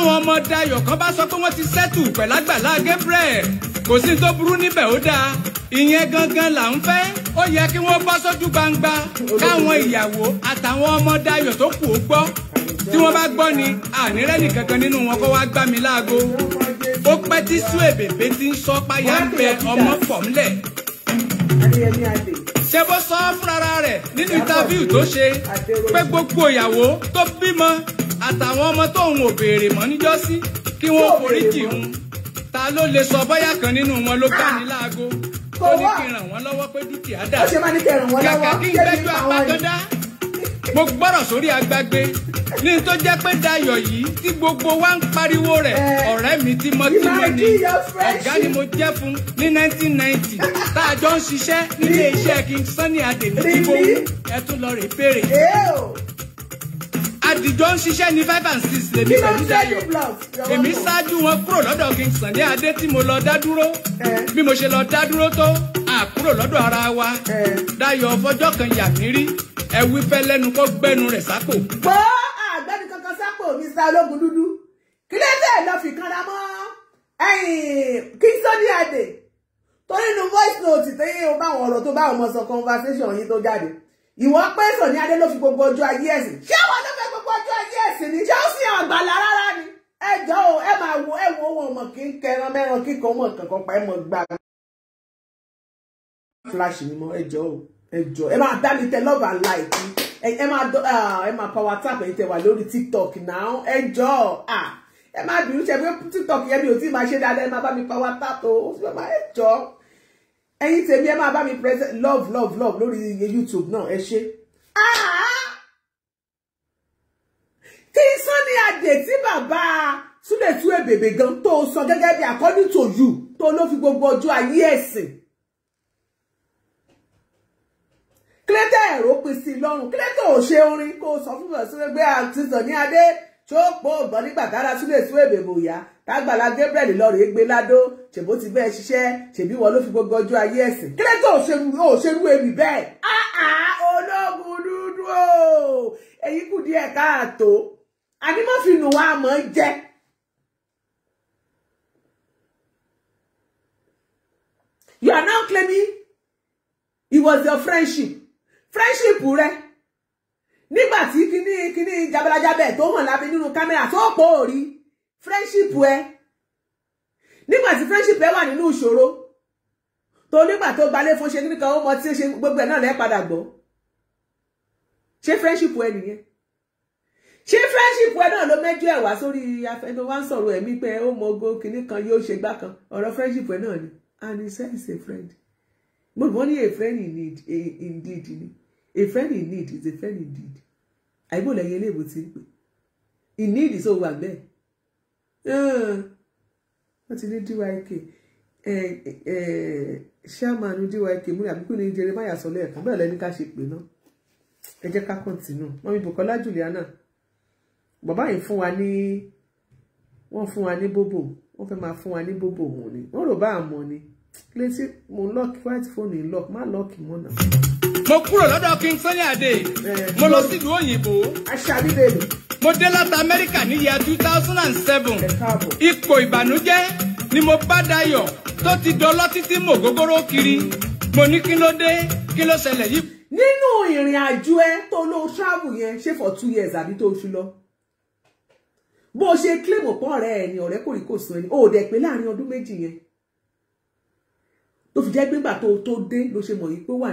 táwọn ọmọ Dayọ̀ kan bá sọ pé wọ́n ti settle pẹ̀lú Àgbàlá Gabriel kò sí tó burú níbẹ̀ ó dáa ìyẹn gangan là ń fẹ́ ó yẹ kí wọ́n bọ́ sójú gbangba káwọn ìyàwó àtàwọn ọmọ Dayọ̀ tó kù ó gbọ́ tí wọ́n bá gbọ́ ni ànírẹ́nì kankan nínú wọn kó wá gbá mi láago ó pẹ́ tí Suebebe ti ń sọ páyà ń bẹ ọmọ fọ̀mlẹ̀ ṣé bó sọ fúnra rẹ̀ nínú interview tó ṣe pé gbogbo ìyàwó tó bímọ àtàwọn ọmọ tóun ò béèrè mọ́ níjọ́sí kí wọ́n foríjì òun ta ló lè sọ bóyá kan nínú wọn ló gbá mi láago ó ní kí n ràn wọ́n lọ́wọ́ pé dúkìá dà kàkà kí n gbẹ́jọ́ apákọ́dá mo gbọ́rọ̀ sórí agbágbé ní tó jẹ́ pé Dayọ̀ yìí tí gbogbo wa ń pariwo rẹ̀ ọ̀rẹ́ mi tímọ́tímọ́ ni ọ̀gá ni mo jẹ́ fún ní 1990 tá a jọ ń ṣiṣẹ́ nílé iṣẹ́ King Sunny Adé ní tìbò ẹ tún lọ rè béèrè àdìjọ ń ṣiṣẹ́ ní 5 and 6 lèmi pẹ̀lú Dayọ̀ èmi ṣáájú wọn kúrò lọ́dọ̀ King Sunny Adé tí mo lọ dá dúró bí mo ṣe lọ dá dúró tó àkúrò lọ́dọ̀ ara wa Dayọ̀ fọjọ́ kan yà mí rí ẹ̀wí fẹ́ lẹ́nu kó gbẹ́nu rẹ̀ sápò. gbọ́ àgbẹ̀ni kankan sápò Mr. Ológun dúdú kí ló dé lọ fi kanra mọ́ King Sunny Adé torí inú voice note tí ó bá àwọn ọ̀rọ̀ tó bá ọmọ sọ conversation yìí tó jáde ìwọ pé Sunny Adé ló fi gbogbo ọjọ́ ayé ẹ̀sìn ṣé wọn ló fẹ́ gbogbo ọjọ́ ayé ẹ̀sìn ni ṣé ó sì hàn Àgbàlá rárá ni ẹ jọ̀ọ́ ẹ máa wo wọn ọmọ kí n kẹran mẹ́ran kíkan ọmọ kankan pa ẹ mọ̀ gbà flash ni mo ẹ jọ̀ọ́ ẹ máa dá mi tẹ love and like ẹ máa power tap ẹ tẹ wà lórí TikTok now ẹ jọ̀ọ́ ẹ máa bínú ṣe pé TikTok yẹn mi ò tí máa ṣe dáadáa ẹ máa bá mi power tap o ẹ jọ̀ọ́ ẹ̀yin tèmi ẹ máa bá mi press love lórí YouTube náà ẹ ṣé King Sunny Adé tí bàbá Suebebe gan tó sọ gẹ́gẹ́ bí according to you tó ló fi gbogbo ọjọ́ ayé ẹ̀sìn kílẹ̀tẹ̀ ẹ̀rọ pín sí lọ́rùn kílẹ̀tẹ̀ ò ṣe orin kó sọ fún Suebebe àti Sunny Adé tó pọ̀ gbọ́n nígbà tára Suebebe bòyá tágbàlá Gabriel lọ́rọ̀ gbé ládó ṣèbó ti bẹ́ẹ̀ ṣiṣẹ́ ṣèbí wọn ló fi gbogbo ọjọ́ ayé ẹ̀sìn kílẹ̀tẹ̀ ò ṣerú èmi bẹ́ẹ̀ Ológun dúdú o èyí kù díẹ̀ káàtó àní má fi nù wá mọ́ jẹ́ you are now claiming it was your friendship rẹ nígbà tí kíní jabalajabẹ tó hàn lábẹ́ nínú kámẹ́rà tó pọ̀ orí friendship ẹ nígbà tí friendship ẹ wà nínú ìṣòro tó nígbà tó gbalé fún ṣe nìkan ó mọ tí ó ṣe gbogbo ẹ̀ náà lẹ́ padà gbọ́ ṣé friendship ẹ nìyẹn ṣé friendship ẹ náà ló mẹ́jọ ẹ̀ wá sórí afẹ́fẹ́ wá ń sọ̀rọ̀ ẹ̀mí pé ó mọ ogo kíní kan yóò ṣe gbá kan ọ̀rọ̀ friendship ẹ náà ni and he said he's a friend but only a friend in need indeed ni a friend in need is a friend indeed àìbò lẹ́yìn eléèbó ti ń pè in need is over bẹ́ẹ̀ wọ́n ti ní DYK chairman DYK múlẹ̀ àbíkú ní Jeremiah sọ lẹ́ẹ̀kan bẹ́ẹ̀ lẹ́ni ká ṣe pè náà ẹ jẹ́ ká continue mọ́mí Bùkọ́lá Juliana bàbá yìí wọ́n fún wa ní bóbò wọ́n fẹ́ máa fún wa ní bóbò wọn ni wọ́n rò bá àmọ́ ni létí mo lock white phone in lock má lock mọ́ náà. mo kúrò lọ́dọ̀ King Sunny Adé mo lọ sílùú òyìnbó aṣàbídèlè mo dé láti Amẹ́ríkà ní year 2007 ipò ìbànújẹ́ ni mo bá Dayọ̀ tó ti dọlọ́ títí mò gógóró kiri mo ní kí ló dé kí ló ṣẹlẹ̀ yìí. nínú ìrìn àjò ẹ tó lọ travel yẹn ṣe for 2 years àbí tó fi lọ bó ṣe claim pọ̀ ọ̀rẹ́ ẹ ní ọ̀rẹ́ kò rí kò sún ẹni ó dẹ̀ pé láàrin ọdún méjì yẹn tó fi jẹ́ gbígbà tó dé ló ṣe mọ̀ yìí pé wà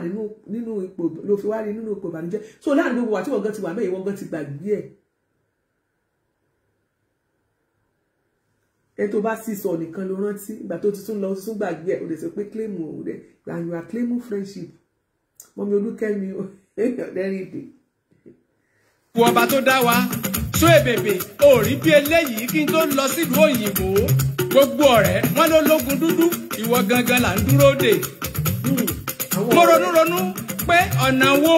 nínú ipò ló fi wá rí nínú ipò ìbànújẹ́ so láàrin gbogbo wa tí wọ́n gan ti wà mẹ́yìn wọ́n gan ti gbàgbé ẹ̀ ẹ tó bá sì sọ nìkan ló rántí ìgbà tó ti tún lọ tún gbàgbé ẹ̀ ó lè sọ pé claim ò rẹ̀ and you are claiming friendship mọ́mi Olúkẹ́mi ọ̀dẹ́rìn ìdè. ọba tó dá wa Suebebe ò rí bí eléyìí kí n tó lọ sílùú òyìnbó gbogbo ọ̀rẹ́ wọn ló lógun dúdú ìwọ gangan là ń dúró dè. mo ronú pé ọ̀nà wo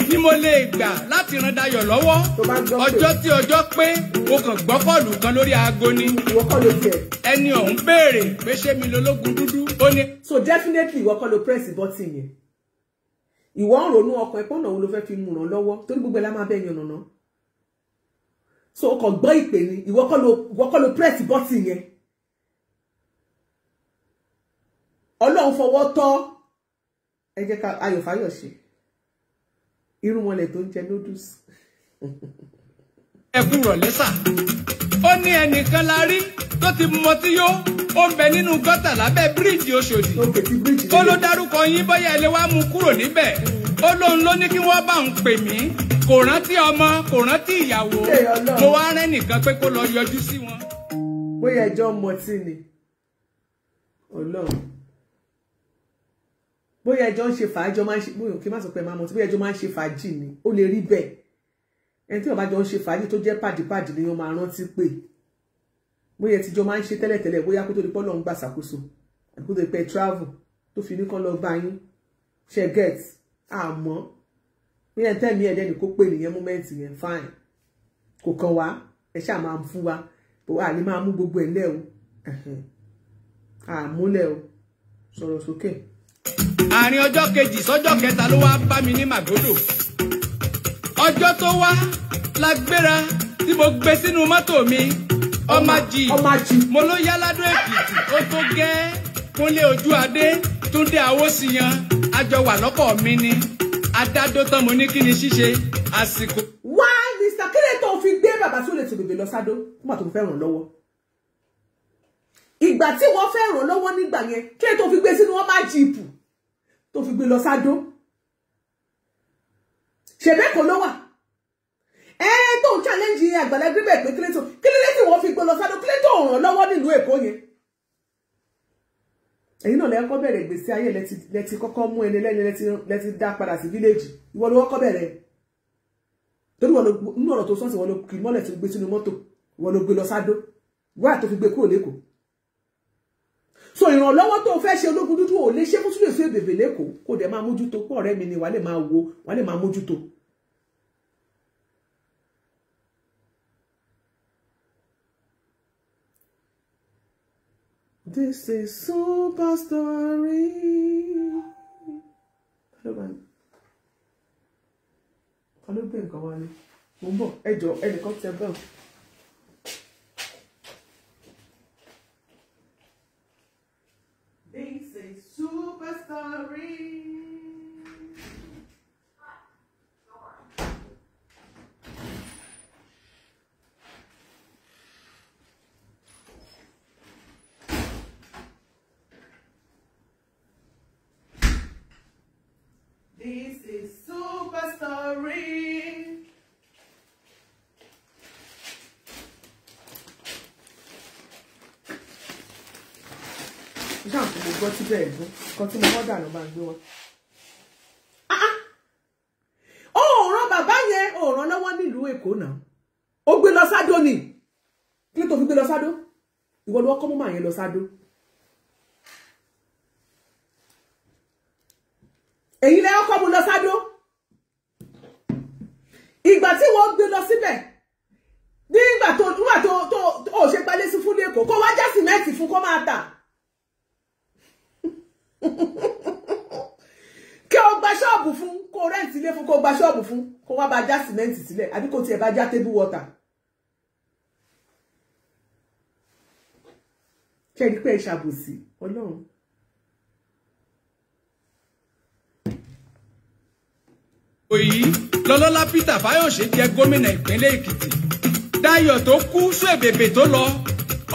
ni mo lè gbà láti ran Dayọ̀ lọ́wọ́ ọjọ́ tí ọjọ́ pé mo kàn gbọ́ kọ́ọ̀lù kan lórí aago ni ẹni ọ̀hún béèrè pé ṣé mi lológun dúdú ó ní. so definitely ìwọ kọ́ ló press button yẹn ìwọ ń ronú ọkàn ẹ̀pọ̀ náà ló fẹ́ fi mú ràn lọ́wọ́ torí gbogbo ẹ̀ la máa bẹ́ẹ̀ yan nàná so o kàn gbọ́ ìpè ni ìwọ kọ́ ló press button yẹn Ọlọ́run fọwọ́ tọ́ ẹ jẹ́ ká Ayọ̀ Fáyọ̀ṣe irú wọn lẹ tó ń jẹ noodles ẹ kúrò lẹ́sà ó ní ẹnìkan la rí tó ti mọ tí yó ó ń bẹ nínú gọ́tà lábẹ́ bíríìjì Òṣòdì ó ló dárúkọ yín bóyá ẹ lè wá mú kúrò níbẹ̀ ó lóun ló ní kí wọ́n bá ń pè mí kò rántí ọmọ kò rántí ìyàwó mo wá rẹ́ nìkan pé kó lọ yọjú sí wọn. bóyá ẹjọ́ mọtí ni Ọlọ́run bóyá ẹjọ́ ń ṣe fàájọ́ máa ń ṣe bóyá kí n má sọ pé máa mọtí bóyá ẹjọ́ máa ń ṣe fàájì ni ó lè rí bẹ́ẹ̀ ẹni tí wọ́n bá jọ ń ṣe fàájì tó jẹ́ pàdípàdì ni wọ́n máa rántí pé bóyá tíjọ́ máa ń ṣe tẹ́lẹ̀tẹ́lẹ̀ bóyá kó tó di pọ́lọ́ ń gbà ṣàkóso àbí kó tó di pẹ́ travel tó fi ní kán lọ bá yín ṣe get àmọ́ bóyá tẹ́mi ẹ̀dẹ́ni kó pè nìyẹn moment yẹn fine kò kàn wá ẹ ṣáà máa fún wa bó wà ní máa mú gbogbo ẹ̀ lẹ́ o àmúlẹ̀ o sọ̀rọ̀ sókè. àárín ọjọ́ kejì sọ́jọ́ kẹta ló wá bá mi ní Màgódò ọjọ́ tó wá la gbéra tí mo gbé sínú mọ́tò mi ọmọ jì mo ló yá ládó Èkìtì ó tó gẹ́ Kúnlé Ojú Adé Túndé Awósìyàn àjọ wà lọ́kọ̀ mi ni adádó tán mo ní kí ni ṣíṣe àsìkò. wá Mr. Kílẹ̀ tó fi gbé bàbá tó lè tó bèbè lọ sádó fún àtò fẹ́ ràn lọ́wọ́ ìgbà tí wọ́n fẹ́ ràn lọ́wọ́ nígbà yẹn Kílẹ̀ tó fi gbé sínú wọn má jíìpù tó fi gbé lọ sádó ṣẹ̀bẹ́ kò ló wà tó ń challenge Àgbàlá Gabriel pé Kílẹ̀ tí wọ́n fi gbé lọ sádó Kílẹ̀ tó ràn lọ́wọ́ nílùú Èkó yẹn ẹ̀yin náà lẹ́kọ́ bẹ̀rẹ̀ ìgbésí ayé lẹ́ti kọ́kọ́ mú ẹni lẹ́ni lẹ́ti dá padà sí fíléèjì ìwọ ló kọ́kọ́ bẹ̀rẹ̀ torí wọ́n ló nínú ọ̀rọ̀ tó sọ́ọ̀sì wọ́n ló kì í mọ́lẹ̀ tó gbé sínú mọ́tò wọ́n ló gbé lọ sádó wá tó fi gbé kúrò lẹ́kọ̀ọ́ so ìrànlọ́wọ́ tó fẹ́ ṣe ológun dúdú ò lè ṣe fún túlẹ̀ sí èbèbè lẹ́kọ̀ọ́ kó dẹ̀ máa mójútó pọ̀ ọ̀rẹ́ mi ni wà lè máa wo wà lè máa mójútó. This is super story. Hello, Ben, come on. Mumbo, Ejo, helicopter bell. This is super story. This is super story. Jean, mo gbọ́ tí bẹ́ẹ̀ gbọ́ kan tí mo mọ́ dànù bá ń gbé wọn. Ó ràn bàbá yẹn ó ràn lọ́wọ́ nílùú Èkó náà. Ó gbé lọ sádó ni. Kí ló tó fi gbé lọ sádó? Ìwọ ló kọ́ mọ́ màá yẹn lọ sádó. Èyí lẹ́yìn ọkọ̀ mu lọ sádó ìgbà tí wọ́n gbé lọ síbẹ̀ nígbà tó ó ṣe palẹ́ sí fún lẹ́kọ̀ọ́ kó wá já sìmẹ́ǹtì fún kó máa tà kí o gba ṣọ́ọ̀bù fún kó rẹ́ǹtì ilé fún kó gba ṣọ́ọ̀bù fún kó wá bá já sìmẹ́ǹtì sílẹ̀ àbí kó tiẹ̀ bá já table water ṣe é ní pé ìṣàbòsí Ọlọ́run. òyì lọ́lọ́lá Peter Fáyọ̀ṣe jẹ́ gómìnà ìpínlẹ̀ Èkìtì Dayọ̀ tó kú Sùèbèbè tó lọ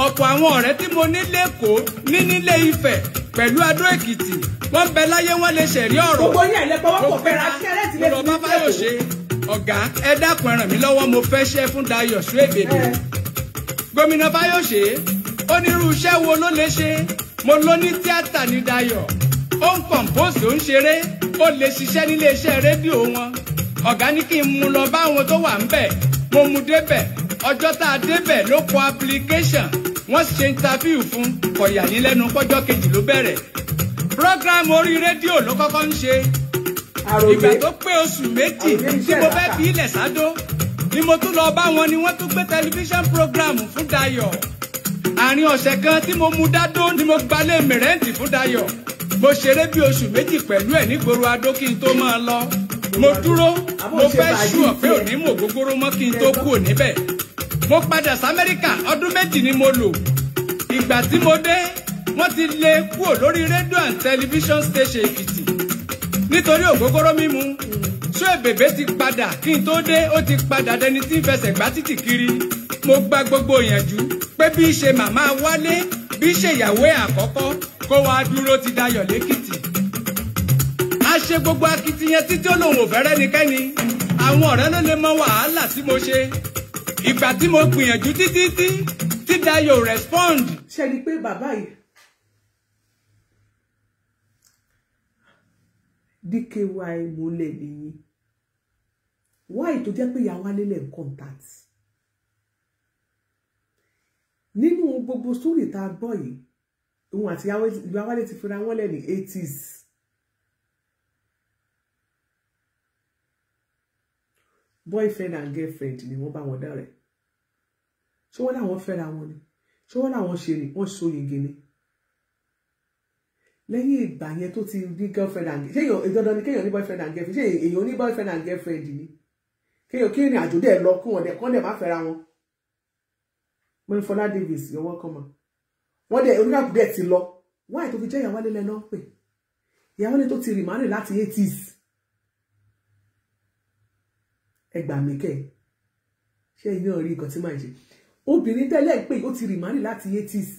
ọ̀pọ̀ àwọn ọ̀rẹ́ tí mo ní lẹ́kọ̀ọ́ nílé Ifẹ̀ pẹ̀lú Adó Èkìtì wọ́n bẹ láyé wọ́n lè ṣẹ̀rí ọ̀rọ̀ gbogbo yẹn lẹ pọwọ́ pọ̀ fẹ́ra kí ẹrẹ́ ti lè fi ní Fáyọ̀ṣe ọ̀gá ẹ dákun ẹ ràn mí lọ́wọ́ mo fẹ́ ṣe fún Dayọ̀ Sùèbèbè gómìnà Fáyọ̀ṣe onírú iṣẹ́ wo ló lè ṣe mo ló ní tíátà ní Dayọ̀ ó ń kọ̀ǹpóòsì ó ń ṣeré ó lè ṣiṣẹ́ nílé iṣẹ́ rédíò wọn ọ̀gá ní kí n mú lọ bá àwọn tó wà ń bẹ̀ mo mú débẹ̀ ọjọ́ tá a débẹ̀ ló kọ application wọ́n ṣe interview fún kọ̀yà yín lẹ́nu pọ́jọ́ kejì ló bẹ̀rẹ̀ program orí rédíò ló kọ́kọ́ ń ṣe ìgbà tó pé oṣù méjì tí mo fẹ́ fi ilẹ̀ sádó ni mo tún lọ bá wọn ni wọ́n tún gbé tẹlifíṣàn program fún Dayọ̀ àárín ọ̀sẹ̀ kan tí mo mú dádó ni mo gbalẹ̀ mẹ̀rẹ́ǹtì fún Dayọ̀ mo ṣeré bí oṣù méjì pẹ̀lú ẹ̀ nígboro Adó kí n tó máa lọ mo dúró mo fẹ́ ṣùọ̀ pé òní mò gógóró mọ́ kí n tó kúrò níbẹ̀ mo padà sí Amẹ́ríkà ọdún 2 ni mo lò. Ìgbà tí mo dé wọ́n ti lé kúrò lórí rédíò and television station Èkìtì nítorí ògógóró mímu. Ṣó èbèbè ti padà kí n tó dé ó ti padà dẹni tí ń fẹsẹ̀ gbá títì kiri. Mo gba gbogbo ìyànjú pé bí ṣe màmá Wálé bí ṣe ìyàwó àkọ́kọ́ kó wá dúró ti dayọ̀ lẹ́kìtì. A ṣe gbogbo akitiyan títí ó lòun ò fẹ́rẹ́ nikẹ́ni. Àwọn ọ̀rẹ́ ló lè mọ wàhálà tí mo ṣe. Ìgbà tí mo gbìyànjú títí tí Dayọ̀ respond. Ṣé ni pé bàbá yìí DKY múlẹ̀ nìyí. Why tó jẹ́ pé ìyàwó alẹ́lẹ̀ contact. Nínú gbogbo story tá a gbọ́ yìí, òun àti ìyàwó alẹ́ ti fira wọn lẹ̀ ní 80s. Boyfriend and girlfriend ni wọ́n bá wọn dárẹ̀. Ṣé wọ́n láwọn fẹ́ra wọn ni? Ṣé wọ́n láwọn ṣe ni? Wọ́n so yege ni. Lẹ́yìn ìgbà yẹn tó ti ní girlfriend and girlfriend. Ṣé ìjọba ni kéèyàn ní boyfriend and girlfriend? Ṣé èèyàn ní boyfriend and girlfriend ni? Kéèyàn kí ni àjò dẹ̀ lọ kún wọn dẹ̀ kán dẹ̀ má fẹ́ra wọn. Mọ́nífọ́lá Davis, you're welcome. Wọ́n dẹ̀ oníkàkùn dẹ̀ ti lọ. Why tó fi jẹ́ ìyàwó alẹ́ lẹ́nu pè? Ìyàwó alẹ́ tó ti rì márùn láti 80s. Ẹgbà mi kẹ́ ṣé iná rí nǹkan tí máa ń ṣe obìnrin tẹ́lẹ̀ pé ó ti rì márì láti 80s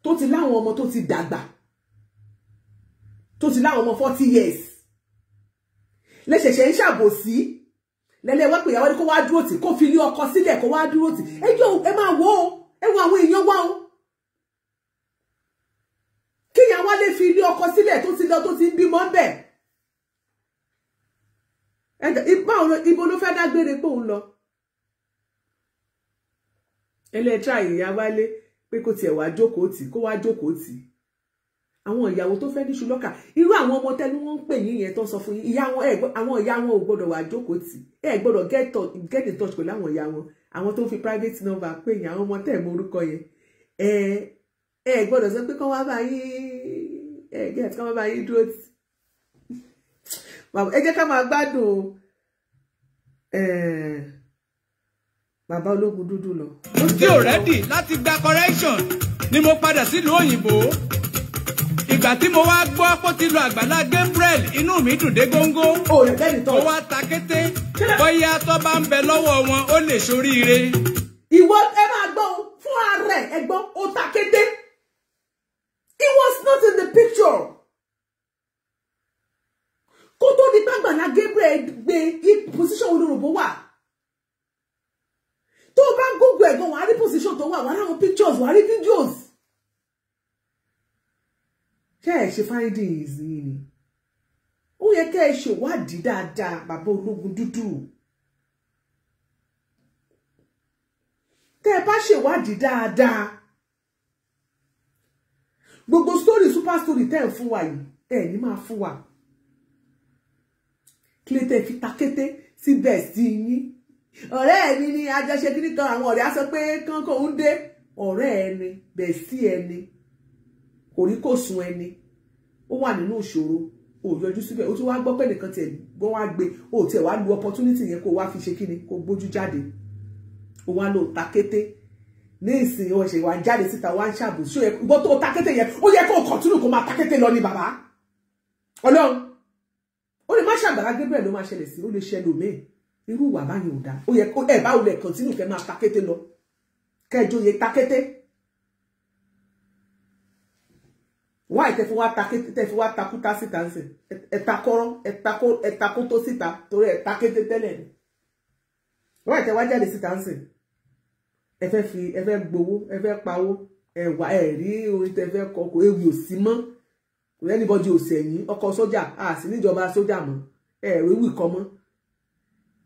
tó ti láwọn ọmọ tó ti dàgbà tó ti láwọn ọmọ 40 years lẹ́ṣẹ̀ṣẹ̀ ń ṣàbòsí lẹ́lẹ́wọ́ pé ìyàwó ni kó wá dúró tì kó fi ilé ọkọ sílẹ̀ kó wá dúró tì ẹjọ́ ẹ máa wo ẹ wo àwọn èèyàn wá o kíyàn wá lè fi ilé ọkọ sílẹ̀ tó ti lọ tó ti ń bímọ ń bẹ̀. Ibo ló fẹ́ dágbére pé òun lọ. Ẹlẹ́tra ìyá wálé pé kó tiẹ̀ wá jókòó tì kó wá jókòó tì. Àwọn ìyàwó tó fẹ́ ní ṣùlọ́kà irú àwọn ọmọ tẹ́nu wọ́n ń pè yín yẹn tó sọ fún yín àwọn ìyá wọn ò gbọ́dọ̀ wá jókòó tì. Ẹ gbọ́dọ̀ get in touch pẹ̀lú àwọn ìyá wọn. Àwọn tó ń fi private number pè yín àwọn ọmọ tẹ́ mọ orúkọ yẹn. Gbọ́dọ̀ sọ pé kán wá bá yín get kán wá bá yín dúró tì. Ẹ jẹ́ ká máa gbádùn bàbá ológun dúdú lọ. Tí ò rẹ́dì láti gba correction ni mo padà sílùú òyìnbó. Ìgbà tí mo wá gbọ́ pé ó ti lo Àgbàlá Gabriel inú mi dùn dé góńgó. Mo wá ta kété bóyá tó bá ń bẹ lọ́wọ́ wọn ó lè ṣoríire. Ìwọ ẹ máa gbọ́ fún ààrẹ ẹ̀gbọ́n ó ta kété. He was not in the picture. Kó tó di Àgbàlá Gabriel gbé position olóròbó wà. Tó bá Google ẹ̀gbọ́n wà á rí position tó wà wà láwọn pictures wà á rí videos. Ṣé ẹ ṣe findings yìí ni? Ó yẹ kẹ́ ẹ ṣèwádìí dáadáa bàbá ológun dúdú. Tẹ́ ẹ bá ṣèwádìí dáadáa. Gbogbo story super story tẹ́ ẹ fún wa yìí ẹ ní máa fún wa. Kílé fi takété síbẹ̀ sí yín. Ọ̀rẹ́ mi ni àjọṣe kíní kan àwọn ọ̀rẹ́ á sọ pé kánkán ń dé. Ọ̀rẹ́ ẹni bẹ̀ sí ẹni. Kò rí kò sun ẹni. Ó wà nínú ìṣòro. Ó yọjú síbẹ̀. Ó tún wá gbọ́ pé nìkan tiẹ̀ gbọ́ wá gbé. Ó tiẹ̀ wá lu opportunity yẹn kó wá fi ṣe kíni kó gbójú jáde. Ó wá lò takété. Ní ìsìn ó ṣe wá jáde síta wá ń ṣàbòsí. Ìgbọ́ tó takété yẹn ó yẹ kó continue kó máa takété lọ ní bàbá. Ọlọ́run. Ó lè má ṣàgbàrá Gabriel ló máa ṣẹlẹ̀ sí ó lè ṣẹlẹ̀ òmíì irú wà báyìí ò dáa ó yẹ kó ẹ bá olè kọ̀ntínú kẹ́ máa takété lọ kẹjọ yẹ takété wá ìtẹ́fi wá takété tẹ́fi wá takúta síta ń sìn ẹ̀takọ́rọ́ ẹ̀takótó síta torí ẹ̀ takété tẹ́lẹ̀ ni wá ìtẹ́ wá jáde síta ń sìn ẹ fẹ́ gbowó ẹ fẹ́ pawó ẹ̀wà ẹ̀rí orin tẹ́ fẹ́ kọ kò ewu ò sí mọ́ kò anybody ò sẹ̀yìn ọkọ̀ sójà a sì níjọba sójà mọ́ ẹ̀rọ ewì kọ mọ́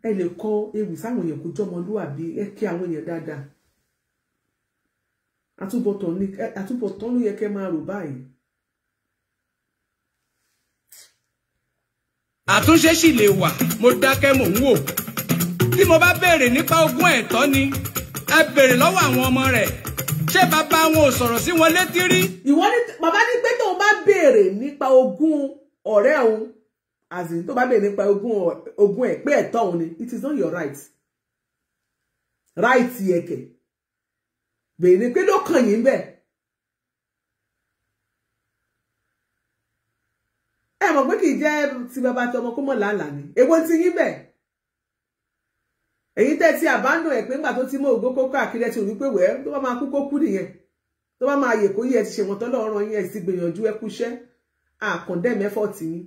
ẹ lè kọ ewì sáwọn èèyàn kó jọmọlúwàbí ẹ kí àwọn èèyàn dáadáa àtúbọ̀tán ló yẹ kẹ́ máa rò báyìí. Àtúnṣe sì lè wà mo dákẹ́ mò ń wò tí mo bá béèrè nípa ogún ẹ̀tọ́ ni ẹ béèrè lọ́wọ́ àwọn ọmọ rẹ̀ ṣé bàbá wọn ò sọ̀rọ̀ sí wọn létí rí. Ìwọ ní bàbá ní pé tó bá béèrè nípa ogún ọ̀rẹ́ òun as in tó bá bèèrè nípa ogún ẹ̀ pé ẹ̀tọ́ òun ni, it is not your right. Right yẹ̀kẹ̀. Bèèrè pé ló kàn yín bẹ́ẹ̀. Ẹ mọ̀ pé kì í jẹ́ ti bàbá tí ọmọ kó mọ̀ làálàá ni. Èwo ti yín bẹ́ẹ̀. Èyí tẹ́ ti àbádùn ẹ̀ pé ńgbà tó ti mọ ògbó kókó àkírí ẹ̀ ti rí pé wẹ́ẹ́ tó bá máa kú kó kú nìyẹn. Tó bá máa yè kó yẹ ti ṣe wọn tán lọ́rọ̀ yẹn ti gbìyànjú ẹ kúṣẹ́ àkàndẹ́m effort yín.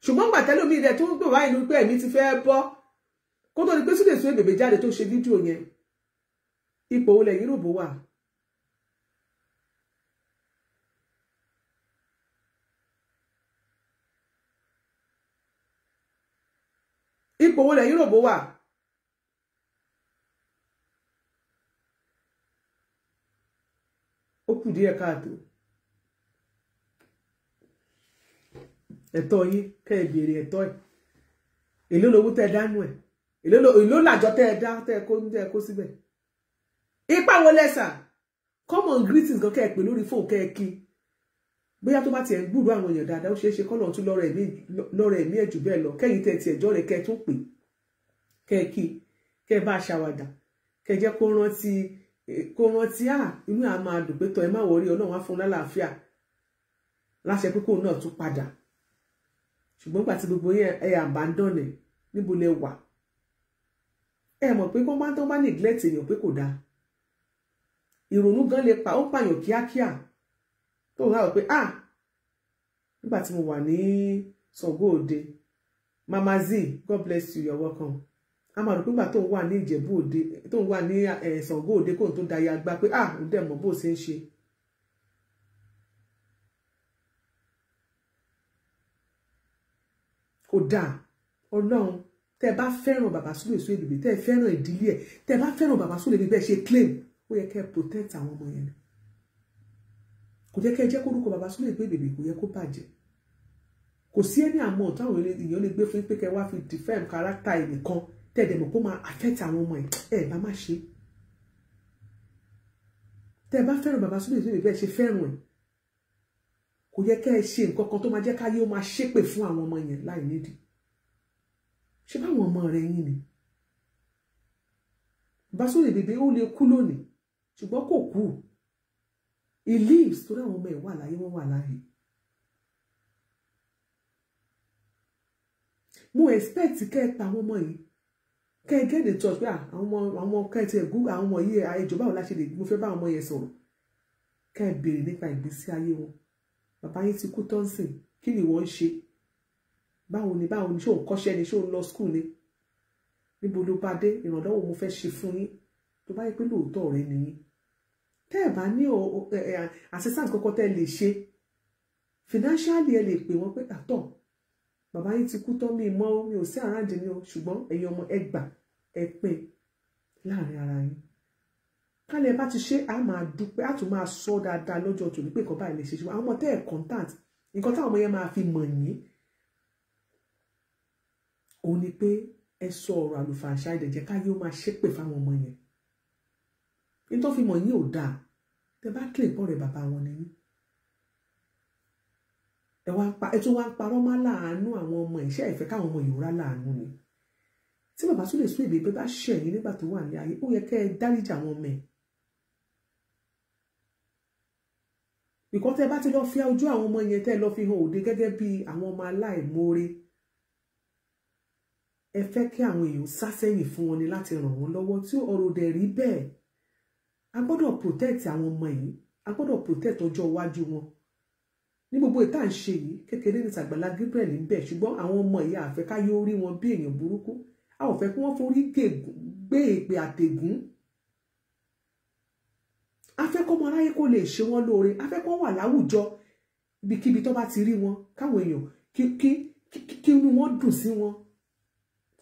Ṣùgbọ́n gbà tẹ́lómi rẹ̀ tó ń gbé wáyé ní pé ẹ̀mí ti fẹ́ bọ́ kó tó di pé Sunday Igboho bèbè jáde tó ṣe fídíò yẹn. Ipò wo lẹ̀yin rò bó wà? Ipò wo lẹ̀yin rò bó wà? Ó kù díẹ̀ káàtó. Ẹ̀tọ́ yín kẹ́ ẹ béèrè ẹ̀tọ́ ẹ̀. Èló lówó tẹ́ dánú ẹ̀. Èló làjọ tẹ́ dá tẹ́ kó síbẹ̀. Ipa wo lẹ́sà? Common greetings kan kẹ́ ẹ pè lórí fóònù kẹ́ ẹ kí. Bóyá tó bá tiẹ̀ ń gbúrò àwọn èèyàn dáadáa ó ṣeé ṣe kọ́nà tún lọ́rọ̀ ẹ̀mí ẹ̀jù bẹ́ẹ̀ lọ. Kẹ́yìn tẹ́ tiẹ̀ jọ́ rẹ̀ kẹ́ ẹ tún pè. Kẹ́ ẹ kí. Kẹ́ ẹ bá ṣàwàdà. Kẹ́ ẹ jẹ́ kó rántí inú à máa dùn pé tọ́ ẹ má wọrí Ọlọ́run á fún lálàáfíà. Láṣẹ pé kóun náà tún padà. Ṣùgbọ́n gbà tí gbogbo yẹn ẹ abandon ẹ̀ níbo lẹ wà. Ẹ mọ̀ pé kó máa tó bá neglect èèyàn pé kò dáa. Ìrònú gan lè pa ó pààyàn kíákíá. Tó ń rà pé nígbà tí mo wà ní Ṣàngó Òde, Mama Z, God bless you, you're welcome. A máa rò pé nígbà tó ń wà ní Ìjẹ̀bú Òde, tó ń wà ní Ṣàngó Òde kóun tó dayé agbá pé ó dẹ̀ mọ̀ bó ṣe ń ṣe. Kò dáa. Ọlọ́run tẹ́ bá fẹ́ràn bàbá Sule Suebebe, tẹ́ fẹ́ràn ìdílé ẹ̀, tẹ́ bá fẹ́ràn bàbá Sule bí bẹ́ẹ̀ ṣe claim, ó yẹ kẹ́ protect àwọn ọmọ yẹn. Kò jẹ́ kẹ́ jẹ́ kórúkọ bàbá Sule Suebebe kò yẹ kó bàjẹ́. Kò sí ẹni àmọ́ táwọn èèyàn lè gbé fún pé kẹ́ wá fi defend character ẹnìkan tẹ́ dẹ̀ mọ̀ kó máa affect àwọn ọmọ ẹ̀ bá má ṣe. Tẹ́ bá fẹ́ràn bàbá Sule Suebebe bẹ́ẹ̀ ṣe fẹ́ràn ẹ̀. Kò yẹ kẹ́ ẹ ṣe nǹkan kan tó máa jẹ́ káyé ó máa ṣépè fún àwọn ọmọ yẹn láì nídìí. Ṣé báwọn ọmọ rẹ̀ yín ni? Bàbá Suebebe ó lè kú lónìí ṣùgbọ́n kò kú. He lives torí àwọn ọmọ ẹ̀ wà láyé wọ́n wà láyé. Mo expect kẹ́ ẹ pa àwọn ọmọ yìí kẹ́ ẹ get in touch pé àwọn ọmọ kẹ́ ẹ ti ẹ̀ Google àwọn ọmọ yìí ìjọba ò láṣẹ lè mo fẹ́ bá àwọn ọmọ yẹn sọ̀rọ̀ kẹ́ ẹ béèrè nípa ìgbésí ayé wọn. Bàbá yín ti kú tán sìn kí ni wọ́n ń ṣe? Báwo ni ṣé òun kọ́ṣẹ́ ni ṣé òun lọ school ni? Níbo ló bá dé? Ìrànlọ́wọ́ mo fẹ́ ṣe fún yín tó bá yẹ pé lóòótọ́ ọ̀rẹ́ ni yín. Tẹ́ ẹ̀ bá ní assistance kọ́kọ́ tẹ́ lè ṣe financially ẹ lè pè wọ́n pé bàbá yín ti kú tán mi ò sí àràǹdì ni o ṣùgbọ́n ẹ̀yin ọmọ ẹ gbà ẹ pín láàrin ara yín. Kálẹ̀ bá ti ṣe a máa dúpẹ́ a tún máa sọ dáadáa lọ́jọ́ tòní pé nǹkan báyìí lè ṣe ṣùgbọ́n àwọn ọmọ tẹ́ ẹ̀ contact nǹkan táwọn ọmọ yẹn máa fi mọ̀ yín òun ni pé ẹ sọ ọ̀rọ̀ àlùfàǹṣá ìdẹ̀jẹ́ káyé ó máa ṣépè fáwọn ọmọ yẹn. Nítorí fi mọ̀ yín ò dáa tẹ́ bá kílè pọ̀ rẹ̀ bàbá wọn ni yín. Ẹ tún wá ń parọ́ má láàánú àwọn ọmọ ìṣe ìfẹ́ káwọn ọmọ ìrora láàánú ni. Tí bàbá Sule Suebebe bá ṣẹ̀yìn nígbà tó wà ní ayé ó yẹ kẹ́ ẹ dáríjà àwọn ọmọ ẹ̀. Because tẹ́ bá ti lọ fi ojú àwọn ọmọ yẹn tẹ́ lọ fi hàn òde gẹ́gẹ́ bí àwọn ọmọ aláìmoore. Ẹ fẹ́ kí àwọn èèyàn sá sẹ́yìn fún wọn ni láti ràn wọ́n lọ́wọ́ tí ọ̀rọ̀ dẹ̀ rí bẹ́ẹ̀. A gbọ́dọ̀ protect àwọn ọmọ yìí. A gbọ́dọ̀ protect ọjọ́ iwájú wọn. Ní gbogbo ìta ń ṣe yìí kékeré ní Àgbàlá Gabriel ń bẹ ṣùgbọ́n àwọn ọmọ yìí a fẹ́ ká yóò rí wọn bí èèyàn burúkú. A ò fẹ́ kí wọ́n forí gbé èpè àtẹ̀gún. A fẹ́ kọ́ ọmọ aráyé kó lè ṣe wọ́n lóore. A fẹ́ kọ́ wà láwùjọ ibikíbi tó bá ti rí wọn káwọn èèyàn kí inú wọn dùn sí wọn.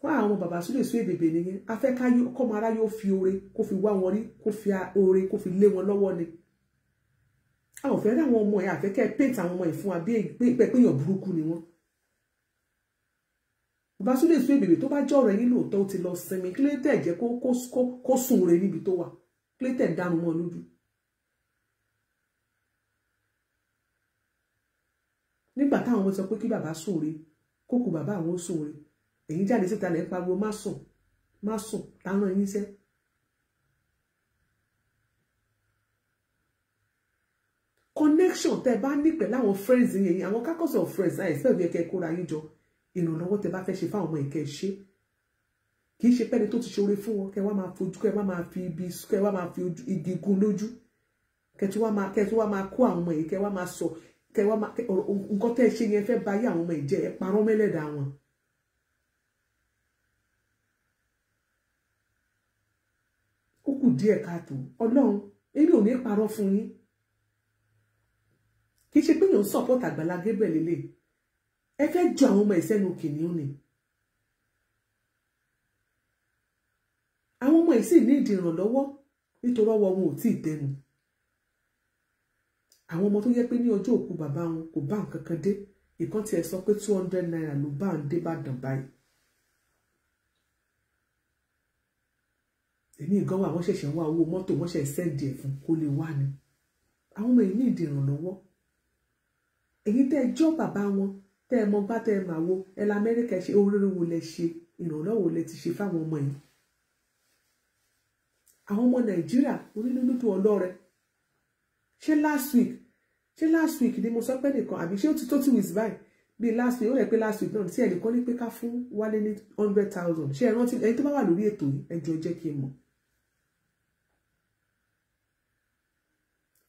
Fún àwọn bàbá Sule Suebebe nìyẹn. A fẹ́ kọ́ ọmọ aráyé ó fi oore kó fi wá wọn rí kó fi oore kó fi lé wọn lọ́wọ́ ni. A ò fẹ́ rí àwọn ọmọ ẹ̀ a fẹ́ kẹ́ paint àwọn ọmọ ẹ̀ fún wa bí èèyàn burúkú ni wọ́n. Bàbá Sule Suebebe tó bá jọ̀rọ̀ yín lóòótọ́ ó ti lọ sinmi kí ló tẹ̀ jẹ́ kó sùn re níbi tó wà kí ló tẹ̀ dánú mọ́ lójú. Nígbà táwọn táwọn ọmọ sọ pé kí bàbá sùn re kókò bàbá àwọn sùn re èyí jáde síta lẹ́ ń pariwo má sùn táwọn yín sẹ́. Connection tẹ́ bá ní pẹ̀lú àwọn friends yẹn àwọn kákọ́sì of friends àìsí ẹ̀bí ẹ̀kẹ́ kóra yín jọ ìrànlọ́wọ́ tẹ́ bá fẹ́ ṣe fáwọn ọmọ ìkẹ́ ṣe kì í ṣe pẹ́ni tó ti ṣoore fún wọn kẹ́ wá máa fojú kẹ́ wá máa fi ibi kẹ́ wá máa fi igi gún lójú kẹ́ tí wá máa kó àwọn ọmọ yìí kẹ́ wá máa sọ kẹ́ wá máa nǹkan tẹ́ ṣe yẹn fẹ́ bá yé àwọn ọmọ ìjẹ́ ẹ parọ́ mẹ́lẹ́dà wọn. Ó kù díẹ̀ káàtó Ọlọ́run èmi ò ní parọ́ fún yín kì í ṣe pé yóò support Àgbàlá Gabriel lélẹ̀ ẹ fẹ́ jọ àwọn ọmọ ìsẹ́nu kìnìún ni àwọn ọmọ ìsì ní ìdí ìrànlọ́wọ́ nítorí ọwọ́ wọn ò tí ì tẹnu àwọn ọmọ tó yẹ pé ní ọjọ́ òkú bàbá wọn kò bá nǹkan kan dé ìkan tiẹ̀ sọ pé 200 naira ló bá ń dé Ìbàdàn báyìí èmi ìgan wà wọ́n ṣẹ̀ṣẹ̀ wá owó mọ́tò wọ́n ṣẹ̀ sẹ́ǹdì ẹ̀ fún kó lè wá ni àwọn ọmọ yìí ní ìdí ìrànlọ́wọ́ èyí tẹ́ jọ́ bàbá wọn tẹ́ ẹ mọ gbá tẹ́ ẹ mà wo ẹ la Amẹ́ríkà ṣe oríire wo lẹ ṣe ìrànlọ́wọ́ lẹ ti ṣe fáwọn ọmọ yìí àwọn ọmọ Nàìjíríà onílùlùtù ọlọ́rẹ ṣé last week ni mo sọ pé nìkan àbí ṣé ó ti tó 2 weeks báyìí bí last week ó rẹ̀ pé last week náà tí ẹnìkan ní pé ká fún Wálé ní 100,000 ṣé ẹ rántí ẹni tó bá wà lórí ètò yìí ẹjọ́ jẹ́ kí n mọ̀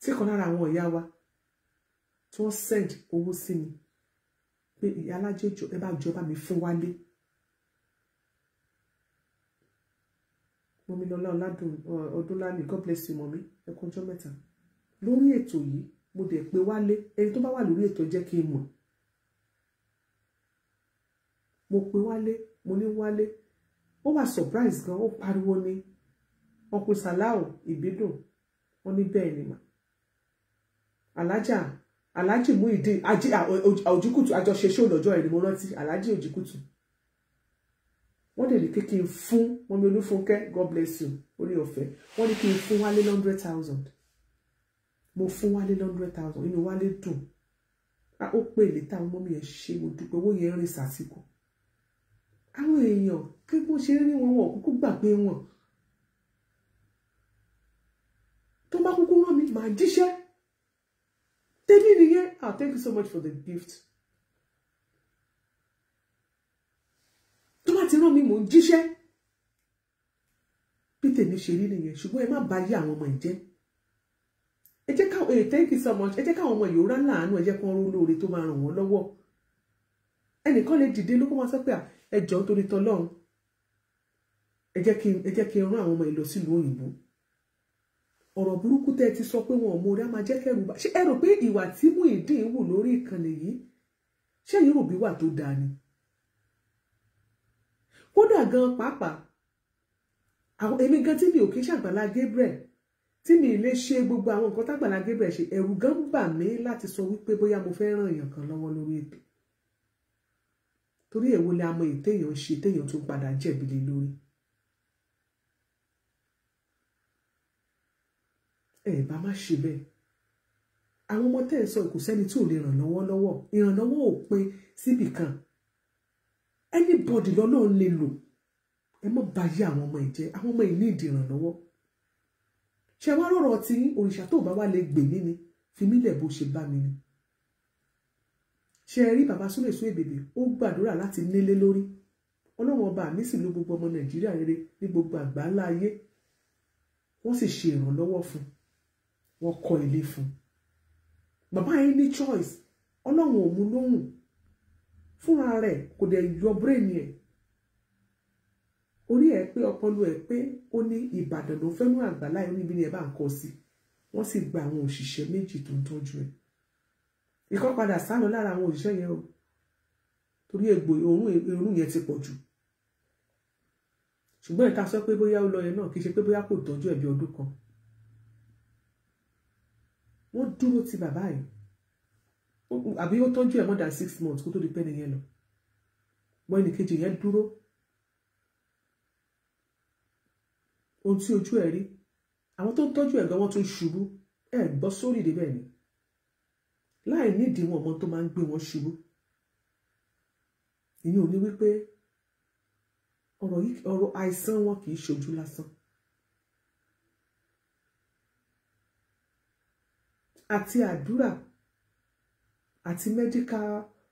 tí kan lára àwọn ìyá wa tí wọ́n send owó sí mi pé ìyá alájẹjọ ẹ bá jọba mi fún Wálé mọ́mí lọ́lá ọ̀làdùn ọdúnlámi God bless you mọ́mí ẹ kú ọjọ́ mẹ́ta lórí ètò yìí mo dẹ̀ pé Wálé ẹni tó bá wà lórí ètò jẹ́ kí n mọ̀ mo pé Wálé mo ní Wálé ó wà surprise gan ó pariwo ní wọn pe Sàláù ìbídùn wọn ní bẹ́ẹ̀ ni mà alájì mú ìdí Òjìkùtù àjọṣe ṣó lọ́jọ́ ẹ̀ ni mo rántí alájì Òjìkùtù wọ́n dẹ̀ ní kí n fún mọ́mí Olúfúnkẹ́ God bless you orí ọ̀fẹ́ wọ́n ní kí n fún Wálé 100,000 mo fún Wálé 100,000 inú Wálé dùn ó pè lè táwọn mọ́mí ẹ̀ ṣe mo dúpẹ́ owó yẹn rìn sàtìkù àwọn èèyàn kí wọ́n ṣe rí wọn wọ̀ kúkú gbàgbé wọn tó bá kúkú rán mi màá jíṣẹ́ tèmi nìyẹn thank you so much for the gift tó bá ti rán mi mò ń jíṣẹ́ bí tèmi ṣe rí nìyẹn ṣùgbọ́n ẹ má bà yé àwọn ọmọ ìjẹ́ ẹ jẹ́ káwọn thank you so much ẹ jẹ́ káwọn ọmọ yòó rán láàánú ẹ jẹ́ kí wọ́n ró lóore tó máa ràn wọ́n lọ́wọ́ ẹnìkan lè dìde ló kó máa sọ pé ẹ jọ̀ọ́ torí tọlọ́run ẹ jẹ́ kí n rán àwọn ọmọ ìlọ sílùú òyìnbó ọ̀rọ̀ burúkú tẹ́ ti sọ pé wọn ò mọ orí á máa jẹ́ kẹ́rù bá ṣé ẹ rò pé ìwà tí Muyideen wù lórí ìkànnì yìí ṣé yìí rò bí wà tó dáa ni kódà gan pàápàá àwọn èmi gan tí mi ò kí ṣàgbàlá Gabriel tí mi lè ṣe gbogbo àwọn nǹkan tágbàlá Gabriel ṣe ẹ̀rù gan bà mí láti sọ wípé bóyá mo fẹ́ ràn èèyàn kan lọ́wọ́ lórí ètò torí èwo lè amọ̀ ètéèyàn ṣe téèyàn tún padà jẹ̀bi lé lórí ẹ bá má ṣe bẹ́ẹ̀ àwọn ọmọ tẹ́ ẹ sọ kò sẹ́ni tí ò lè ràn lọ́wọ́ ìrànlọ́wọ́ ò pé síbì kan anybody lọ́lọ́run lè lò ẹ mọ́ bá yé àwọn ọmọ ìjẹ́ àwọn ọmọ ìní ìdí ìrànlọ́wọ́ ṣe wá rọ̀rọ̀ tí òrìṣà tó bá wà lè gbè mí ni fi mí lẹ̀ bó ṣe bá mi ni ṣe rí bàbá Súlè Suebebe ó gbàdúrà láti nílé lórí ọlọ́run ọba mi sì ló gbogbo ọmọ Nàìjíríà rere ní gbogbo àgbáńlá ayé wọ́n sì ṣe ìrànlọ́wọ́ fún wọ́n kọ́ ilé fún bàbá yẹn ní choice ọlọ́run ò mú lóhùn fúnra rẹ̀ kò dẹ̀ yọ bírèèni ẹ̀ orí ẹ̀ pé ọpọlọ ẹ̀ pé ó ní Ìbàdàn ló fẹ́ mú àgbàlá yẹn níbi ni ẹ̀ bá ń kọ́ sí wọ́n sì gba àwọn òṣìṣẹ́ méjì tó ń tọ́jú ẹ̀ ìkọ́ padà sálọ lára àwọn òṣìṣẹ́ yẹn o torí egbò òórùn yẹn ti pọ̀ jù ṣùgbọ́n ìta sọ pé bóyá ó lọ yẹn náà kì í ṣe pé bóyá kò tọ́jú ẹ̀ bí ọdún kan wọ́n dúró ti bàbá yìí àbí ó tọ́jú ẹ̀ more than 6 months kó tó di pẹ́ni yẹn lọ wọ́n ẹnì kejì yẹn dúró ohun tí ojú ẹ̀ rí àwọn tó ń tọ́jú ẹ̀ gan wọ́n tún ṣubú ẹ̀ gbọ́ sórí ìdí bẹ́ẹ̀ ni láì nídìí wọn ọmọ tó máa ń gbé wọn ṣubú ìyẹn ò ní wípé ọ̀rọ̀ àìsàn wọn kì í ṣojú lásán. Àti àdúrà àti medical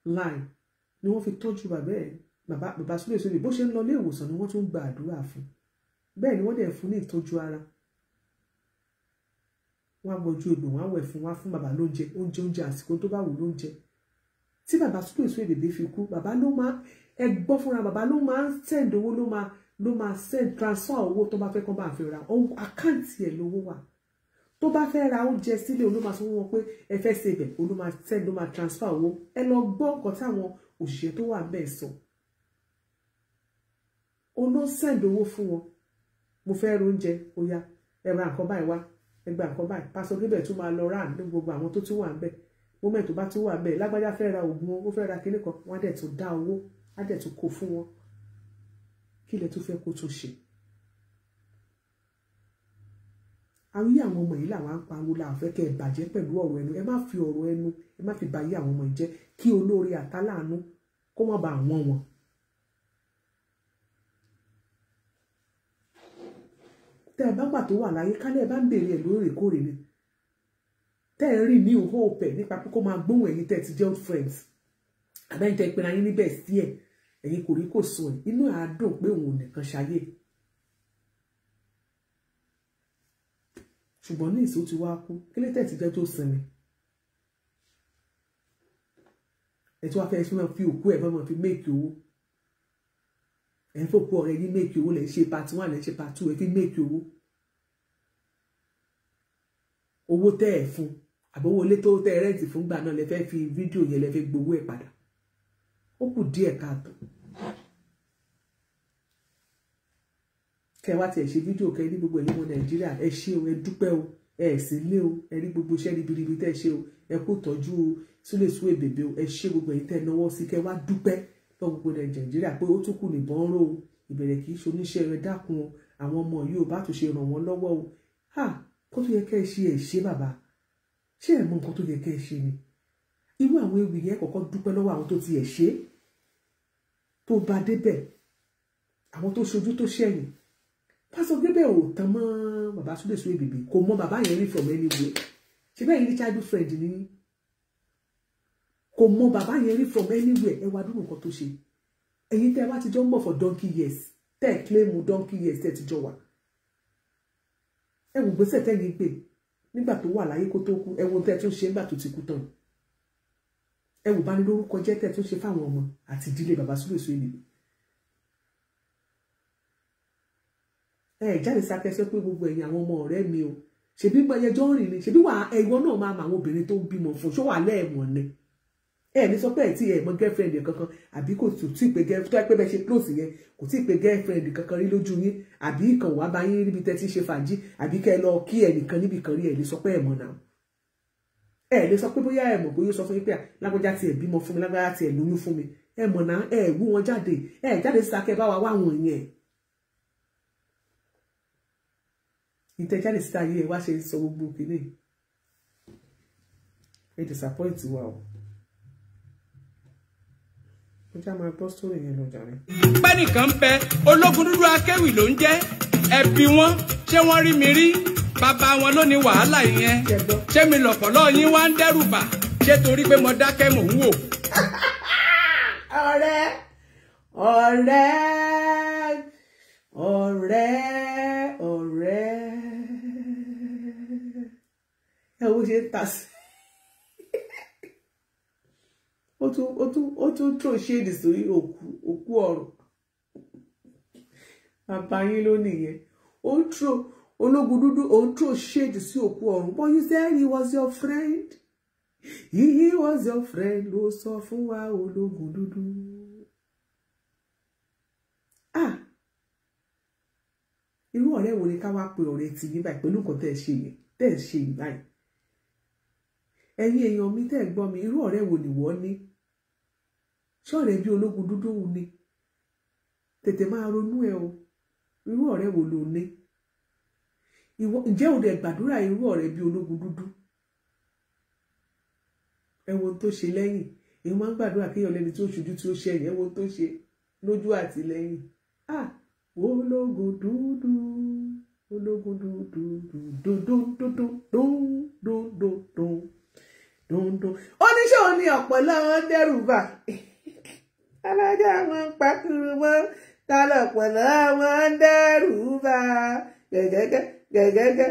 line ni wọ́n fi tọ́jú bàbá Sule Suede bó ṣe ń lọ ilé ìwòsàn ni wọ́n tún gba àdúrà fún. Bẹ́ẹ̀ ni wọ́n dẹ̀ fún ní ìtọ́jú ara. Wọ́n á gbọ́jú egbò, wọ́n á wẹ̀ fún, wọ́n á fún bàbá oúnjẹ àsìkò tó bá wù lóúnjẹ. Tí bàbá Sule Suede fi kú, bàbá ló máa gbọ́ fúnra, bàbá ló máa ń send owó, ló máa send transfer owó tó bá fẹ́ kán bá fi ra àkáǹtì ẹ̀ lówó wà. Tó bá fẹ́ ra oúnjẹ sílé, ló máa sọ wọn pé ẹ fẹ́ ṣe ibẹ̀, ló máa send, ló máa transfer owó. Ẹ lọ gbọ́ nǹkan táwọn òṣìṣẹ́ tó wà bẹ́ẹ̀ sọ. Ó ló send owó fún wọn. Mo fẹ́ ra oúnjẹ, ó yá ẹ ra nǹkan báyìí wá, ẹ gba nǹkan báyìí. Pásítọ̀ Gabriel tún máa lọ rà ní gbogbo àwọn tó tún wà ńbẹ̀. Moment tó bá tún wà ńbẹ̀, lágbájá fẹ́ ra oògùn, ó fẹ́ ra kinní kan, wọ́n á dẹ̀ tún dá owó, á dẹ̀ tún kó fún wọn. Kí lẹ tún fẹ́ kó tún ṣe? Àwọn àwọn ọmọ yìí làwọn ń pariwo la fẹ́ kẹ́ ẹ bàjẹ́ pẹ̀lú ọ̀rọ̀ ẹnu. Ẹ má fi ọ̀rọ̀ ẹnu, ẹ má fi bàyé àwọn ọmọ yìí jẹ́ kí olóore àtàláàánú kó má bàa wọ́n wọn. Tẹ́ ẹ bá pàtó wà láyé, kálẹ̀ ẹ bá ń béèrè ẹ̀ lóòrèkóòrè ni. Tẹ́ ẹ rí ní òhó òpẹ̀ nípa pé kó máa gbóhùn ẹ̀yin tẹ́ ẹ ti jẹ́ old friends. Àbẹ́yìn tẹ́ ẹ pinna yín níbẹ̀ sí ẹ̀, ẹ̀yin kò rí kò sùn ẹ̀, inú àádùn pé òun ò nìkan ṣayé. Ṣùgbọ́n ní ìsó ti wá kú, kí ló tẹ̀ ti jẹ́ tó sinmi? Ẹ tí wá fẹ́ fi òkú ẹ̀ bá wọn fi méèkì owó. Ẹ ń fòkú ọ̀rẹ́ yín méèkì owó, lẹ̀ ń ṣe part 1, lẹ̀ ń ṣe part 2, ẹ fi méèkì owó. Owó tẹ́ ẹ̀ fún, àbówó ilé tó tẹ́ ẹ rẹ́ǹtì fún gbà náà lẹ fẹ́ fi fídíò yẹn lẹ fẹ́ gbowó ẹ̀ padà. Ó kù díẹ̀ káàtó. Kẹ wá tiẹ̀ ṣe fídíò kẹ ní gbogbo ẹ̀yin ọmọ Nàìjíríà, ẹ ṣé o, ẹ dúpẹ́ o, ẹ sì lé o, ẹ rí gbogbo iṣẹ́ ribiribi tẹ́ ṣe o, ẹ kú tọ́jú Sule Suede o, ẹ ṣé gbogbo ẹ̀yin tẹ́ náwó sí, kẹ wá dúpẹ́ lọ́wọ́ gbogbo Nàìjíríà pé ó tún kù nìbọn ró o, ìbẹ̀rẹ̀ kì í ṣe oníṣẹ́ rẹ dákun o, àwọn ọmọ yìí ò bá tún ṣe ràn wọ́n lọ́wọ́ o. Kó tó yẹ kẹ́ ẹ ṣe ẹ̀ ṣe bàbá, ṣé ẹ mọ nǹkan tó yẹ kẹ́ ẹ ṣe ni? Irú àwọn ewì yẹn kọ́kọ́ dúpẹ́ lọ́wọ́ àwọn tó ti ẹ̀ ṣe tó bá débẹ̀, àwọn tó ṣojú tó ṣẹ̀yìn. Pásítọ̀ Gabriel ò tán mọ́ bàbá Sule Suede kò mọ bàbá yẹn rí from anywhere. Ṣé bẹ́ẹ̀ yìí ní childhood friend ni? Kò mọ bàbá yẹn rí from anywhere. Ẹ wá dúró nǹkan tó ṣe. Ẹ̀yin tẹ́ wá ti jọ ń bọ̀ for donkey years, tẹ́ ẹ̀ claim donkey years tẹ́ ti jọ wà. Ẹ wò gbèsè tẹ́yìn pé nígbà tó wà láyé kó tó kú, ẹ wo tẹ́ tún ṣe nígbà tó ti kú tán. Ẹ wò bá ní lórúkọ jẹ́ tẹ́ tún ṣe fáwọn ọmọ àti ìdílé bàbá Sule Suede. Jáde sákẹ́sẹ́ pé gbogbo ẹ̀yin àwọn ọmọ ọ̀rẹ́ mi o, ṣebí gbọ́yẹjọ́ rìn ni, ṣebí wà ẹ̀wọ̀n náà máa mọ àwọn obìnrin tó ń bímọ fún, ṣó wà lẹ́ẹ̀mọ̀ ni. Ní sọ pé ẹ̀ tí ẹ̀ mọ girlfriend kankan, àbí kò tí ì pé girlfriend, tó ẹ pé bẹ́ẹ̀ ṣe close yẹn, kò tí ì pé girlfriend kankan rí lójú yín, àbí ìkàn wá bá yín níbi tẹ́ ti ṣe fàájì, àbí kẹ́ ẹ lọ kí ẹnìkan níbi kan rí, ẹ̀ lè sọ pé ẹ̀ mọ̀ náà. Ẹ̀ lè sọ pé bóyá ẹ̀ mọ̀ bóyá ó sọ fún yín pé lágbájá ti ẹ̀ bímọ fún mi, lágbájá ti ẹ̀ lóyún fún mi, ẹ̀ mọ̀ náà, ẹ̀ wú wọn jáde, ẹ̀ jáde síta kẹ́ bá wa wá wọn yẹn. Ìtẹ̀jáde síta yìí ẹ wá ṣe sọ gbogbo kìíní. Ẹ disappoint wa o. Ó já máa gbọ́ sórí yẹn lọ jàre. Pẹ́nìkan bẹ ológun dúdú akéwì ló ń jẹ́, ẹbí wọn ṣé wọ́n rí mi rí, bàbá wọn ló ní wàhálà yẹn, ṣé mi lọ̀pọ̀lọ́ yín wá ń dẹ́rù bà, ṣé torí pé mo dákẹ́ mò ń wò. Ọ̀rẹ́ ọ̀rẹ́ ọ̀rẹ́ ọ̀rẹ́ ẹ wo ṣe ń ta sí ó tún tó ṣéèdì sórí òkú ọ̀rọ̀ bàbá yín ló nìyẹn, ó ń tó ológun dúdú, ó ń tó ṣéèdì sí òkú ọ̀run. But you said he was your friend, he was your friend, ló sọ fún wa ológun dúdú. Irú ọ̀rẹ́ wo ni ká wá pe ọ̀rẹ́ ti ní báyìí pẹ̀lú nǹkan tẹ́ ẹ ṣe yẹn, tẹ́ ẹ ṣe báyìí? Ẹ̀yin èèyàn mi tẹ́ ẹ gbọ́ mi, irú ọ̀rẹ́ wo ni wọ́n ní? Ṣé ọ̀rẹ́ bí ológun dúdú wù ni? Tètè máa ronú ẹ o, irú ọ̀rẹ́ wo ló ní? Ǹjẹ́ o dẹ̀ gbàdúrà irú ọ̀rẹ́ bí ológun dúdú? Ẹ wo ohun tó ṣe lẹ́yìn, èyí máa ń gbàdúrà kéèyàn lẹ́ni tí ó ṣojú tí ó ṣe ẹ̀yẹ́ wo tó ṣe lójú àti lẹ́yìn ológun dúdú ológun dúdú dúdú oníṣẹ́ òní ọ̀pọ̀lọ́ dẹ́rù bà alájà wọn ń pàkúrú wọn tálọ̀pọ̀lọ́ wọn dẹ́rù bà gẹ́gẹ́gẹ́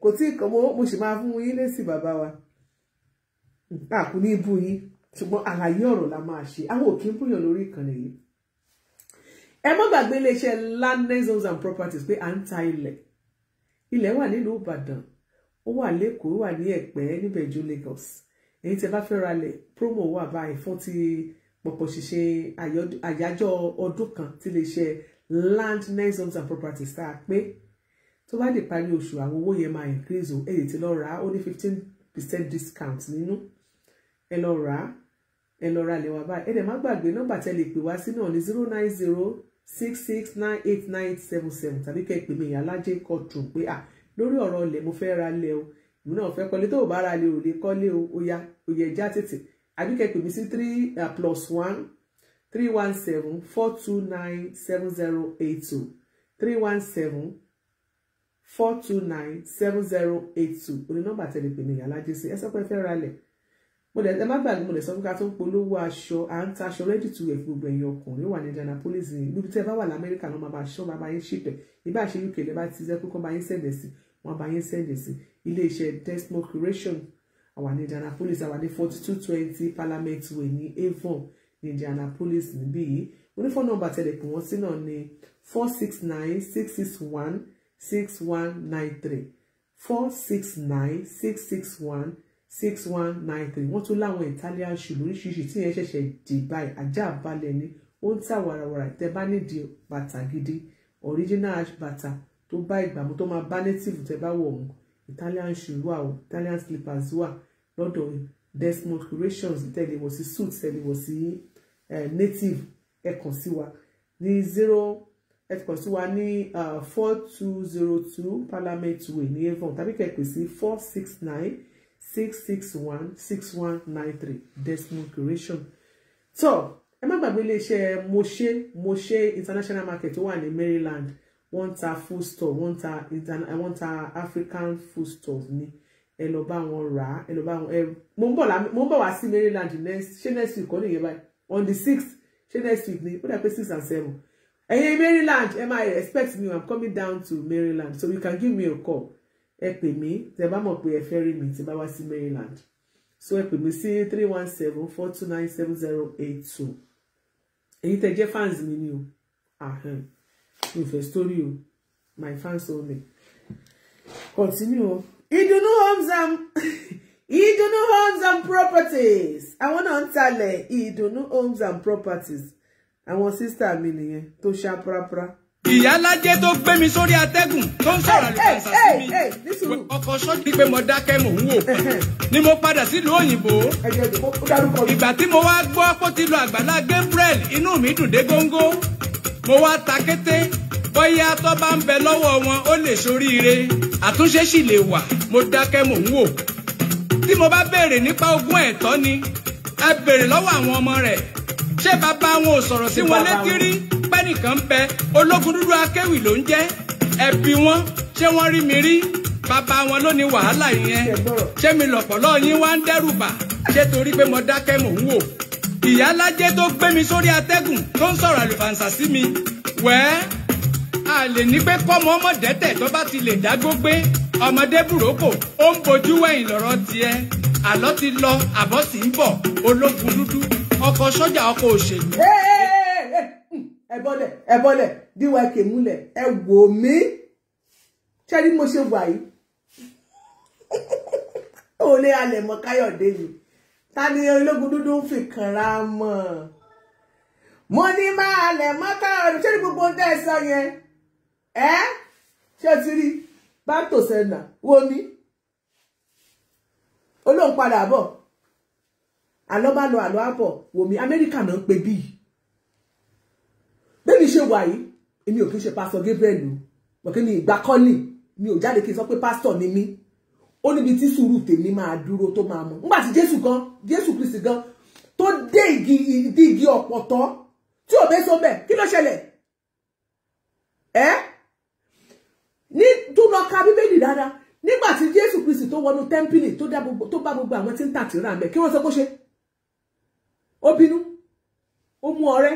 kò tí ì kàn mo sì máa fún yín lésì bàbá wa àkú ní ibú yín ṣùgbọ́n àlàyé ọ̀rọ̀ la máa ṣe àwọn òkè ń búyàn lórí ìkànnì yìí. Ẹ má gbàgbé iléeṣẹ́ Landness Homes and Properties pé à ń ta ilẹ̀ wà nílùú Ìbàdàn ó wà lẹ́kọ̀ọ́ ó wà ní Ẹ̀pẹ́ níbẹ̀ jó Lagos èyí tí ẹ bá fẹ́ ra lẹ̀ promo wà báyìí fún ti pọ̀pọ̀ ṣiṣẹ́ àyájọ́ ọdún kan tí iléeṣẹ́ Landness Homes and Properties tá a pé tó bá lè parí oṣù àwọn owó yẹn máa increase o èyí tí lọ rà á ó ní 15% discount nínú ẹ lọ rà lẹ́wà báyìí ẹ dẹ̀ má gbàgbé nọ́mbà tẹ́ lè pè wá sí náà ní 09066989877 tàbí kẹ́ ẹ pè mí Ìyálájé courtroom pé lórí ọ̀rọ̀ ilẹ̀ mo fẹ́ ra lẹ̀ o ìmú náà fẹ́ kọ́lé tó o bá ra lẹ̀ ò lè kọ́lé o ó yá ẹja tètè àbí kẹ́ ẹ pè mí sí 3+1 317 429 7082 317 429 7082 oní nọ́mbà tẹ́ lè pè mí Ìyálájé sí ẹ sọ pé ẹ fẹ́ ra lẹ̀ mo dẹ̀ ẹ má gbàgbé mo dẹ̀ sọ fún ká tó ń polówó aṣọ à ń ta aṣọ ready to wear gbogbo ẹ̀yin ọkùnrin wà ní Indianapolis ní ibi tí ẹ bá wà lamẹ́ríkà náà máa bá aṣọ máa bá yín ṣìpẹ̀ ìbá ṣe UK lẹ́ bá ti ṣe kókó bá yín sẹ̀dẹ̀ sí wọn bá yín sẹ̀dẹ̀ sí ilé-iṣẹ́ Desmo Creation àwa ní Indianapolis àwa ní 4220 Parliament Way ní Avon ní Indianapolis níbí yìí onífọ́n nọ́mbà tẹ́lẹ̀ pé wọ́n sí náà ní 469-661-6193 469-661-6193 wọ́n tún láwọn Italian shoe lóríṣiríṣi tí yẹn ṣẹ̀ṣẹ̀ dì báyìí ajá balẹ̀ ni ó ń tà wàràwàrà tẹ́ bá nídìí bàtà gidi original bàtà tó bá ìgbà mu tó máa bá native tẹ́ bá wọ̀ mu Italian shoe wà o Italian slippers wà lọ́dọ̀ Desmo Creations tẹ́lẹ̀ wọ̀ sí suit tẹ́lẹ̀ wọ̀ sí native ẹ kàn sí wa ní 4202 Parliament Way ní Avon tàbí kẹ́ pè sí 469-661-6193 Desmo Creation. So ẹ má gbàgbé iléeṣẹ́ Moshe International Market tó wà ní Maryland wọ́n ta food store wọ́n ta African food stores ní ẹ lọ bá wọn rà á ẹ lọ bá wọn mo ń bọ̀ wá sí Maryland next week kọ́ nìyẹn báyìí on the 6th ṣé next week ni ó dà pé 6 and 7 ẹ̀yin Maryland ẹ máa expect me I'm coming down to Maryland so you can give me a call ẹ pè mí tẹ́ bá mọ̀ pé ẹ fẹ́ rí mi tí bá wá sí Maryland so ẹ pè mí sí 317-429-7082 èyí tẹ́ jẹ́ fans mi ni o ìfẹ́ story o my fans only continue o Ìdùnnú Homes and Properties àwọn náà ń talẹ̀ Ìdùnnú Homes and Properties àwọn sísítà mi nìyẹn tó ṣá pàápàá. Ìyálájé tó gbé mi sórí atẹ́gùn tó ń sọ̀rọ̀ àlùfáàsà sí mi ọkọ̀ sọ́jú pé mo dákẹ́ mò ń wò ni mo padà sílùú òyìnbó ìgbà tí mo wá gbọ́ pé ó ti lo Àgbàlá Gabriel inú mi dùn dé góńgó mo wá ta kété bóyá tó bá ń bẹ lọ́wọ́ wọn ó lè ṣoríire àtúnṣe sì lè wà mo dákẹ́ mò ń wò tí mo bá béèrè nípa ogún ẹ̀tọ́ ni ẹ béèrè lọ́wọ́ àwọn ọmọ rẹ̀ ṣé bàbá wọn ò sọ̀rọ̀ sí wọn létí rí pẹ́nìkan bẹ ológun dúdú akéwì ló ń jẹ́ ẹbí wọn ṣé wọ́n rí mi rí bàbá wọn ló ní wàhálà yẹn ṣé mi lọ̀pọ̀lọ́ yín wá ń dẹ́rù bà ṣé torí pé mo dákẹ́ mò ń wò Ìyálájé tó gbé mi sórí atẹ́gùn tó ń sọ̀rọ̀ àlùfàǹsà sí mi wẹ́ẹ́ a lè ní pé kọ́mọ ọmọ dẹ́tẹ̀ tó bá ti lè dágbó gbé ọmọdé burúkú ó ń bojú wẹ̀yìn lọ́rọ̀ tiẹ̀ àlọ́ ti lọ àbọ̀ sì ń bọ̀ ológun dúdú ọkọ̀ sọ́jà ọkọ̀ òṣèlú. ẹ bọ́lẹ̀ díwọ̀ ẹ̀kẹ́ múlẹ̀ ẹ wò mí ṣé ní mo ṣe wà yìí ó lé alẹ̀ mọ́ Káyọ̀dé yìí ta ni ológun dúdú ń fi kànra mọ́ mo ní máa lẹ̀ mọ́ Káyọ̀dé ṣé ní gbogbo ń tẹ́ ẹ sọ yẹn ṣé o ti rí bá tò sẹ́nà wo mi olóhùn padà bọ̀ àlọ́ bá lọ àlọ́ àbọ̀ wò mí Amẹ́ríkà náà ń pe bíi bẹ́ẹ̀ni ṣe wà yìí èmi ò kí ń ṣe pásítọ̀ Gabriel o wọ́n kí ni ìgbà kọ́lì mi ò jáde kí n sọ pé pásítọ̀ ni mí ó níbi tí sùúrù tèmi máa dúró tó máa mọ̀ nígbà tí Jésù Kristi gan tó dé igi ọ̀pọ̀tọ́ tí ò bẹ́ so bẹ́ẹ̀ kí ló ṣẹlẹ̀ ní túnà ka Bíbélì dáadáa nígbà tí Jésù Kristi tó wọnú tẹ́ḿpìlì tó bá gbogbo àwọn tí ń tà tí rà ńbẹ̀ kí wọ́n sọ pé ṣe ó bínú ó mú ọrẹ́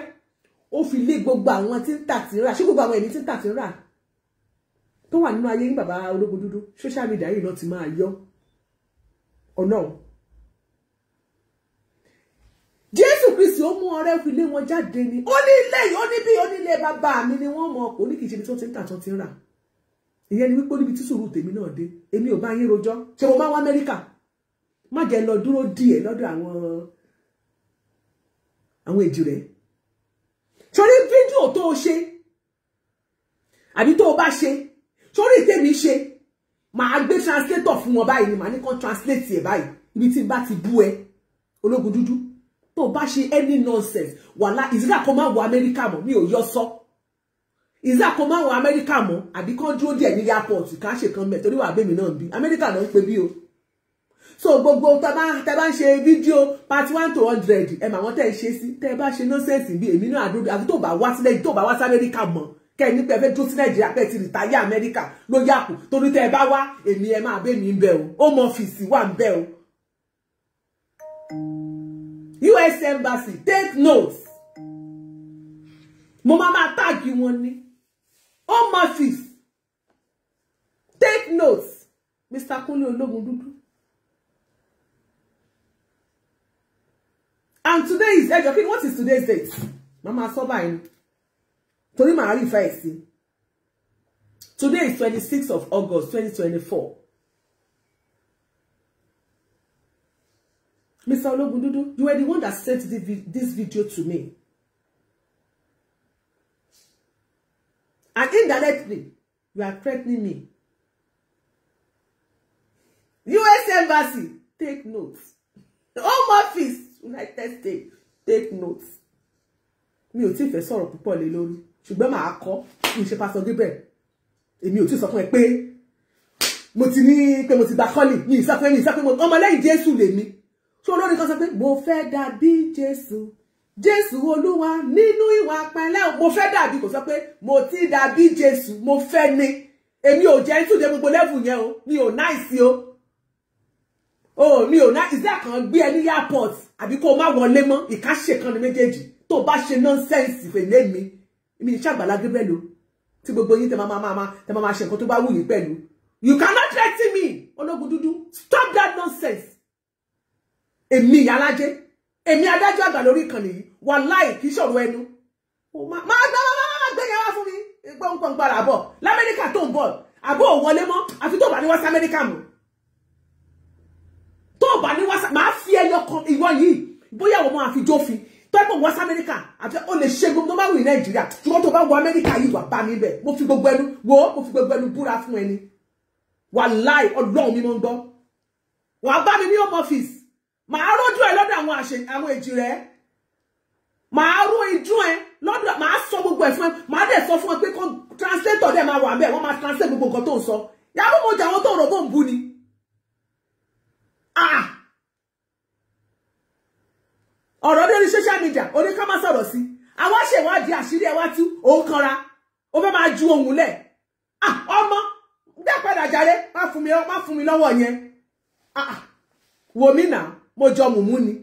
ó fi lé gbogbo àwọn tí ń tà tí rà ṣé gbogbo àwọn ẹ̀mí tí ń tà tí rà tó wà nínú ayé ní bàbá ológun dúdú social media yìí náà ti máa yọ ọ̀nà Jésù Kristi ó mú ọrẹ́ fi lé wọn jáde ni ó ní ilé yìí ó ní bí ó ní ilé bàbá mi ni wọ́n mọ̀ kò ní kìí ṣe ibi tó ti ń tà tó ti ń rà ìyẹn ni wípé níbi tí sùúrù tèmi náà dé èmi ò bá yín rojọ́ ṣé mo máa wá Amẹ́ríkà má jẹ́ lọ dúró díẹ̀ lọ́dọ̀ àwọn èjì rẹ̀ sórí fídíò tó o ṣe àbí tó o bá ṣe sórí tèmi ṣe màá gbé translator fún wọn báyìí ni màá ní kàn translate ẹ̀ báyìí ibi tí n bá ti bú ẹ ológun dúdú tó o bá ṣe any nonsense wàhálà ìsìlá kó má wọ Amẹ́ríkà mọ́ mi ò yọ sọ ìsìlá kó má wọ Amẹ́ríkà mọ́ àbí kán dúró díẹ̀ ní airport ká ṣe kan mẹ́ torí wà bẹ́mi náà bí Amẹ́ríkà náà ń pè bí o so gbogbo tẹ bá ń ṣe fídíò part 1 to 100 ẹ mà wọ́n tẹ́ ṣe sí tẹ́ bá ṣe nonsense bí èmi náà àdúró àfi tó bá wá sílẹ̀ tó bá wá sí Amẹ́ríkà mọ́ kẹ́ ní pé ẹ fẹ́ dúró sí Nàìjíríà pé ti rìtáyà Amẹ́ríkà ló yàkù torí tẹ́ bá wá èmi ẹ máa bẹ́ mi ń bẹ o home office wà ń bẹ o US Embassy take notes mo máa tag wọn ní home office take notes Mr. Kunle ológun dúdú. And today is what is today's date? Mama so by torí màá rí ìfẹ́ sí. Today is 26th of August 2024. Mr. Ologundudu, you were the one that sent this video to me. And indirectly, you are threatening me. US Embassy, take notes. Home Office, United States, take notes. Mi ò tí fẹ́ sọ̀rọ̀ púpọ̀ lé lórí. Ṣùgbọ́n màá kọ́ kí n ṣe Pastor Gabriel. Èmi ò tí sọ fún ẹ pé mo ti ní pé mo ti gba kọ́lì. Mi ì sọ pé mo ọmọlẹ́yìn Jésù lèmi. So olórin kan sọ pé mo fẹ́ dàbí Jésù. Jésù Olúwa nínú ìwà pẹ̀lẹ́ mo fẹ́ dàbí kò sọ pé mo ti dàbí Jésù mo fẹ́ ni. Èmi ò jẹ́ tún dé gbogbo level yẹn o. Mi ò nice o. Oh, mi ò nice. Is that kan gbé ẹ ní airport àbí kó má wọlé mọ́ ìka ṣe kan ní méjèèjì. Tó bá ṣe nonsense fele mi. Mi ṣe Agbala Gabriel o. Tí gbogbo yín tẹ́ máa ṣe nǹkan tó bá wù yín pẹ̀lú. You cannot threaten me. Ológundudu, stop that nonsense. Èmi Yalaje, èmi adájọ́ àgbà lórí ìkànnì yìí, wàláhì kì í ṣọ̀rọ̀ ẹnu. O ma gbé yẹn wá fún mi. Gbọ́ngbọ́n gbára bọ̀. L'Amẹ́ríkà tó ń bọ̀. Àbọ̀ ò wọlé mọ́, àfi tó bá ní wá sí Amẹ́ríkà mọ́. Tó bá ní wá sí, máa fi ẹyọ kan ìwọ yìí. Bóyá wọ́n máa fi jófin. Tó ẹ̀pọ̀ wá sí Amẹ́ríkà, àti ó lè ṣe gbogbo máa wù ní Nàìjíríà. Ṣùgbọ́n tó bá wọ Amẹ́ríkà yìí wà bá mi bẹ̀. Mo fi gbogbo ẹnu búra fún ẹni. Wàláhì Ọlọ́run mi mọ́ ń gbọ́. Wà bá mi ní home office. Màá rójú ẹ lọ́dọ̀ àwọn èjì rẹ̀. Màá ró ijú ẹ lọ́dọ̀ màá sọ gbogbo ẹ̀ fún ẹ. Màá dẹ̀ sọ fún ẹ pé translator dẹ̀ máa wà ńbẹ̀ wọ́n máa translate gbogbo nǹkan tó ń sọ. Yàrá mo jà wọ́n tó rò bó ń bú ni. Ọ̀rọ̀ lórí social media oní ká má sọ̀rọ̀ sí. Àwa ṣèwádìí àṣírí ẹ wá tú òun kanra. Ó fẹ́ máa ju ohun lẹ̀. Ọmọ dá padà jàre má fún mi lọ́wọ́ yẹn. Wò mí náà. Mo jọ mumu ni.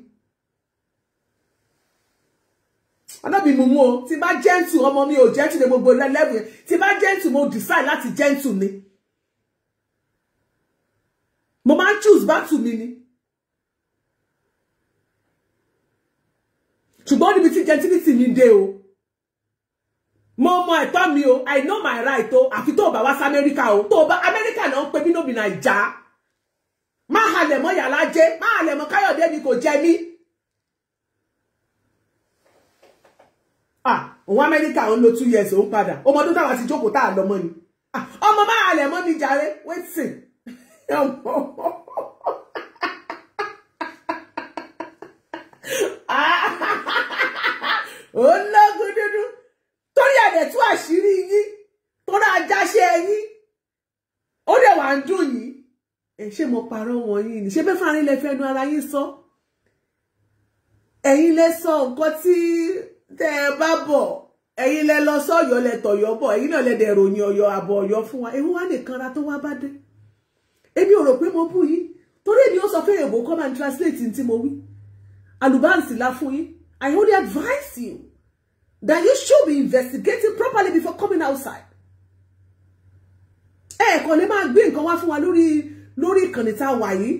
Anabi mumu o, tí bá gentle ọmọ mi ò gentle de gbogbo level yẹn. Tí bá gentle mo decide láti gentle ni. Mo máa choose battle mi ni. Ṣùgbọ́n níbi tí gentility mi dé o. Mo mọ ẹ̀tọ́ mi o, I know my right o. Àfi tó bá wá sí America o. Tó bá America náà ń pè mí no be Naija. Má halẹ̀ mọ́ Yàlájé, má halẹ̀ mọ́ Káyọ̀dé mi kò jẹ mí. Òun Amẹ́ríkà ń lo 2 years òun padà. Ọmọ tó táwa ti jókòó tá lọ mọ́ ni. Ọmọ má halẹ̀ mọ́ mi jàre, wetin. Ológundudu. Torí àdẹ̀ tú àṣírí yín. Torí ajá ṣe yín. Ó dẹ̀ wá ń dùn yín. ṣé mo parọ́ wọn yín ni ṣé bẹ́ẹ̀ fún àárín lẹ fẹ́ nu ara yín sọ ẹ̀yin lẹ sọ nǹkan tí tẹ́ ẹ bá bọ̀ ẹ̀yin lẹ lọ sọ́yọ́ lẹ tọ̀yọ́ bọ̀ ẹ̀yin náà lẹ dẹ̀ ròyìn Ọ̀yọ́ àbọ̀ Ọ̀yọ́ fún wa ewu wá nìkan ra tó wá bá dé èmi ò rò pé mo bú yín torí èmi ó sọ pé èbó come and translate ní tí mo wí àlùbáǹsì la fún yín I only advise you that you should be investigating properly before coming outside. Kò lè máa gbé nǹkan wá fún wa lórí ìkànnì tá wà yìí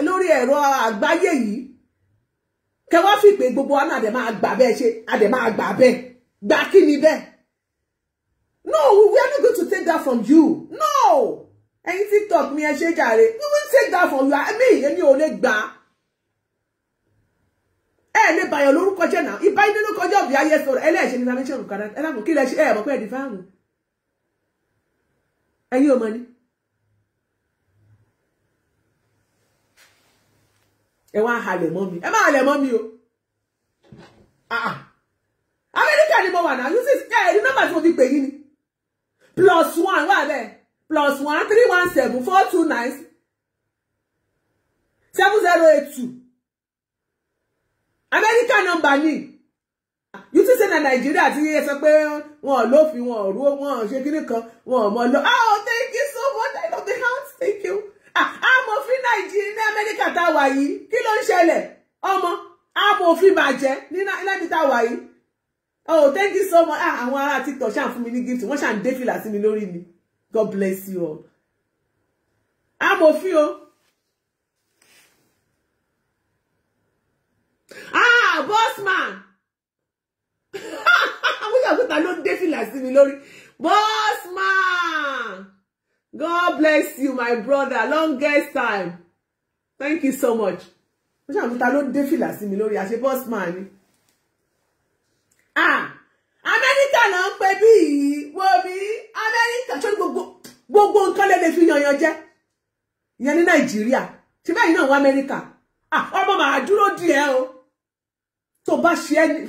lórí ẹ̀rọ àgbáyé yìí kẹ wá fi pé gbogbo wa náà dẹ̀ máa gbà bẹ́ẹ̀ ṣe adẹ̀ máa gbà bẹ́ẹ̀ gbà kí ni bẹ́ẹ̀. No, we are not going to take that from you. No, ẹ̀yin TikTok mi ẹ ṣe jàre we will take that from you. Èmi ò lè gbà lè bàyàn lórúkọ jẹ́ náà ìbá ilé lórúkọ jẹ́ òbí ayé sọ̀rọ̀ ẹlẹ́ẹ̀ṣẹ̀ ní nàmẹ́ṣẹ̀ òkàdá ẹlẹ́mù kí lẹ ṣe mọ̀ pé ẹ̀dì fáàmù ẹ̀yin ò mọ̀ ni ẹ wá halẹ̀ mọ́ mi ẹ má halẹ̀ mọ́ mi o Amẹ́ríkà ni mo wà náà yusuf ẹ̀ẹ́dì nọ́mbà tí mo fi pè yín ni +1 wà bẹ́ẹ̀ +1 317 429 7082 American number ni you ti say na Nigeria ti ẹ sọ pé wọn lófin wọn ru wọn ṣe kíní kan wọn mọ lọ thank you so much I love the house thank you amòfin Nigeria ní America tá wà yìí kí ló ń ṣẹlẹ̀ ọmọ amòfin bàjẹ́ ní ibi tá wà yìí thank you so much àwọn ará TikTok ṣàn fún mi ní gift wọ́n ṣàn dé fìlà sí mi lórí mi God bless you all amòfin o. Boss man. We are going to load defila sí mi lórí. Boss man. God bless you, my brother. Longest time. Thank you so much. We are going to load defila sí mi lórí. As a boss man. America ló ń pè bí wo bí America ṣé gbogbo nǹkan lè fi yanyan jẹ. Ìyẹn ní Nàìjíríà. Ṣé báyìí náà wá America. Ọmọ máa dúró díẹ̀ o. Tó bá ṣe ẹni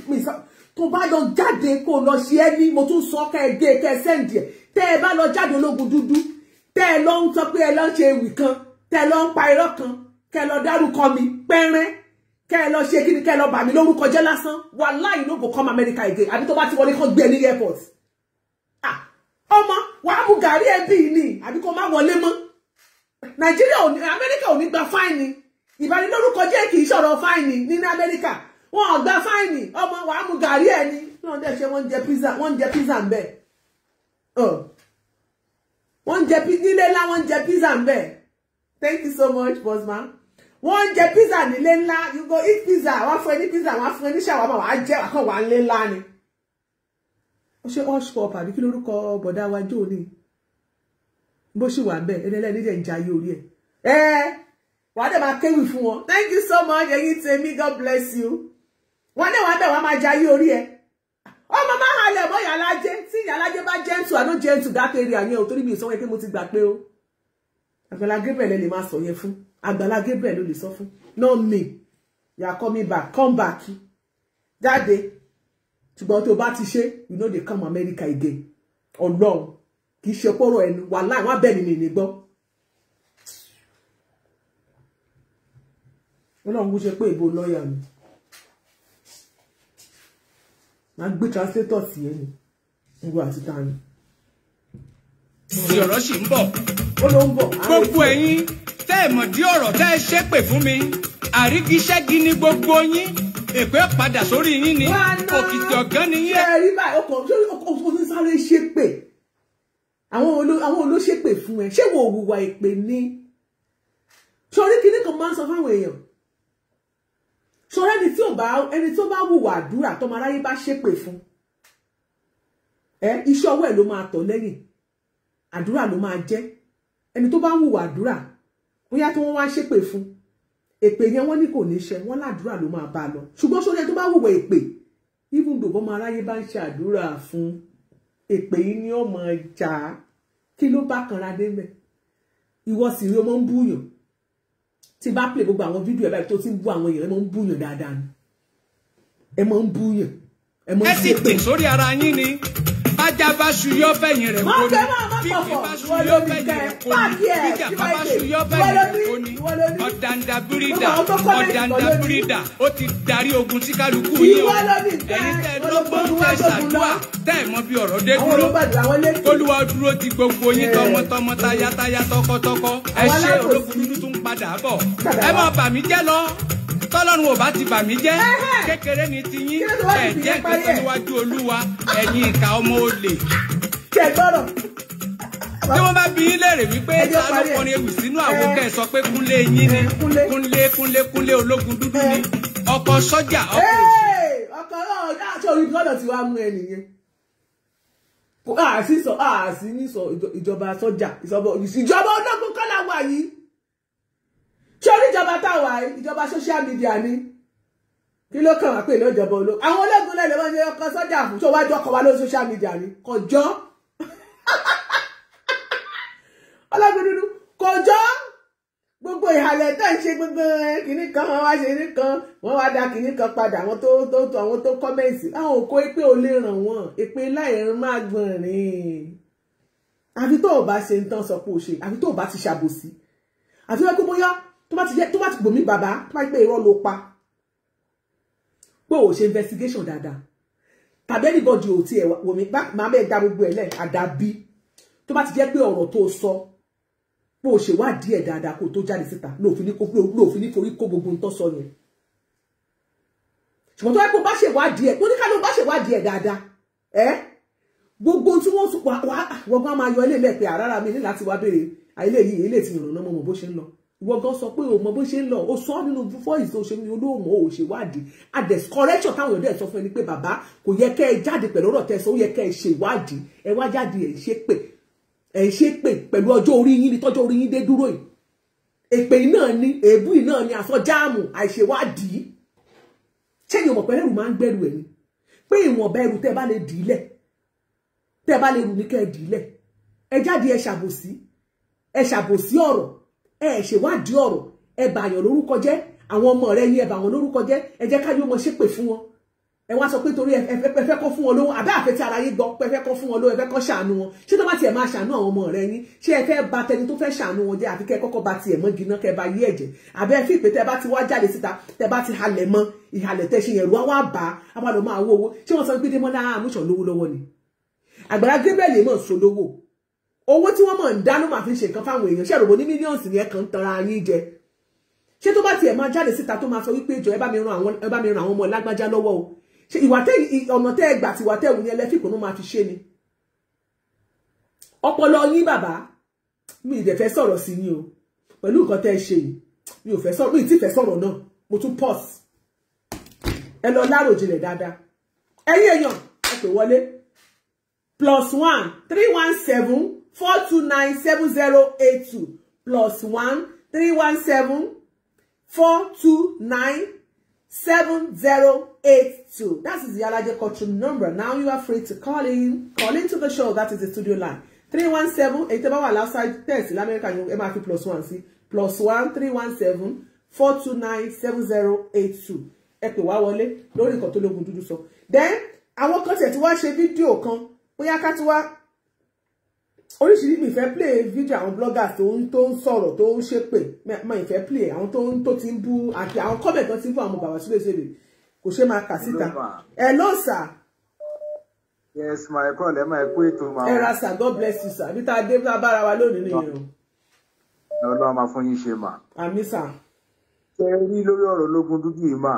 tó bá lọ jáde kó lọ ṣe ẹni mo tún sọ kẹ́ gé kẹ́ send ẹ tẹ́ ẹ bá lọ jáde ológun dúdú tẹ́ ẹ lọ ń sọ pé ẹ lọ ṣe ewì kan tẹ́ ẹ lọ ń pa irọ́ kan kẹ́ lọ dárúkọ mi pẹ́rẹ́ kẹ́ lọ ṣe kíni kẹ́ lọ bà mí lórúkọ jẹ́ lásán wallahi no go come America again àbí tó bá ti wọlé kan gbé ní airport ọmọ wàá mú gàrí ẹbí ni àbí kó má wọlé mọ́ Nàìjíríà America ò ní gba fáìnì ìbanilórúkọ jẹ́ kì í ṣọ̀rọ̀ fáìnì ní America wọ́n gba fáìnì ọmọ wàá mú gàrí ẹni wọ́n dẹ̀ ṣe wọ́n jẹ pizza ń bẹ̀ wọ́n jẹ nílé ńlá wọ́n jẹ pizza ń bẹ̀ thank you so much bossman wọ́n jẹ pizza nílé ńlá you go eat pizza wọ́n fún ẹ ní pizza wọ́n fún ẹ ní ṣàwámà wàá jẹ àkàn wà nílé ńlá ni ó ṣe hush pop àbí kí lórúkọ bọ̀dá wa jò ní bó ṣì wà ń bẹ̀ ẹlẹ́lẹ́ jẹ́ ń jayé orí ẹ̀ wàá dẹ̀ máa kéwì fún wọn thank you so much ẹ̀yin tèmi God bless you wọ́n ní wọ́n bẹ̀ wọ́n máa jayé orí ẹ̀ ọmọ máa halẹ̀ bọ́ yàlájẹ́ tí yàlájẹ́ bá gentle àná gentle that area yẹn ò torí mi ìsọwọ́ pé mo ti gbà pé o Àgbàlá Gabriel lè máa sọ yẹn fún Àgbàlá Gabriel ló lè sọ fún not me you are coming back come back jáde ṣùgbọ́n tó bá ti ṣe you know they come America again Ọlọ́run kì í ṣe pọ́rọ̀ ẹnu wàláhì wọ́n bẹ̀ mí ní gbọ́ Ọlọ́run kò ṣe pé ìbò lọ́ọ̀yà mi máa gbé translator sí ẹni ngbọ àti tani. Ọ̀rọ̀ sì ń bọ̀. Ó ló ń bọ̀. Gbogbo ẹ̀yin tẹ́ ẹ mọ̀ dí ọ̀rọ̀ tẹ́ ẹ ṣépè fún mi àrígiṣẹ́gi ni gbogbo yín èpè padà sórí yín ni òkìtì ọ̀gán ni yín. Ẹ rí báyìí ọkọ̀ ní sáré ṣépè àwọn olóṣèpè fún ẹ ṣé wo òwúwa èpè ni sórí kíní kan máa ń sọ fáwọn èèyàn sọ̀rọ̀ ẹni tí ó bá wùwà àdúrà tọmọ aráyé bá ṣépè fún iṣẹ́ ọwọ́ ẹ̀ ló máa tọ̀ lẹ́yìn àdúrà ló máa jẹ́ ẹni tó bá wùwà àdúrà bóyá tí wọ́n wá ṣépè fún èpè yẹn wọ́n ní kò ní ṣe wọ́n ládùúrà ló máa bá lọ ṣùgbọ́n sọ̀rọ̀ ẹni tó bá wùwà èpè even though bọ́mọ aráyé bá ń ṣe àdúrà fún èpè yìí ni ó máa jà kí ló bá kanra dé mẹ́ ìwọ sì rí ọmọ ń búyàn tí bá play gbogbo àwọn fídíò ẹ̀ báyìí tó ti ń bú àwọn èèyàn ẹ máa ń búyàn dáadáa ni ẹ máa ń búyàn ẹ máa ń sì pè sórí ara yín ni bájá bá ṣuyọ́ fẹ̀yìn rẹ̀ kó ní bíkì bá ṣuyọ́ fẹ̀yìn rẹ̀ kó ní bíjà bá ṣuyọ́ fẹ̀yìn rẹ̀ kó ní ọ̀dàǹdà bírídà ó ti darí ogun tí kálukú yìí o ẹ̀yin tẹ́ lọ́gbọ́n tẹ́ ṣàdúrà tẹ́ mọ̀ bí ọ̀rọ̀ dé dúró kólúwa dúró ti gbogbo yín tọmọtọmọ tayátayá tọkọtọkọ ẹ ṣe ológun dúdú tún padà bọ̀ ẹ má bà mí jẹ́ lọ tọ́lọ́run ò bá ti bà mí jẹ́ kékeré ni ti yín ẹ̀ jẹ́ kékeré níwájú olúwa ẹ̀yin ìka ọmọ olè. Tí wọ́n bá bi yín léèrè wípé ta ló kọrin ewì sínú àwo kẹ́ ẹ sọ pé Kúnlé yín ni Kúnlé ológun dúdú ni ọkọ sọ́jà ọkọ òsì. ọkọ náà àti orí gbọ́dọ̀ tí wàá mú ẹ nìyẹn. àásì ní sọ ìjọba sọ́jà ìjọba ológun kọ́ la wà yìí. ṣé orí ìjọba táwa ìjọba social media ni kí ló kàn wá pé ìlú ìjọba ológun àwọn ológun lẹ́lẹ̀ wọ́n ṣe ọkọ sọ́jà fún ṣé wájú ọkọ̀ wa lórí social media ni kọjọ́ ọlọ́gun dúdú kọjọ́ gbogbo ìhàlẹ̀ tẹ́ ń ṣe gbogbo kìíní kan wọ́n wá ṣe ní kan wọ́n wá da kìíní kan padà àwọn tó kọ́mẹ̀ǹsì àwọn òkó èpè ò lè ràn wọ́n èpè láìrán máa gbọ̀n rìn àfi tó o bá ṣe ń tán sọ pé o ṣe àfi tó o bá ti ṣàbòsí àfi wọ́n pé bóyá tó bá ti gbòmí bàbá tó bá gbé irọ́ ló pa pé o ṣe investigation dáadáa tàbí anybody ò tiẹ̀ wò mí máa bẹ́ẹ̀ dá gbogbo ẹ̀ lẹ̀ àdàbí tó bá ti jẹ́ pé ọ̀rọ̀ tó sọ pé o ṣèwádìí ẹ̀ dáadáa kó tó jáde síta lóòfin ní forí kó gbogbo ń tọ́ sọ yẹn ṣùgbọ́n tó yẹ kó bá ṣèwádìí ẹ̀ tó ní ká ló bá ṣèwádìí ẹ̀ dáadáa gbogbo tí wọ́n sọ wọ́n bá máa yọ ilé ilẹ̀ pé àrárá mi ní láti wá béèrè ilé yìí ilé tí ìrànná mọ̀ bó ṣe ń lọ ìwọ gan sọ pé o mọ bó ṣe ń lọ o sọ nínú voice tó ṣe ní olóòmọ o ṣèwádìí adès correction táwọn èèyàn dẹ̀ sọ fún ẹni pé bàbá kò yẹ kẹ́ ẹ jáde pẹ̀lú ọ̀rọ̀ tẹ̀sán ó yẹ kẹ́ ẹ ṣèwádìí ẹ wá jáde ẹ̀ ṣe pé pẹ̀lú ọjọ́ orí yín ni tọ́jọ́ orí yín dé dúró yìí èpè náà ni èébú náà ni àsọjáàmù àìṣèwádìí ṣé ni ọmọ pẹ̀lú ẹrù máa ń gbẹrù ẹ̀ ni pé ìwọ̀nba ẹrù tẹ́ bá lè dìílẹ̀ tẹ́ bá lè rù ní kẹ́ ẹ dìílẹ̀ ẹ jáde ẹ ṣàbòsí ọ̀rọ̀ ẹ ṣèwádìí ọ̀rọ̀ ẹ bàyàn lórúkọ jẹ́ àwọn ọmọ rẹ yín ẹ bà wọn lórúkọ jẹ́ ẹ jẹ́ káyọ̀ ọmọ ṣépè fún wọn ẹ wá sọ pé torí ẹ fẹ́ kọ́ fún wọn lówó àbẹ́ àfẹ́tí ara yín gbọ́ pé ẹ fẹ́ kọ́ fún wọn lówó ẹ fẹ́ kọ́ ṣàánú wọn ṣé tó bá tiẹ̀ máa ṣàánú àwọn ọmọ rẹ yín ṣé ẹ fẹ́ bà tẹni tó fẹ́ ṣàánú wọn jẹ́ àfi kẹ́ kọ́kọ́ bá tiẹ̀ mọ́ gíná kẹ́ bá yí ẹ̀jẹ̀ àbẹ́ ẹ fi ìpè tẹ́ bá ti wá jáde síta tẹ́ bá ti halẹ̀ mọ́ ìhalẹ̀ tẹ́ ṣe yẹn rú wá bá a máa lọ máa wó owó ṣé wọ́n sọ pé Démọ́lá àmúṣọ lówó lọ́wọ́ ni Àgbàlá Gabriel mọ̀ so lówó owó tí wọ́n mọ̀ ń dáná máa fi ṣe nǹkan fáwọn èèyàn ṣẹ́rò ní mílíọ̀nsì yẹn kan tanra yín jẹ ṣé tó bá tiẹ̀ máa jáde síta tó máa sọ wípé ìjọ ẹ bá mi ran àwọn ọmọ lágbájá lọ́wọ́ o ṣe ìwà tẹ ọ̀nà tẹ́ ẹ gbà tí ìwà tẹ́ wù ní ẹlẹ́fì kò ní máa fi ṣe ni ọpọlọ yín bàbá mi ì dẹ̀ fẹ́ sọ̀rọ̀ sí yín o pẹ̀lú nǹkan tẹ́ ẹ ṣe yìí mi ì tí fẹ́ sọ̀rọ̀ náà mo tún pause ẹ lọ láròjinlẹ̀ dáadáa ẹ̀yin èèyàn ẹ pè wọlé +1 317 429 7082 +1 317 429 7082. That is the Alaje Culture number. Now you are free to call into the show. That is the studio line. 317 outside test in America you MRP +1 see +1 317 429 7082. Ẹ pè wá wọlé lórí nǹkan tó lógun dúdú sọ. Then àwọn kan tí wá ṣe fídíò kan bóyá ká tí wá oríṣiríṣi mi fẹ́ play video àwọn bloggers tó ń sọ̀rọ̀ tó ń ṣépè má ìfẹ́ play àwọn tó ti ń bú àti àwọn comment tó ti ń bú àwọn bàbá sílẹ̀ sílẹ̀ kò ṣe máa kà síta. Hello sir. Yes my call ẹ máa kó ètò máa. Ẹ ra sir, God bless you sir bí tá a dé bá bára wa lónìí nìyẹn. Ọlọ́run máa fún yín ṣe mà. Àmín sir. Ṣé rí lórí ọ̀rọ̀ ológun dúdú yìí mà.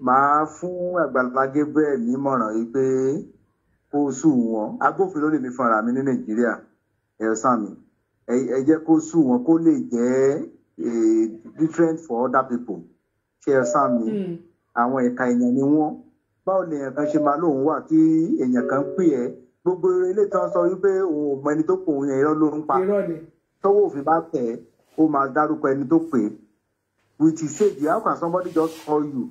Máa fún Àgbàlá Gabriel nímọ̀ràn yìí pé kó sùn wọn agbófinró lè mi fúnra mi ní Nàìjíríà ẹ̀sán mi ẹ jẹ́ kó sùn wọn kó lè jẹ́ different for other people ṣe ẹ̀sán mi àwọn ẹ̀ka èèyàn ni wọ́n báwo lè èèyàn kan ṣe máa lóun wà kí èèyàn kan pè ẹ́ gbogbo ilé tán sọ wípé òun ò mọ ẹni tó pè òun yẹn irọ́ ló ń pa tọ́wọ́ òfin bá tẹ̀ ó máa dárúkọ ẹni tó pè with his age how can somebody just call you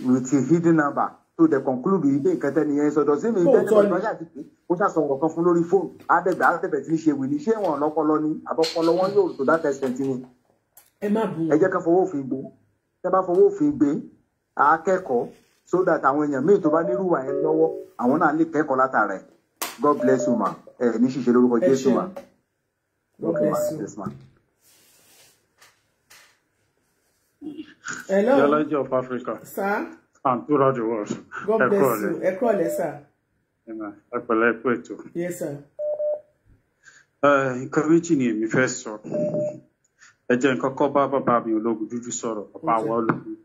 with a hidden number to the conclude yìí pé nǹkan tẹ́ni yẹn sọ̀dọ̀ sí mi ìtẹ́ni ọ̀dọ́ ṣáà ti pé ó ṣàṣọ̀rọ̀ kan fún lórí fóònù àdẹ̀bẹ̀ tí ń ṣe wìlí ṣé wọn lọ́pọlọ ni àbọ̀pọlọ wọn yóò tó dá tẹ̀sẹ̀ tí ni. ẹ jẹ́ ká fọwọ́ òfin gbé tẹ́ bá fọwọ́ òfin gbé akẹ́kọ̀ọ́ so that àwọn èèyàn míì tó bá nírú wà yẹn lọ́wọ́ àwọn náà lè kẹ́kọ̀ọ́ látara ẹ̀ God bless you ma ní ṣíṣe lórúkọ Jésù ma. God bless you. Yes, ma. Hello. Theology of Africa. Sir. And throughout the world. God bless you. Ẹ kúrọ̀lẹ́, sir. Amen. Ẹ pẹ̀lẹ́ kú ètò. Yes, sir. Nǹkan méjì ni èmi fẹ́ sọ. Ẹ jẹ́ nǹkan kọ́ bá bàbá mi ológun dúdú sọ̀rọ̀, bàbá wa ológun.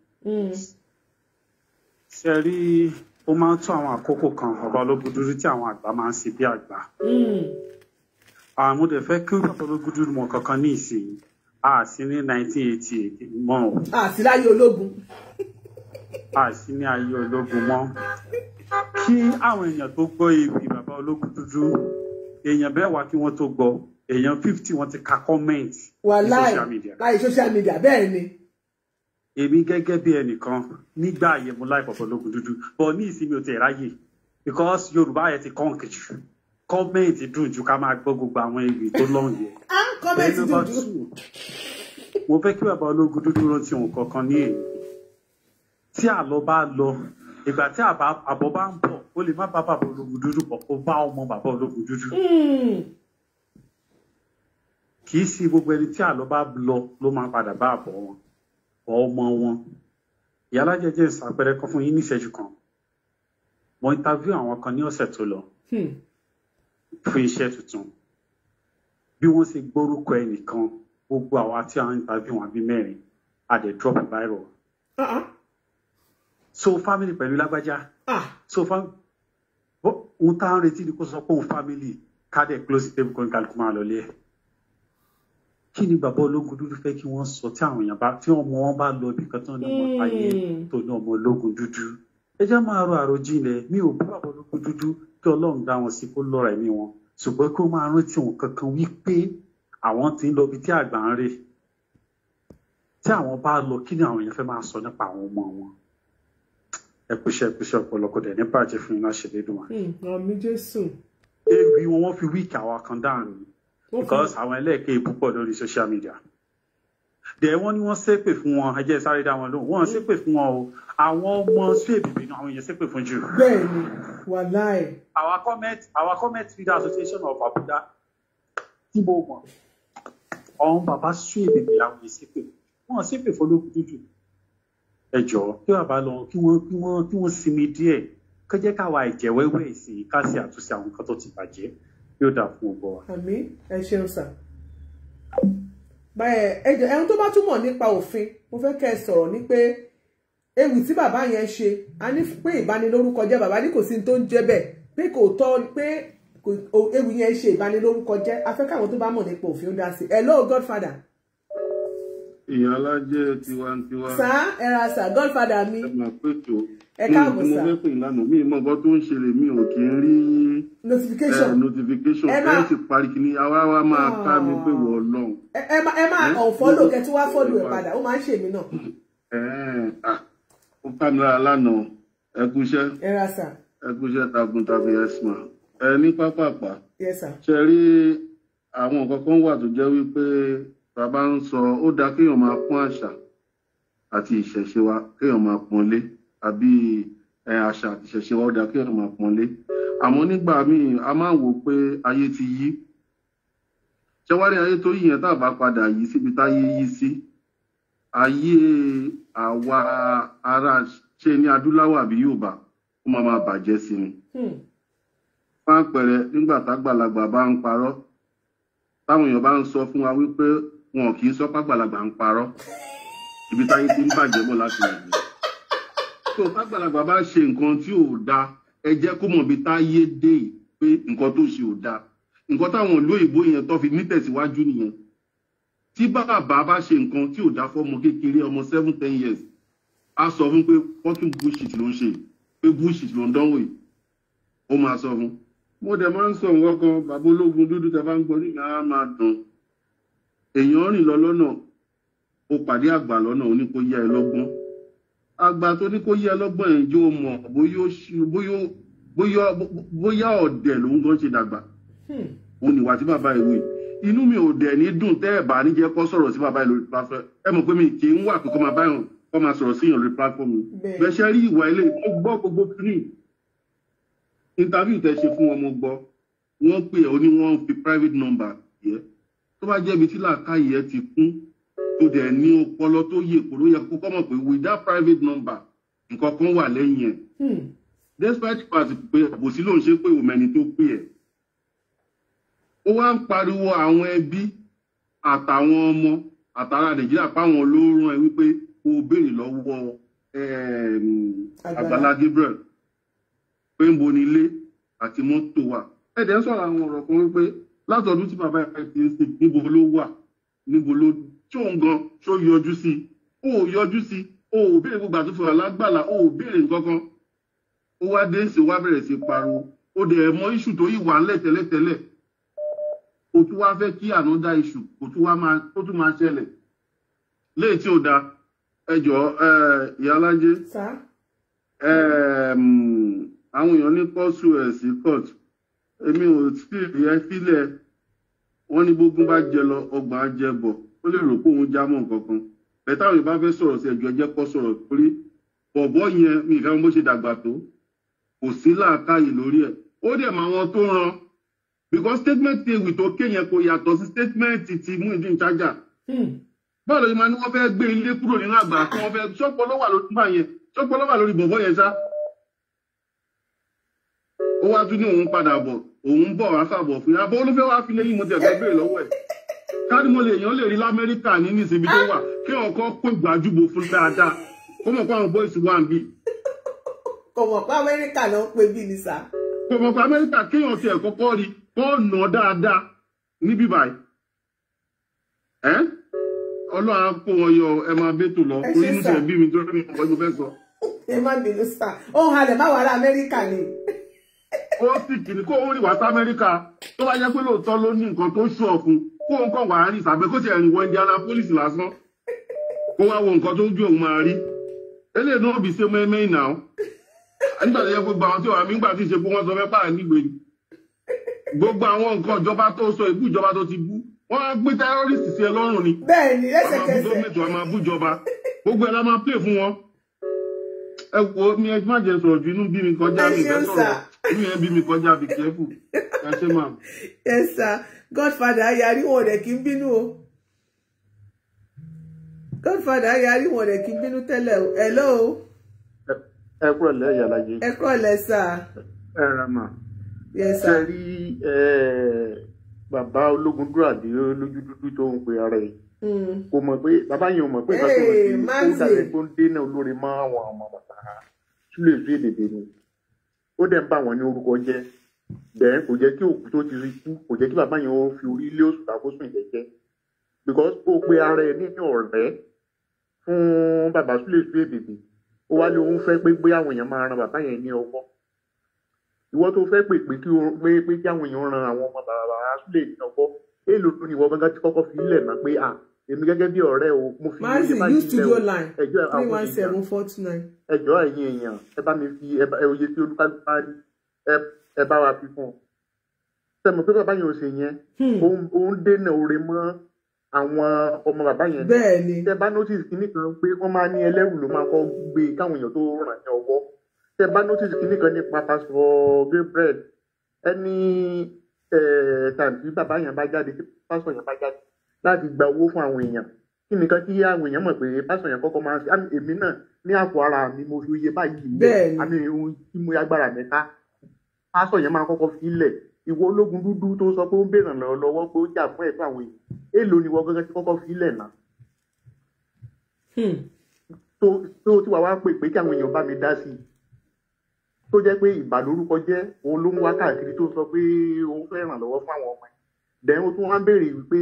Ṣé rí ó máa ń tún àwọn àkókò kan bàbá ológun dúdú tí àwọn àgbà máa ń ṣe bí àgbà. Àwọn ọmọdé fẹ́ kí bàbá ológun dúdú mọ̀ kankan ní ìsìn. Sí ní 1988 mọ́. Sí láyé ológun. Sí ní ayé ológun mọ́. Kí àwọn èèyàn tó gbọ́ ewì bàbá ológun dúdú, èèyàn bẹ́ẹ̀ wá kí wọ́n tó gbọ́, èèyàn 50 wọ́n ti ka comment ní social media. Láì social media bẹ́ẹ̀ ni. Èmi gẹ́gẹ́ bí ẹnìkan nígbà ayé mo láì bàbá ológun dúdú, but ní ìsinmi ò tẹ̀ ráyè because Yorùbá yẹn ti kọ́ǹkì jù. Comment dùn ju ká máa gbọ́ gbogbo àwọn ewì tó lọ́hùn yẹn. Comment dùn. Mo fẹ́ kí bàbá ológun dúdú rántí ohun kankan ní èyí. Tí àlọ́ bá lọ, ìgbà tí àbọ̀ bá ń bọ̀, ó lè má bá bàbá ológun dúdú bọ̀, ó bá ọmọ bàbá ológun dúdú. Kì í sí gbogbo ẹni tí àlọ́ bá lọ ló máa padà bá àbọ̀ wọn, ọmọ wọn. Ìyá alájẹjẹ ìsàpẹrẹ kan fún yín ní ìṣẹ́jú kan. Mo interview àwọn kan ní ọ̀sẹ̀ tó lọ fún iṣẹ́ tuntun. Bí wọ́n ṣe gbórúkọ ẹnìkan, gbogbo àwa tí a ń interview wọn bí mẹ́rin, a dẹ̀ drop viral. So family pẹ̀lú lágbájá. So family ohun tá ń retí ni kó sọ pé òun family kádẹ̀ close table kan kálukú máa lọ lé ẹ̀. Kí ni bàbá ológun dúdú fẹ́ kí wọ́n sọ tí àwọn èèyàn bá tí ọmọ wọn bá lọ bí kan tán ní ọmọ ayé tó ní ọmọ ológun dúdú? Ẹ jẹ́ máa ro àròjinlẹ̀, mi ò bú bàbá ológun dúdú kí Ọlọ́run dá wọn sí kó lọ́ra ẹ̀mí wọn, ṣùgbọ́n kí ó máa rántí òun kankan wípé àwọn ti ń lọ bí tí àgbà ń rè. Tí àwọn bá lọ, kí ni àwọn èèyàn fẹ́ máa sọ nípa àwọn ọmọ wọn? Ẹ kúṣẹ́ ọ̀pọ̀lọpọ̀ dẹ̀ ní bàjẹ́ fún iná ṣe lédùn wọn. Àmín Jésù. Ewì wọn fi wíìkì àwa kan dáhùn because àwọn ẹlẹ́ẹ̀kẹ́ púpọ̀ lórí social media. Dẹ̀ wọ́n ní wọ́n ṣépè fún wọn, ẹ jẹ́ sáré dá wọn lóhùn. Wọ́n ṣépè fún wọn o. Àwọn ọmọ Suebebe ni àwọn èèyàn ṣépè fún jù. Bẹ́ẹ̀ni, wàláì. Our comment reader association of Abuja tí mo mọ̀. Àwọn bàbá Suebebe àwọn èèyàn ṣépè. Wọ́n ṣépè fún ológun dúdú. Ẹ jọ̀ọ́ kí bàbá lọ kí wọ́n sinmi díẹ̀. Kó jẹ́ káwa ìjẹ́wẹ́wẹ́ ìsìn ká ṣe àtúnṣe àwọn nǹkan tó ti bàjẹ́. Yóò dà fún ọgbọ wa. Àmín, ẹ ṣeun sà. Ẹ̀hún tó bá túmọ̀ nípa òfin, mo fẹ́ kẹ́ ẹ sọ̀rọ̀ ní pé ewì tí bàbá yẹn ṣe, a ní pé ìbanilórúkọ jẹ́, bàbá ní kò sí tó ń jẹ́ bẹ́ẹ̀, pé kò tọ́ pé ewì yẹn ṣe ìbanilórúkọ jẹ́. A fẹ́ káwọn tó bá mọ̀ nípa òfin ó dá sí. Hello Godfather. Ìyá alájẹ tiwantiwa. Sá ẹ̀rà sà Godfather mi. Ẹ máa pètò. Ẹ káàbọ̀ sà. Mo fẹ́ pè lánàá, mi mọ̀ nǹkan tó ń ṣẹlẹ̀, mi ò kí ń rí notification. Ẹ sì parí kìíní, àwa máa ká mi pé wọ́n Ọlọ́run. Ẹ máa unfollow kẹ́ tí wá follow ẹ̀ padà, ó máa ń ṣèmi náà. Ó ká mi lára lánàá, ẹ kúṣẹ́. Ẹ̀rà sà. Ẹ kúṣẹ́ takuntakun ẹ̀sìn. Ẹ ní pápápá. Yes sir. Ṣe rí àwọn nǹkan kan wà tó jẹ́ wípé bàbá ń sọ ó dáa kéèyàn máa pọ́n àṣà àti ìṣẹ̀ṣe wa, kéèyàn máa pọ́nlé, àbí àṣà àti ìṣẹ̀ṣe wa ó dáa kéèyàn máa pọ́nlé. Àmọ́ nígbà míì a máa ń wò pé ayé ti yí. Ṣé wá rí ayé tó yí yẹn tá a bá padà yí síbi táyé yí sí? Ayé àwa ará ṣe ní adúláwọ̀ àbí Yorùbá ó máa bàjẹ́ sí ni. Fún àpẹẹrẹ, nígbà tágbàlagbà bá ń parọ́, táwọn èèyàn bá ń sọ fún wa wípé wọn kì í sọ pàgbàlagbà ń parọ́, ibi táyé ti ń bàjẹ́ bọ̀ láti rẹ̀. Tó pàgbàlagbà bá ṣe nǹkan tí ò dáa, ẹ jẹ́ kó mọ̀ bí táyé dé pé nǹkan tó ṣe ò dáa. Nǹkan táwọn ìlú òyìnbó yẹn tó fi nítẹ̀síwájú nìyẹn. Tí bàbá bá ṣe nǹkan tí ò dáa fọ́mọ kékeré ọmọ 7-10 years, á sọ fún pé fucking bullshit ló ń ṣe, pé bullshit ló ń dánwò yìí. Ó máa sọ fún. Mo dẹ̀ máa ń sọ nǹkan kan, bàbá ológun dúdú tẹ bá ń gbọ́ nígbà á máa dùn. Èèyàn rìn lọ lọ́nà, ó pàdé àgbà lọ́nà, ó ní kó yá ẹ lọ́gbọ́n. Àgbà tó ní kó yá ẹ lọ́gbọ́n yẹn jó mọ̀ bóyá ọ̀dẹ̀ lòun gan ṣe dàgbà. Òun nìwà tí bàbá ìwé. Inú mi ò dẹ̀ ní dùn tẹ́ ẹ̀ bá ní jẹ́ kó sọ̀rọ̀ sí bàbá ìlú platform. Ẹ mọ̀ pé mi kì í wà pé kó máa báyọ̀ kó máa sọ̀rọ̀ sí ìyàn lórí platform mi. Bẹ́ẹ̀ ṣe rí ìwà ilé, ó gbọ́ gbogbo kiri. Interview tẹ ṣe fún wọn mo gbọ́. wọ́n pè ọ́ ní wọ́n fi private number yẹ tó bá jẹ́ ibi tí làákàyè ẹ ti kún tó dẹ̀ ní ọpọlọ tó yẹ kó ló yẹ kó kọ́ mọ̀ pé with that private number nǹkan kan wà lẹ́yìn ẹ̀ despite part pé àbòsí ló ń ṣe pé òmẹni tó pè ẹ̀ ó wá ń pariwo àwọn ẹbí àtàwọn ọmọ àtàrà Nàìjíríà páwọn ló rán ẹ wípé kó o béèrè lọ́wọ́ Àgbàlá Gabriel pé ń bo nílé àti mọ́tò wà ẹ̀dẹ̀ ń sọ̀rọ̀ àwọn ọ̀rọ̀ kan wípé látọ̀dún tí bàbá ẹ̀ ti ń sìn níbo ló wà níbo ló tí òun gan ṣó yọjú sí ó yọjú sí ó béèrè gbogbo àtúfọ̀ lágbàlá ó béèrè nǹkan kan ó wá dé sí wá bẹ̀rẹ̀ sí pariwo ó dẹ̀ mọ iṣu tó yìí wà ńlẹ̀ tẹ́lẹ̀tẹ́lẹ̀ ó tún wá fẹ́ kí ànádá iṣu ó tún máa ṣẹlẹ̀ léyìí tí ó da ẹjọ́ ìyálájé àwọn èèyàn ní kọ́sù ẹ̀ sí court èmi ò tí ì ẹ sílẹ̀ wọ́n ní gbógun bá jẹ lọ ọgbà á jẹ bọ̀ ó lè rò pé òun já mọ́ nǹkan kan bẹ́ẹ̀ táwọn ìbá fẹ́ sọ̀rọ̀ sí ẹjọ́ ẹjẹ́ kọ́ sọ̀rọ̀ torí bọ̀bọ́ yẹn mi ìfẹ́ bó ṣe dàgbà tó kò sí làákàyè lórí ẹ̀ ó dẹ̀ mọ àwọn tó ràn because statement ewì tó ké yẹn kò yàtọ̀ sí statement ti Muyideen Charger báwo ló máa ní wọ́n fẹ́ gbé ilé kúrò nínú àgbà tí wọ́n fẹ́ ṣọ́pọ̀ ló wà lórí bá yẹn ṣọ́pọ̀ ló wà lórí bọ̀bọ́ yẹn ṣá ó wá tún ní òun padà bọ̀ òun bọ̀ wá fàbọ̀ fún yàrá bó ló fẹ́ wá fi lẹ́yìn mo tẹ̀ fẹ́ béèrè lọ́wọ́ ẹ̀ káàdì mo lè yàn lè rí l'Amẹ́ríkà ní nísìbí tó wà kí ọkọ̀ kó ìgbàjúbò fún dáadáa kó mọ̀ pé àwọn boys wà ń bí. kò mọ̀ pé Amẹ́ríkà ló ń pè bí ni sá. kò mọ̀ pé Amẹ́ríkà kéèyàn ti ẹ̀kọ́ kọ́ rí kó nà dáadáa níbí báyìí. Ọlọ́run á kó wọn yọ ẹ máa bẹ́tò lọ orí inú tẹ̀ bí mi tó rí ọ̀pọ̀ ìgbò fẹ́ sọ. ẹ má bínú sá ó ń halẹ̀ má wà lá Amẹ́ríkà ni. ó sì kìíní kó ń rí wá sí Amẹ́ríkà tó bá yẹ pé lóòótọ́ ló ní nǹkan tó ṣù ọ̀fun kó ń kàn wá rí ìsàbẹ̀ kó ti ẹ̀rìn wọ Indianapolis lásán kó wá wo nǹkan tó ń ju òun máa rí eléyìí náà bí ṣe mẹ́mẹ́ ìnà ó nígbà tó yẹ gbogbo àwọn tí wàá mí gbà tí ṣe pé wọ́n sọ fẹ́ pààrọ̀ nígbè gbogbo àwọn nǹkan ìjọba tó sọ ìbú ìjọba tó ti bú wọ́n á gbé tẹ́rọ́rìsì sí ẹ lọ́rùn ni bẹ́ẹ̀ ni lẹ́sẹ̀kẹsẹ̀ a máa bú ìjọba gbogbo ẹ̀ la máa play fún wọn ẹ wo mi ẹ má jẹ sọ̀rọ̀ ju inú bí mi kọjá mi fẹ́ sọ̀rọ̀ inú yẹn bí mi kọjá be careful ẹ ṣe máa. Yes sir Godfather ayarí wọn rẹ̀ kí n bínú o Godfather ayarí wọn rẹ̀ kí n bínú tẹ́lẹ̀ o hello. ẹ kúrò lẹ́yìn alájẹ. ẹ kúrò lẹ́ sà. ẹ rà mà. Yes sir. ṣe rí bàbá ológun dúró àdé lójú dúdú tó ń pe ara ẹ̀ kò mọ̀ pé bàbá yẹn ò mọ̀ pé ìgbà tó ń fi ó dàbẹ̀ tó ń dénà olóore mọ́ àwọn ọmọ bàbá Sule fi èdèdè ni ó dẹ̀ ń bá wọn ní orúkọ jẹ́ bẹ́ẹ̀ kò jẹ́ kí òkú tó ti rí kú kò jẹ́ kí bàbá yẹn ó fi orí ilé oṣù tàkóso ìjẹ́jẹ́ because ó pe ara ẹ̀ ní ọ̀rẹ́ fún bàbá Sule fi èdèdè ó wá ní òun fẹ́ pé gbé àwọn èèyàn máa ran bàbá yẹn ní ọwọ́ ìwọ tó fẹ́ pè pé kí àwọn èèyàn ran àwọn ọmọ bàbá Sule ní ọwọ́ èèlò tó ní ìwọ gángan ti kọ́kọ́ fi ilẹ̀ náà pé èmi gẹ́gẹ́ bí ọ̀rẹ́ o mo fi ilé bá yín lẹ̀ ẹjọ́ àwọn èèyàn ẹjọ́ ẹ̀yin èèyàn ẹ bá mi fi oye tí olúkálùkù bá rí ẹ bá wa fi fún un sẹ́mi pé bàbá yẹn ò ṣe yẹn ó ń dènà oore mọ́ àwọn ọmọ bàbá yẹn bẹ́ẹ̀ni tẹ bá notice kìíní kan pé wọ́n máa ní ẹlẹ́rù ló máa kọ́ gbé káwọn èèyàn tó ràn ní ọwọ́ tẹ bá notice kìíní kan nípa Pastor Gabriel ẹni tàbí bàbá yẹn bá jáde tí pásítọ̀ yẹn bá jáde láti gba owó fún àwọn èèyàn kí nìkan kí àwọn èèyàn mọ̀ pé pásítọ̀ yẹn kọ́kọ́ máa ń ṣe èmi náà ní àpò ara mi mo fi iye báyìí lẹ̀ àmì ohun tí mo yágbára mẹ́ta pásítọ̀ yẹn máa kọ́kọ́ fi lẹ̀ ìwọ ológun dúdú tó sọ pé ó ń bèrè lọ́wọ́ pé ó jà fún ẹ̀tọ́ àwọn èèyàn èèlò ni wọ́n gẹ́gẹ́ tí kọ́kọ́ fi lẹ̀ náà tó tí wàá wá pè pé kí àwọn èèyàn bá mi dá sí i tó jẹ́ pé ìbàlórúkọ jẹ́ òun ló ń wá káàkiri tó sọ pé òun fẹ́ ràn lọ́wọ́ fún àwọn ọmọ ẹ̀ dẹ̀ ó tún wá ń béèrè wípé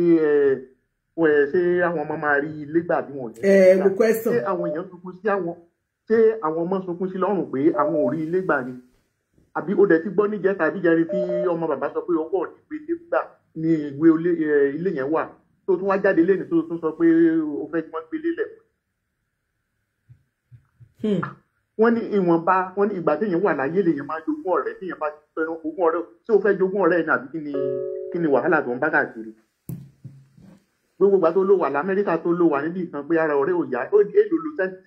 ṣé àwọn ọmọ máa rí ilé gbà bí wọn ò ní. ṣé àwọn èèyàn sunkún sí ṣé àwọn ọmọ sunkún sí lọ́rùn pé àwọn ò rí ilé gbà ni àbí ó dẹ̀ ti gbọ́ níjẹ́ tàbí jẹ́rí tí ọmọ bàbá sọ pé ọkọ̀ ní pé ilé gbà ní ìwé ilé yẹn wà tó tún wá jáde lẹ́nu tó tún sọ pé ó fẹ́ kí wọ́n gbélé lẹ̀. wọ́n ní ìwọ̀nba wọ́n ní ìgbà téèyàn wà láyé lèèyàn máa jogún ọ̀rẹ́ téèyàn bá fẹ́ ogún ọ̀rẹ́ tí ó fẹ́ jogún ọ̀rẹ́ ní àbí kí ni wàhálà tó ń bá káàkiri gbogbo ìgbà tó lò wà l'Amẹ́ríkà tó lò wà níbi ìkan pé ara ọ̀rẹ́ ò yá èlò ló sẹ́ndì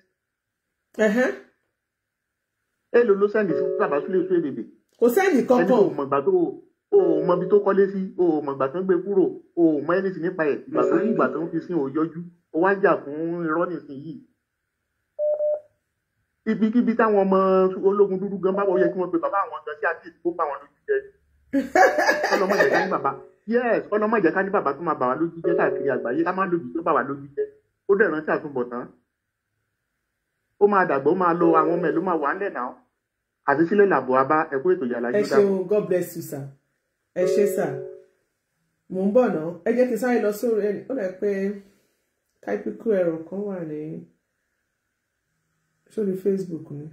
èlò ló sẹ́ndì sí bàbá Sule fi èdèdè kò sẹ́ndì kankan ẹni tó mọ̀ ìgbà tó o mọ ibi tó kọ́lé sí, o mọ ìgbà tó ń gbé kúrò, o mọ ẹni tí nípa ẹ̀, ìgbà tó ń fi sí òyọjú, o wá ń jà fún irọ́ nísìnyí. Ibikíbi táwọn ọmọ ológun dúdú gan bá wọ yẹ kí wọ́n pe bàbá àwọn gan sí àti ìdìbò bá wọn lójú jẹ. Ọlọ́mọ ìjẹ̀ká ní bàbá, yes, ọlọ́mọ ìjẹ̀ká ní bàbá tó máa bà wá lójú jẹ káàkiri àgbáyé, ká má lójú tó bà wá lójú jẹ. Ó dẹ̀ rántí àtúbọ̀tán. Ó máa dàgbà, ó máa lo àwọn ọmọ ẹ̀ ló máa wà ńlẹ̀ náà. Àti sílẹ̀ làbọ̀ abá ẹ̀kú ètò ìyàlá ẹ ṣeun, God bless you sir. Ẹ ṣé sir. Mo ń bọ̀ náà, ẹ jẹ́ kí n sáré lọ sórí ẹni, ó dẹ̀ pé typical error kan wà ní sórí Facebook ni.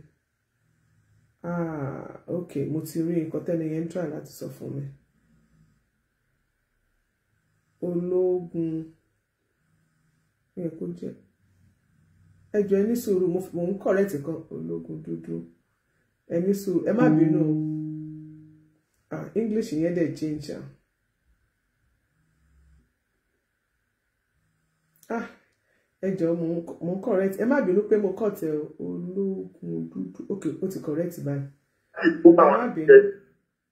Ok, mo ti rí nǹkan tẹ́lẹ̀ yẹn ń try láti sọ fún mi. Ológun kó jẹ́ ẹjọ́ ẹni sùúrù, mo ń correct kan ológun dúdú ẹni sùúrù, ẹ má bínú English yẹn dẹ̀ change ẹjọ́ mo ń correct, ẹ má bínú pé mo kọ̀ tẹ ológun dúdú. Ok, ó ti correct báyìí. Ẹ má bínú,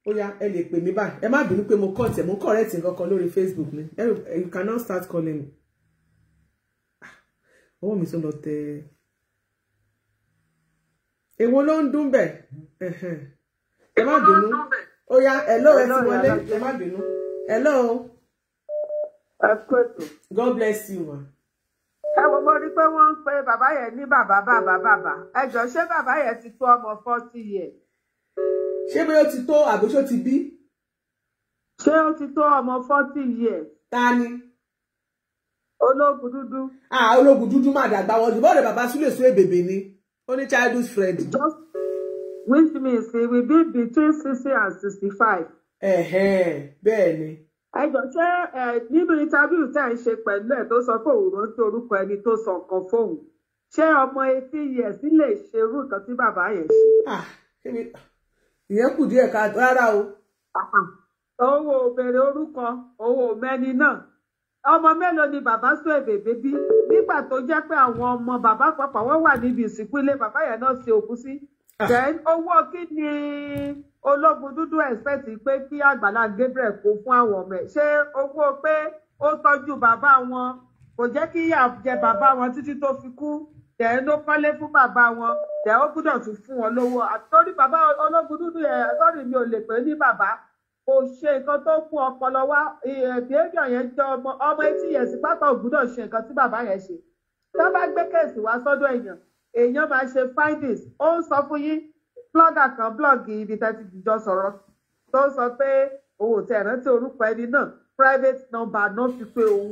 ó yá ẹ lè pè mí báyìí, ẹ má bínú pé mo kọ̀ tẹ, mo correct nǹkan kan lórí Facebook ni. You can now start calling me. Ọwọ́ mi tó lọ tẹ èwo ló ń dún bẹ̀. Ẹ má bínú, ó yá hello, ẹ ti wọlé, ẹ má bínú. Hello. God bless you ma. Ẹ wo mo rí pé wọ́n ń pe bàbá yẹn ní bàbá. Ẹ jọ̀ọ́ ṣé bàbá yẹn ti tó ọmọ 40 years? Ṣé bí ó ti tó àbí ṣó ti bí? Ṣé ó ti tó ọmọ 40 years? Ta ni? Ológun dúdú. Ológun dúdú máa dàgbà wọn jùbọ́ rẹ̀ bàbá Súlè Súlè bèbè ni. Ó ní childhood friend. Just which means he will be between 60 and 65. Bẹ́ẹ̀ ni. Ẹ jọ̀ọ́ ṣé nínú interview tẹ́ ń ṣe pẹ̀lú ẹ̀ tó sọ pé òun rántí orúkọ ẹni tó sọ nǹkan fóun. Ṣé ọmọ 80 years lè ṣe irú nǹkan tí bàbá yẹn ṣe? Ìyẹn kù díẹ̀ ká rárá o. Owó bèrè orúkọ, owó mẹ́ni náà. Ọmọ mélòó ni bàbá Súwé bèbè bí nígbà tó jẹ́ pé àwọn ọmọ bàbá pàpà wọ́n wà níbi ìsìnkú ilé bàbá yẹn náà ṣe òkú sí. Then owó kí ni ológun dúdú expect pé kí Àgbàlá Gabriel kó fún àwọn ọmọ ẹ̀? Ṣé owó pé ó tọ́jú bàbá wọn kò jẹ́ kí ìyà jẹ bàbá wọn títí tó fi kú? Then ó kọ́lé fún bàbá wọn, then ó gbúdọ̀ tún fún wọn lówó. Àtọ́rí bàbá ológun dúdú yẹn, àtọ́rí mi ò lè pè ní bàbá. Kò ṣe nǹkan tó fún ọpọlọ wá, behavior yẹn jẹ́ ọmọ 80 years pápá ò gbúdọ̀ ṣe nǹkan tí bàbá yẹn ṣe. Tó bá gbé kéèsì wá sọ́dọ̀ èèyàn máa ṣe findings. Ó ń sọ fún yín, blogger kan blọ́ọ̀gì ibi tẹ́tí jọ sọ̀rọ̀ tó sọ pé owó tẹ̀ rántí orúkọ ẹni náà, private number náà fi pé òun.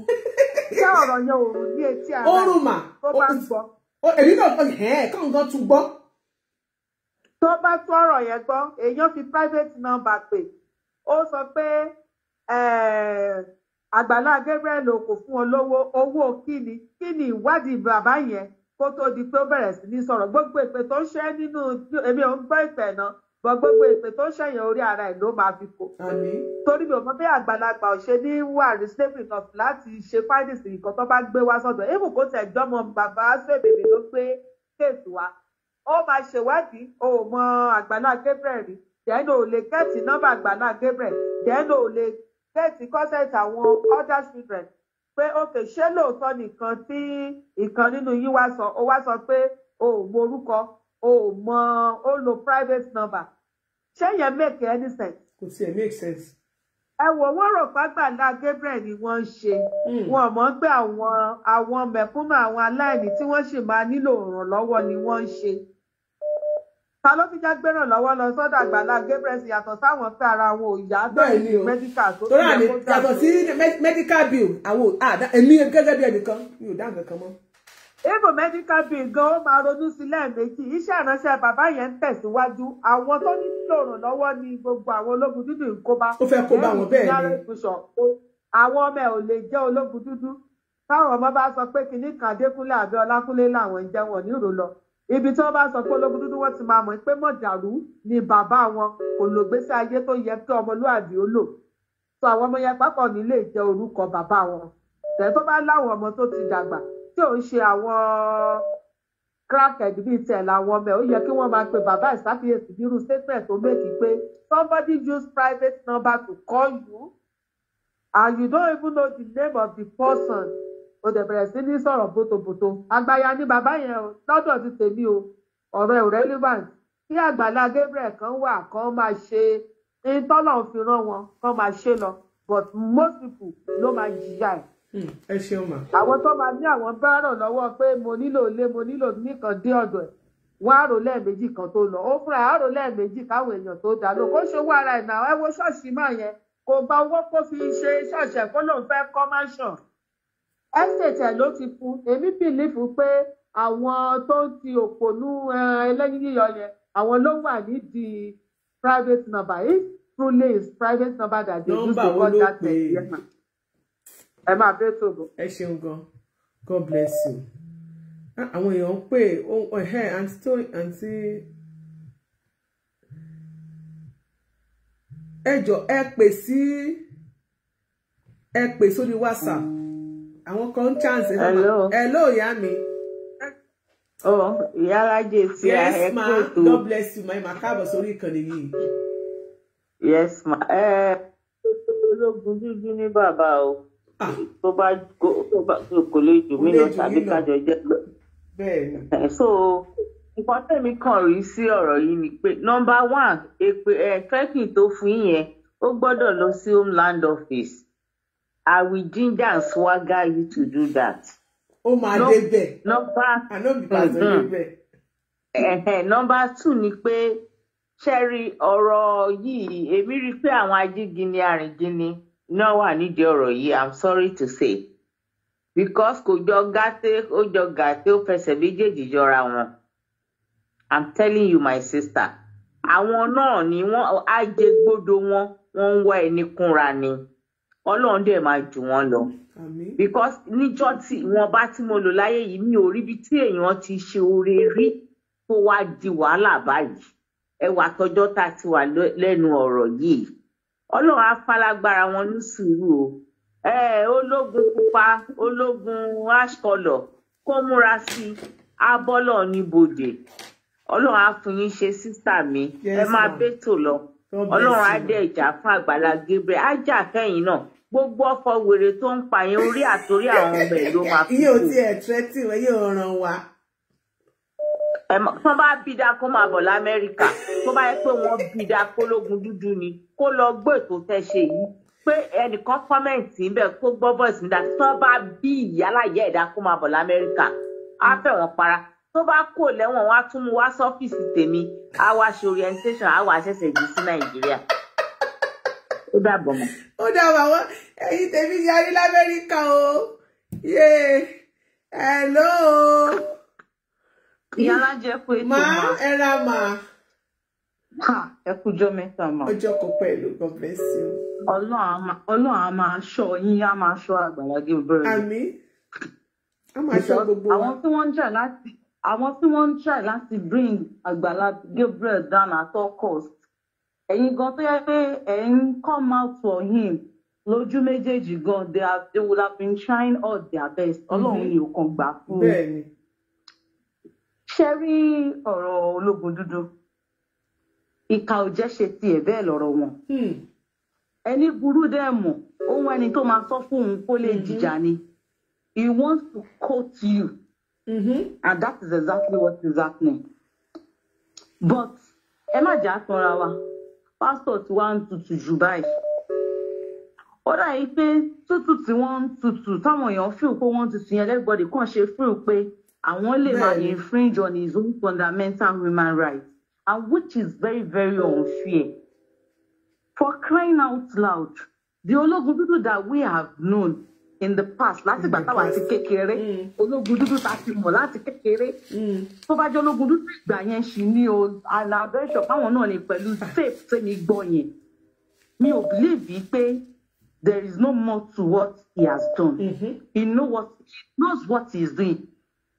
Ṣé ọ̀rọ̀ yẹn ò rùn ní etí ara rẹ̀ tó bá ń gbọ́? Èmi náà káwọn tún gbọ́. Tó bá tún ọ̀rọ̀ yẹn gbọ́, èèyàn fi private number pè. Ó sọ pé Àgbàlá Gabriel kò fún ọ lówó, owó kíni ìwádìí bàbá yẹn kó tó di pé ó bẹ̀rẹ̀ sí ní sọ̀rọ̀. Gbogbo ìpè tó ń ṣe nínú èmi ò ń gbọ́ ìpè náà, gbogbo ìpè tó ń ṣẹ̀yìn orí ara ẹ̀ ló máa fi kó. Torí mi ò mọ̀ bí àgbàlagbà ò ṣe ní wà reasonable enough láti ṣe findings nǹkan tó bá gbé wá sọ́dọ̀. Even kó tẹ̀ gbọ́mọ bàbá Súwé bèbè ló gbé kéèsì wá. Ó máa ṣèwádìí, ó mọ Àgbàlá Gabriel rí. Then o lè gẹ́ẹ̀tì nọ́mbà Àgbàlá Gabriel. Then o lè gẹ́ẹ̀tì consent àwọn other children. Pé ok, ṣé lóòótọ́ nìkan tí ìkan nínú yín wá sọ, ó wá sọ pé o ò mọ orúkọ, ó lo private number. Ṣé yẹn make any sense? Kò tiẹ̀ make sense. Ẹ wò wọ́n rò pé Àgbàlá Gabriel ni wọ́n ń ṣe. Wọn mọ̀ pé àwọn mẹ̀kúnnù àwọn aláìní tí wọ́n sì máa nílò ìrànlọ́wọ́ ni wọ́n ń ṣe. Ta ló fi já gbéràn lọ́wọ́ lọ sọ́dọ̀ Àgbàlá Gabriel sí yàtọ̀ sáwọn pé ara wọn ò yá bẹ́ẹ̀ medical tó ti yẹ kó dà. Yàtọ̀ sí medical bill àwọn èmi gẹ́gẹ́ bí ẹnìkan mi ò dá nǹkan kan mọ́. Even medical bill gan ó máa ronú sí lẹ́ẹ̀mejì. Iṣẹ́ ìránṣẹ́ bàbá yẹn ń tẹ̀síwájú. Àwọn tó nílò ìrànlọ́wọ́ ni gbogbo àwọn ológun dúdú ń kó bá. Ó fẹ́ kó bá wọn bẹ́ẹ̀ ni. Àwọn ọmọ ẹ̀ ò lè jẹ́ ológun dúdú. Táwọn ọmọ bá sọ pé kinní kan Adékúnlé àbí Ọlákúnlé làwọn ń jẹ́ wọn ní ìrò lọ. Ibi tí wọ́n bá sọ pé ológun dúdú wọ́n ti máa mọ̀ pé mọ̀dàrú ni bàbá wọn, kò lò gbésí ayé tó yẹ kí ọmọlúwàbí ó lò. So àwọn ọmọ yẹn pápọ̀ nílé jẹ́ orúkọ bàbá wọn. Tẹ̀ tó bá láwọn ọmọ tó ti dàgbà tí ò ń ṣe àwọn crackhead bíi tẹ̀ làwọn ọmọ ẹ̀ ó yẹ kí wọ́n máa pe bàbá ìsáfìyèsí nírú statement tó méjì pé somebody use private number to call you and you don't even know the name of the person o dẹ̀ bẹ̀rẹ̀ sí ní sọ̀rọ̀ bótobòto àgbáyà ní bàbá yẹn o lọ́dọ̀ ti tèmi o ọ̀rọ̀ ẹ̀ relevant kí Àgbàlá Gabriel kan wà kan máa ṣe ìtọ́lọ̀ fi rán wọn kan máa ṣe lọ but most people ló máa jìyà ẹ̀. Ẹ ṣeun mà. Àwọn tó máa ní àwọn bá ràn lọ́wọ́ pé mo nílò ilé mo nílò nìkan dé ọ̀dọ̀ ẹ̀ wọ́n á rò lẹ́ẹ̀mejì kan tó lọ ó fúnra ẹ̀ á rò lẹ́ẹ̀mejì káwọn èèyàn tó dá lọ kó ṣòwò ara ẹ̀ náà ẹ wo ṣọ́ọ̀ṣì máa yẹn kò gba owó kó fi ṣe ṣọ́ọ̀ṣì ẹ̀ kó lóun fẹ́ kọ́ mansion estate ẹ̀ ló ti fún èmi bìlífù pé àwọn tó ń ti òpònú ẹlẹ́yìn yíyọ yẹn àwọn ló wà nídìí private number if truly is private number that they use to call that person. Ẹ máa bẹ́ẹ̀ tó bọ̀. Ẹ ṣeun gan. God bless you. Àwọn èèyàn ń pè àǹtí ẹ jọ̀ọ́ ẹ pè sórí WhatsApp. Àwọn kan ń chance ẹ máa. Hello ìyá mi. Oh, ìyá alájẹ sí ẹ ma. God bless you ma. Ẹ máa káàbọ̀ sórí ìkànnì yìí. Yes ma. Ológun dúdú ní bàbá o. Tó bá kò lè jù mí lọ tàbí kájọ jẹ́ lọ. Bẹ́ẹ̀ni. So nǹkan tẹ̀mí kàn rí sí ọ̀rọ̀ yìí ni pé number one trekking tó fún yẹn ó gbọ́dọ̀ lọ sí Homeland Office. I will ginger and swagger you to do that. Ó máa débẹ̀. Number two ni pé ṣẹ́rí ọ̀rọ̀ yìí èmi rí i pé àwọn ajígini àrìngini náà wà nídìí ọ̀rọ̀ yìí I'm sorry to say because kò jọ gàtẹ́ ó jọ gàtẹ́ ó fẹsẹ̀ méjèèjì jọra wọn I'm telling you my sister àwọn náà ni wọ́n ajégbodò wọn ń wá ẹni kúnra ni Ọlọ́run dẹ̀ máa jù wọ́n lọ because níjọ́ tí wọ́n bá tí mo lò láyé yìí mi ò rí bí tí èèyàn ti ṣe oore rí tó wá di wàhálà báyìí ẹwà tọjọ́ tá ti wà lẹ́nu ọ̀rọ̀ yìí Ọlọ́run á falágbára wọn ní sùúrù o ológun pupa ológun ash color kó múra sí abọ́lọ̀ níbodè Ọlọ́run á fún yín ṣe sísà mi ẹ máa bẹ́tò lọ Ọlọ́run á dẹ̀ ìjà fún Àgbàlá Gabriel á jà fẹ́yìn náà gbogbo ọ̀fọ̀ wèrè tó ń pa yẹn orí àtòrí àwọn ọmọ ẹ̀ ló máa fi kú. iye ò tí ẹ̀ tẹ́tì wọ́n yóò ràn wá. Tó bá bí dáa kó máa bọ̀ l'Amẹ́ríkà tó bá yẹ pé wọ́n bí dáa kó lógun dúdú ni kó lọ gbé ètò tẹ́ ṣe yìí pé ẹnìkan kọ́mẹ̀ntì níbẹ̀ kó gbọ́ voice nígbà tó bá bí ìyálàyé ẹ̀dá kó máa bọ̀ l'Amẹ́ríkà á fẹ́ wọn para tó bá kò lẹ́wọ̀n wá tún mú wá sọ́fíìsì tèmi á wá ṣe orientation á wá ṣẹ̀ṣẹ̀ jí sí Nàìjíríà. Ó dàbọ̀ mọ́. Ó dàbọ̀ wọ́n ẹ̀yin tèmi yarí l'Amẹ́ríkà o yé hello. Ìyálà jẹ́ pé tó máa. Ẹ ra mà. Ẹ kújọ́ mẹ́ta mà. Ọjọ́ kan pẹ̀lú God bless you. Ọlọ́run á máa ṣọ́ yín á máa ṣọ́ Àgbàlá Gabriel. Àmín. Á máa ṣọ́ gbogbo wa. Àwọn tí wọ́n ń try láti bring Àgbàlá Gabriel down at all cost. Ẹ̀yin gan tó yẹ pé ẹ̀ ń come out for him lójú méjèèjì gan they would have been trying all their best. Ọlọ́run ni ò kàn gbà fún un. Bẹ́ẹ̀ni. Ṣé rí ọ̀rọ̀ ológun dúdú? Ìkà ò jẹ́ ṣe tiẹ̀ bẹ́ẹ̀ lọ́rọ̀ wọn. Ẹni burú dẹ̀ mọ̀, ohun ẹni tó máa sọ fún òun kó lè jìjà ni. He wants to quote you. And that is exactly what is happening. But ẹ má jà tanra wa. Pastor tí wọ́n ń tutù jù báyìí. Ó dàbí pé tútù tí wọ́n ń tutù táwọn èèyàn feel pé wọ́n tutù yẹn everybody kàn ṣe feel pé àwọn lè máa infringe on his own fundamental human rights, and which is very, very unfair. For crying out loud, the ológun dúdú that we have known in the past, láti ìgbà táwa ti kékeré, ológun dúdú tá a ti mọ̀ láti kékeré, tó bá jẹ́ ológun dúdú ìgbà yẹn ṣì ní o, alábẹ́sọ̀ fáwọn náà ni pẹ̀lú tape tẹ́mi gbọ́ yẹn. Mi ò believe pé there is no more to what he has done. He knows what he is doing.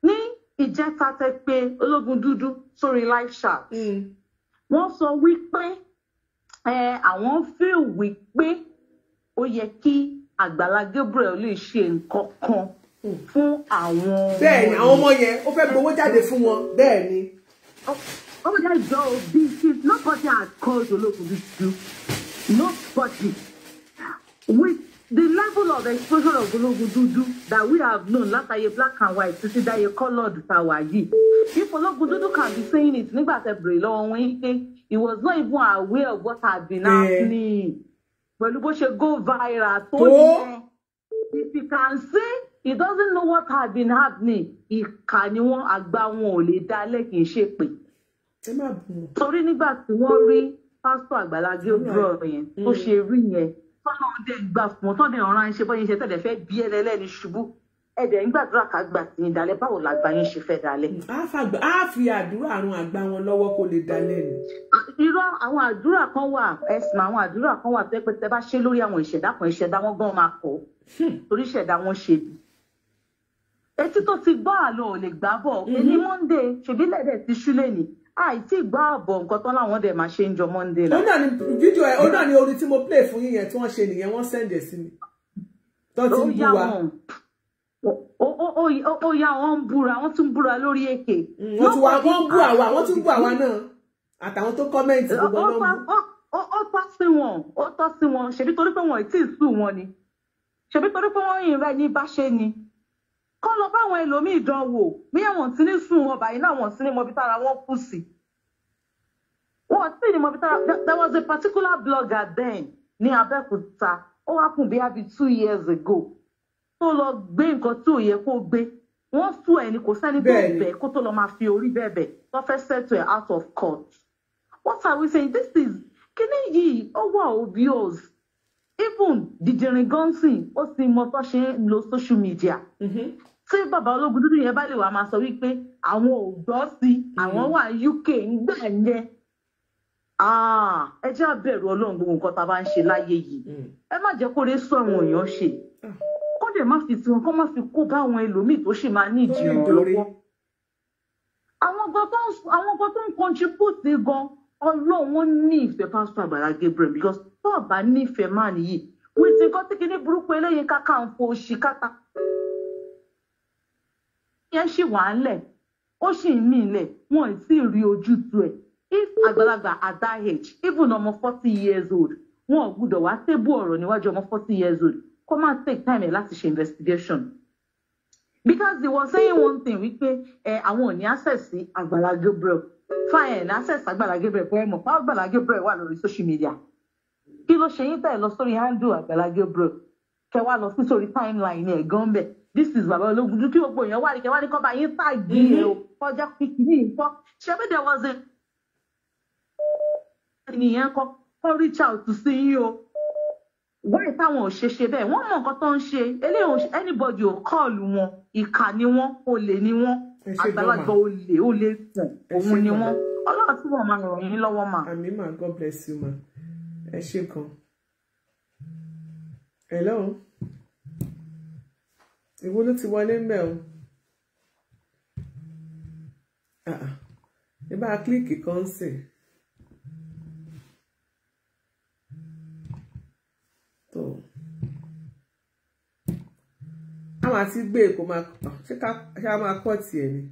Ní ìjẹta tẹ pé ológun dúdú sórí live chat wọ́n sọ wípé àwọn feel wípé ó yẹ kí Àgbàlá Gabriel lè ṣe nǹkan kan fún àwọn. bẹ́ẹ̀ ni àwọn ọmọ yẹn ó fẹ́ gbowó jáde fún wọn bẹ́ẹ̀ ni. Oh, that's so big. Nobody has called Ologundudu. Nobody. With the level of exposure of Ologundudu that we have known, last year black and white, to see that you colored power. If Ologundudu can be saying it, he was not even aware of what had been happening. But Lubo should go viral. So if you can say he doesn't know what had been happening, he can't even agba won le dale kin sepe. Torí nígbà tí wọ́n rí pásítọ̀ Àgbàlá Gabriel yẹn tó ṣe rí yẹn tọ́nà ọdẹ gbà fún wọn tọ́nà ọ̀ràn ṣe bọ́ yín ṣe tẹ̀lé fẹ́ bí ẹlẹ́lẹ́ni ṣubú ẹ̀dẹ̀ ń gbàdúrà ká gbà tí ń dalẹ̀ báwo làgbà yín ṣe fẹ́ dalẹ̀. á fi àdúrà àrùn àgbà wọn lọ́wọ́ kó lè dalẹ̀ ni. irọ́ àwọn àdúrà kan wà ẹ̀sìn àwọn àdúrà kan wà tó pé tẹ bá ṣe lórí àwọn ìṣẹ̀dá kan ìṣẹ̀dá wọn gan máa kọ́ torí ìṣẹ̀dá wọn ṣe bí. etí tó ti gbọ́ àlọ́ ò lè gbá bọ̀ ní Monday ṣèbí lẹ́dẹ̀ ti ṣúlẹ̀ ni àìtí gbọ́ àbọ̀ nǹkan tán láwọn dẹ̀ máa ṣe ń jọ Monday náà. ó náà ni fídíò ẹ ó náà ni orin tí mo play fún yín yẹn tí wọ́n ṣe nìyẹn wọ́n send ẹ̀ sí mi. tó ti ń bú wa. ó yá wọn ń búra wọ́n tún búra lórí èké. wọ́n ń bú àwa wọ́n tún bú àwa náà àtàwọn tó kọ́mẹ̀ntì gbogbo náà. ó tọ́ sí wọn ṣebí torí pé wọn ì tí ì sùn wọn ni ṣebí torí pé wọ́n yìn rẹ̀ ní bá ṣe ni. Kọ́ lọ bá àwọn ẹlòmíì dánwò bí àwọn tí ní sùn wọn báyìí náà wọ́n sí ní mọbi tára wọn kù sí. Wọ́n sì ní mọbi tára. There was a particular blogger then ní Abẹ́òkúta ó wá kùn bí abi 2 years ago tó lọ gbé nǹkan tí ò yẹ kó gbé wọ́n sùn ẹni kò sẹ́ni tó bẹ̀ kó tó lọ máa fi orí bẹ̀bẹ̀ tó fẹ́ settle it out of court. What are we saying? This is kíní yìí ó wà obvious. Even Dìdìrín Gonsin ó sì mọ tó ṣe ń lo social media. Tí bàbá Ológundúdú yẹn bá lè wá máa sọ wípé àwọn ò gbọ́ sí àwọn wà UK ń gbà yẹn. Ẹ jẹ́ àbẹ̀rù Ọlọ́run gbogbo nǹkan tá a bá ń ṣe láyé yìí. Ẹ má jẹ́ kó lè sọ àwọn èèyàn ṣe. Kó dẹ̀ má fi tiwọn kó má fi kó bá àwọn ẹlòmíì tó ṣì máa ní ìjìnà lọ́wọ́. Àwọn kan tó ń contribute gan Ọlọ́run wọn ní ìfẹ́ pásítọ̀ Àgbàlá Gabriel because tó bá nífẹ̀ẹ́ máa nìyí. Wíìtì nǹkan tí kìíní burúkú eléyìí káká ń fo òṣì káta. Yẹn ṣì wà ń lẹ̀ ó ṣì ń mí lẹ̀ wọn ì tí ì rí ojútùú ẹ̀. If àgbàlagbà at that age even ọmọ 40 years old wọn ò gbúdọ̀ wá tébù ọ̀rọ̀ níwájú ọmọ 40 years old kó má take time ẹ̀ láti ṣe investigation. Because they were saying one thing wípé àwọn ò ní access sí Àgbàlá Gabriel fine access Àgbàlá Gabriel pé ẹ mọ̀ fún Àgbàlá Gabriel wà lórí social media. Kí ló ṣe yín tẹ̀ lọ sórí handle Àgbàlá Gabriel kẹ wá lọ sí sórí timeline ẹ̀ gan bẹ̀. This is Baba Ológundúdú kí gbogbo èèyàn wá ní kẹwàá ní kọ́ bá yín tàgé ẹ̀ o kọjá kìkìní nǹkan ṣebí there was a ènìyàn kọ́ reach out to see yín o wọ́n táwọn ò ṣe bẹ́ẹ̀ wọ́n mọ̀ nǹkan tó ń ṣe eléyìí anybody ò kọ́ọ̀lù wọn ìkà ni wọ́n olè ni wọ́n àgbàlagbà olè tàn òun ni wọ́n Ọlọ́run tí wọ́n máa ràn yín lọ́wọ́ mà. Àmín mà, God bless you mà, ẹ ṣé kan. Hello. Ìwọ ló ti wọlé ń bẹ̀ o. Ẹ bá kílíkì kan sí. Tó. Àwọn àti gbé kò máa ṣé ká máa kọ́ tiẹ̀ ni.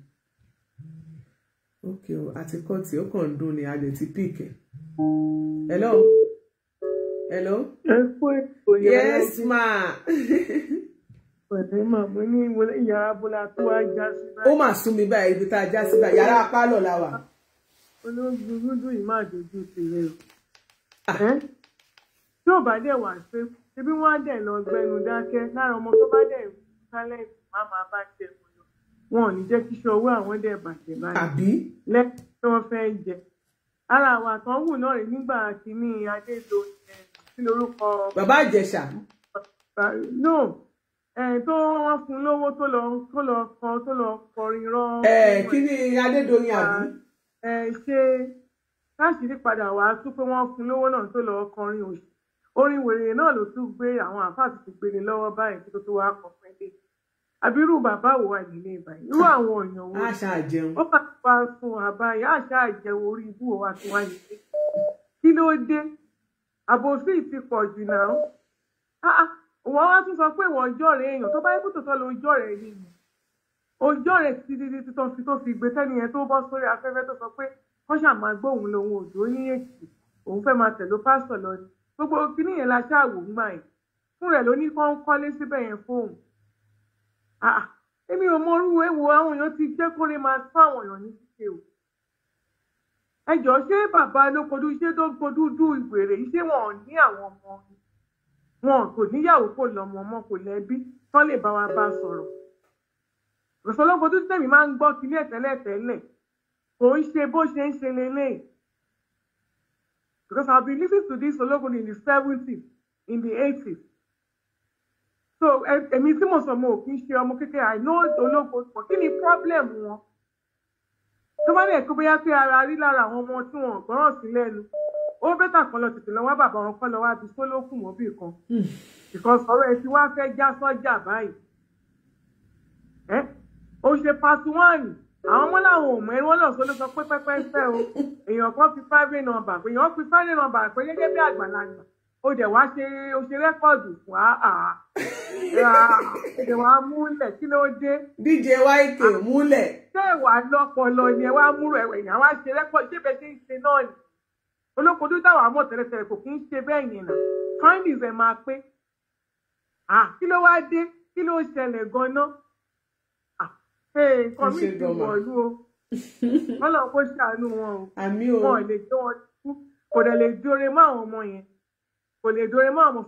Okay o, àti kọ́ tiẹ̀ ó kàn ń dún ni a lè ti píìkì. Hello. Hello. Yes ma. Mo ní yàrá bọ́lá tó wá já sí báyìí. Ó mà sún mi báyìí ibi tá a já sí báyìí yàrá pálọ̀ la wà. Ológundúdú yìí máa dojú tèlé o. Tí ò bá dẹ̀ wà pé ṣebí wọ́n á dẹ̀ lọ gbẹnu dákẹ́ lára ọmọ tó bá dẹ̀ tálẹ̀ǹtì máa bá tẹ̀ wọ́n lọ. Wọn ò ní jẹ́ kí iṣẹ́ owó àwọn dẹ̀ bàjẹ́ báyìí. Àbí? Lẹ́yìn tí wọ́n fẹ́ jẹ. Ara àwọn àtọ́wù náà rè nígbà kìíní Adédo kí lorúkọ. Bàbá Ìjẹ̀ṣà. No. Tó wọ́n fún lówó tó lọ kọrin rán. Kí ni Adédoyin àbí? Ṣé káàkiri padà wá tún pé wọ́n fún lówó náà tó lọ kọrin òṣì. Orin wèrè náà ló tún gbé àwọn àfáàtì tó gbé ní lọ́wọ́ báyìí kí tó wá kọ fún ẹgbẹ́. Àbírú bàbá wo wà nílé ìbàyìí? Irú àwọn èèyàn wo? Àṣà àjẹun. Ó bá wá fún àbáyé àṣà àjẹun orí ibú wa tí wá nílé. Kí ló dé? Àbòsí ti pọ̀ jù náà. wọ́n wá tún sọ pé ìwọ ọjọ́ rẹ̀ èèyàn tó bá yẹ kó tòótọ́ lo ọjọ́ rẹ̀ ni ọjọ́ rẹ̀ títí tó fi gbé tẹ́ni yẹn tó bọ́ sórí afẹ́fẹ́ tó sọ pé kọ́ ṣáà máa gbóhùn lòun òdò ní èkì òun fẹ́ máa tẹ̀lé pásítọ̀ lọ ni gbogbo kíní yẹn la ṣáàwò ń gbà yẹn fún rẹ̀ ló ní kọ́ ń kọ́lé síbẹ̀ yẹn fóun èmi ò mọ orú ewu àwọn èèyàn ti jẹ́ kórè máa fún àwọn èèyàn ní ṣíṣe o ẹ jọ ṣé bàbá ló kojú iṣẹ́ tó kojú dú ìwèrè iṣẹ́ wọn ò ní àwọn ọmọ wọn kò níyàwó kò lọ́mọ ọmọ kò lẹ́bí tán lè bá wa bá sọ̀rọ̀ ìrọ̀sọ́lọ́gbọ́n tó tẹ̀mí máa ń gbọ́ kílé tẹ́lẹ̀ kò ń ṣe bó ṣe ń ṣe lélẹ̀ because I've been listening to this Ológun in the 70s in the 80s so èmi tí mo sọ mo ò kí ń ṣe ọmọ kékeré I know Ológun kò kí ni problem wọn tó bá lè kó bóyá pé ara rí lára àwọn ọmọ tí wọn gbọ́ràn sí lẹ́nu ó bẹ́tà kan lọ tètè lọ wá bàbá wọn kọ́ lọ wá bí sólókùn mọ́ bí kan because ọ̀rọ̀ ẹ̀ tí wá fẹ́ já sọ́jà báyìí ó ṣe part 1 àwọn ọmọ làwọn ò mọ ẹni wọn lọ sọ ló sọ pé pẹ́pẹ́ fẹ́ o èèyàn kan fi 5 number pé èèyàn fi 5 number pé gẹ́gẹ́ bí àgbàlagbà ó dẹ̀ wá ṣe ó ṣe rẹ́kọ̀dù fún ẹ̀dẹ̀ wá múlẹ̀ kí ló dé. DJ YK múlẹ̀. ṣé ìwà lọ́pọlọ ni ẹ wá múrò ẹ̀yàn wá ṣe rẹ́kọ̀dù ṣé bẹ́ẹ̀ ṣe ń ṣe náà ni olókojú táwọn àmọ́ tẹ́lẹ̀tẹ́lẹ̀ kò kí ń ṣe bẹ́ẹ̀ yẹn náà findings ẹ̀ máa pé kí ló wá dé kí ló ṣẹlẹ̀ gan-an nǹkan mi ti wọ̀lú o wọ́n lọ kó ṣàánú wọn o wọn lè jó wọn kú kò dẹ̀ lè dóore mọ́ àwọn ọmọ yẹn kò lè dóore mọ́ àwọn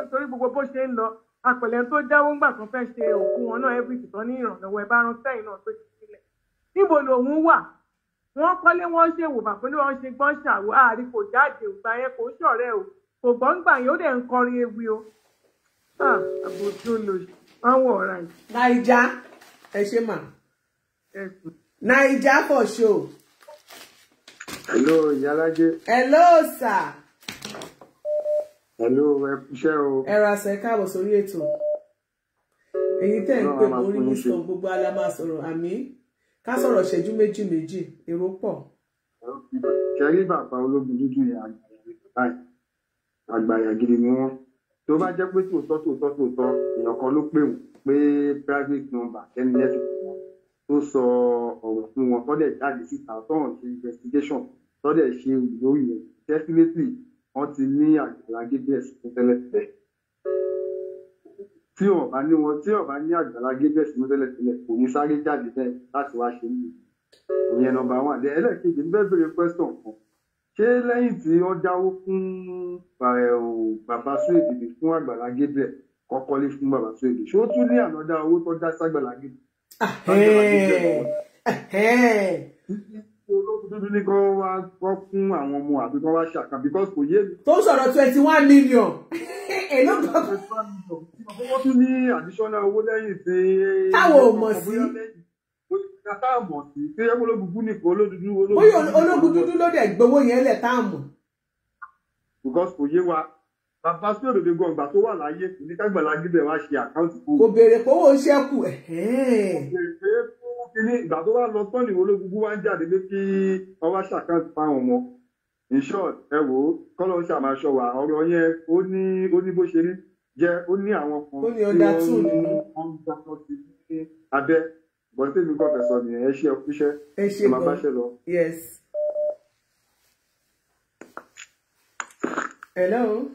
torí gbogbo bó ṣe ń lọ apẹ̀lẹ̀ tó dáwó ńgbà kan fẹ́ ṣe òkú wọn náà everything tán ní ìrànlọ́wọ́ ẹ bá rán sẹ́yìn náà pé sílẹ̀ níbo lòun wà wọ́n kọ́lé wọ́n ṣe wò bàpẹ́ ní wọ́n ṣe gbọ́n ṣàwò àárín kò jáde ògbà yẹn kò ṣọ̀rẹ́ o kò gbọ́n gbà yẹn ó dẹ̀ ń kọrin ewì o àbòjú lò wọ́n wọ̀ ọ̀rá yìí. Naija ẹ ṣe mà. Naija for show. Hello Ìyálájé. Hello sir. Hello ẹ kúṣẹ́ o. Ẹ ra ṣe káàbọ̀ sórí ètò. Èyí tẹ̀ ń pè mọ́ orí mi sọ gbogbo alámà sọ̀rọ̀ àmì ká sọ̀rọ̀ ṣẹ́jú méjì èrò pọ̀. Kẹ́rí bàbá Ológun Dúdú yẹn àgbàyà gidi ni wọ́n. Tó bá jẹ́ pé tòótọ́ èèyàn kan ló pè wọ́n pé private number ẹni yẹn ti pè wọ́n tó sọ ọ̀rọ̀ fún wọn tọ́dẹ̀ jáde síta tọ́hún ṣe investigation tọ́dẹ̀ ṣe ìlórí rẹ̀ definitely wọ́n ti ní Àgbàlá Gabriel tẹ́lẹ̀tẹ́lẹ̀. Tí ọ̀bá ní Àgbàlá Gabriel tẹ́lẹ̀tẹ́lẹ̀ kò ní sáré jáde bẹ́ẹ̀ láti wá ṣe nìyí. Ìyẹn number 1. Ẹlẹ́ẹ̀kejì níbẹ̀ bèrè question kan. Ṣé lẹ́yìn tí wọ́n dáwó fún bàbá Suebebe fún Àgbàlá Gabriel kọ́kọ́lé fún bàbá Suebebe ṣé ó tún ní ànádá owó tó dá s'Àgbàlá Gabriel? Ológun Dúdú ní kó wá kọ́ fún àwọn ọmọ àbí kó wá ṣàkàn because kò yé mi. Tó sọ̀rọ̀ 21 million. Èló kan. Wọ́n tún ní additional owó lẹ́yìn tí. Táwọn ò mọ̀ sí. Táwọn mọ̀ sí tí Ológun Dúdú nìkan Ológun. Bóyá Ológun Dúdú ló dẹ̀ gbowó yẹn lẹ̀ táwọn mọ̀. Because kò yé wa. Bàbá Suebebe gan ìgbà tó wà láyé kò ní k'Àgbàlá Gabriel wá ṣe àkáǹtì fún. Kò béèrè pé owó ṣẹ́kù. Kò béèrè pé kíní ìgbà tó wà lọ tán ní Ológun Dúdú wá ń jáde pé kí wọ́n wá ṣàkáǹtì fáwọn ọmọ. In short ẹ wò ó kọ́lọ́ ń ṣàmáṣọ wa ọ̀rọ̀ yẹn ó ní bó ṣe rí jẹ́ ó ní àwọn kan tí wọ́n ń dáná sí ní abẹ́ bọ́sẹ̀ mi kọ́ fẹ́ sọ nìyẹn ẹ ṣe ọkúṣẹ́ ẹ máa bá ṣe lọ. Yes. Hello.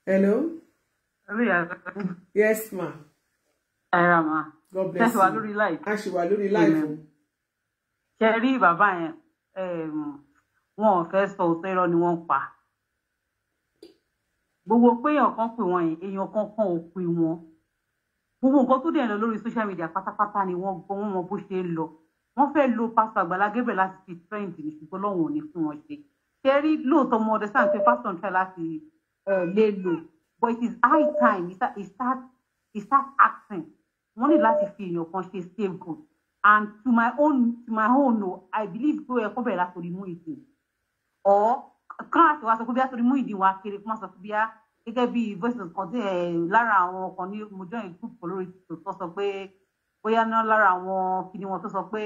Hello. Yes, ma. Ma. God bless you. Ṣé wà lórí live? A ṣì wà lórí live. Ṣé rí bàbá yẹn wọn ò fẹ́ sọ òótọ́ irọ́ ni wọ́n pa. Gbogbo pé èèyàn kan pè wọ́n yẹn èèyàn kankan ò pè wọ́n. Gbogbo nǹkan tó dẹ̀ lọ lórí social media pátápátá ni wọ́n gbọ́ wọn mọ bó ṣe ń lọ. Wọ́n fẹ́ lo pásítọ̀ Àgbàlá Gabriel láti fi trend ní ṣùgbọ́n lọ́wọ́ ò ní fún wọn ṣe. Ṣé rí lóòótọ́ mo understand pé pásítọ̀ ń try láti lè lò. But it is high time he start acting. Wọ́n ní láti fi èèyàn kan ṣe scapegoat. And to my own no, I believe pé ẹ̀kọ́ bẹ̀rẹ̀ láti orí Muyideen. Or kan láti wá sọ pé bí a torí Muyideen wá kéré kí wọ́n sọ pé bí a gẹ́gẹ́ bí voices kan tí lára àwọn kan ní mo join group lórí tó sọ pé bóyá náà lára àwọn kìnìún wọn tó sọ pé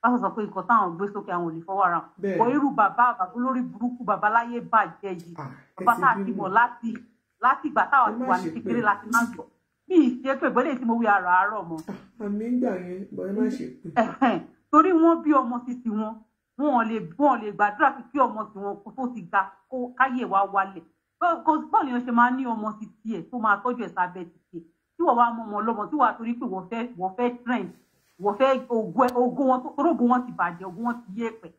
wọ́n sọ pé nǹkan táwọn gbé sókè àwọn ò lè fọwọ́ ara wọn. Irú bàbá lórí burúkú bàbá láyé bàjẹ́ yìí bàbá tá a ti mọ̀ láti láti ìgbà táwọn ti wà ní kékeré láti máa gbọ́ bí ìṣe pé ìbọlẹ̀ tí mo wí àárọ̀ mọ́. àmì ń gbà yẹn bọ́ ẹ má ṣe pé. torí wọ́n bí ọmọ títí wọn lè gbàdúrà kí ọmọ tí wọn kó tó ti ga kó káyè wá wálẹ̀ bọ́ọ̀lù yẹn ṣe máa ní ọmọ títí ẹ̀ tó máa tọ́jú ẹ̀ sábẹ́ títí ẹ̀ tí wọ́n wá mọ ọmọ ọlọ́mọ tí wàá torí pé wọ́n fẹ́ trend wọ́n fẹ́ ogún wọn torógún wọn ti bàjẹ́ ogún wọn ti yé èpẹ̀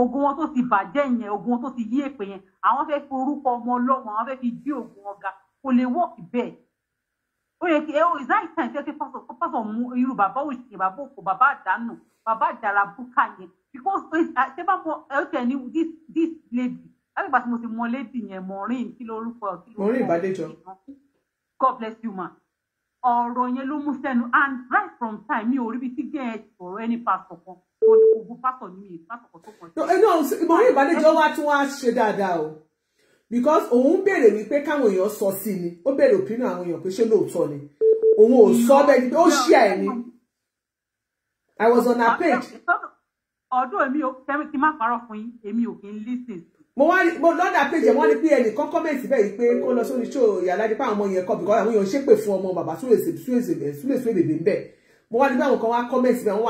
ogún wọn tó ti bàjẹ́ yẹn ogún wọn tó ti yé èpẹ̀ yẹn àwọn fẹ́ fi orúkọ ọmọ ọlọ́mọ àwọn fẹ́ fi dí ogún wọn ga kò lè wọ́ọ̀kì bẹ́ẹ̀ ó yẹ kí ìzáì tàn ṣe kí pásọ̀ mú irú bàbá òṣìṣẹ́ bàbá òkò bàbá àdánù bàbá àjàrà búkà yẹn because ṣé bá mọ ẹ̀ọ́tẹ̀ ní this lady lágbègbè tí mo ti mọ lady yẹn Maureen kí lórúkọ Maureen Ìbádéjọ. God bless you ma ọ̀rọ̀ yẹn ló mú sẹ́nu and right from time mi ò rí bí tí gẹ́ẹ̀ sọ̀rọ̀ ẹni pásọ̀ kan ogun pásọ̀ ní mi pásọ̀ kan tó kàn. Maureen Ìbádéjọ wá tún wá ṣe dáadáa o because òun béèrè wípé káwọn èèyàn sọ sí ni ó béèrè opinion àwọn èèyàn pé ṣé lóòótọ́ ni òun ò sọ bẹ́ẹ̀ ni ó ṣí ẹ̀ ni I was on her page. ọdún èmi ò kí má parọ́ fún yín èmi ò kí ń listen. mo lọ́dà page ẹ̀ wọ́n ní pé ẹnìkan kọ́mẹ̀ntì bẹ́ẹ̀ yìí pé kó lọ sórí show Ìyálájé pé àwọn ọmọ yẹn kọ́ because àwọn èèyàn ṣépè fún ọmọ bàbá súlèsè bèbè ń bẹ̀ mo wá ní bí àwọn kan wá kọ́mẹ̀ntì bẹ́ẹ̀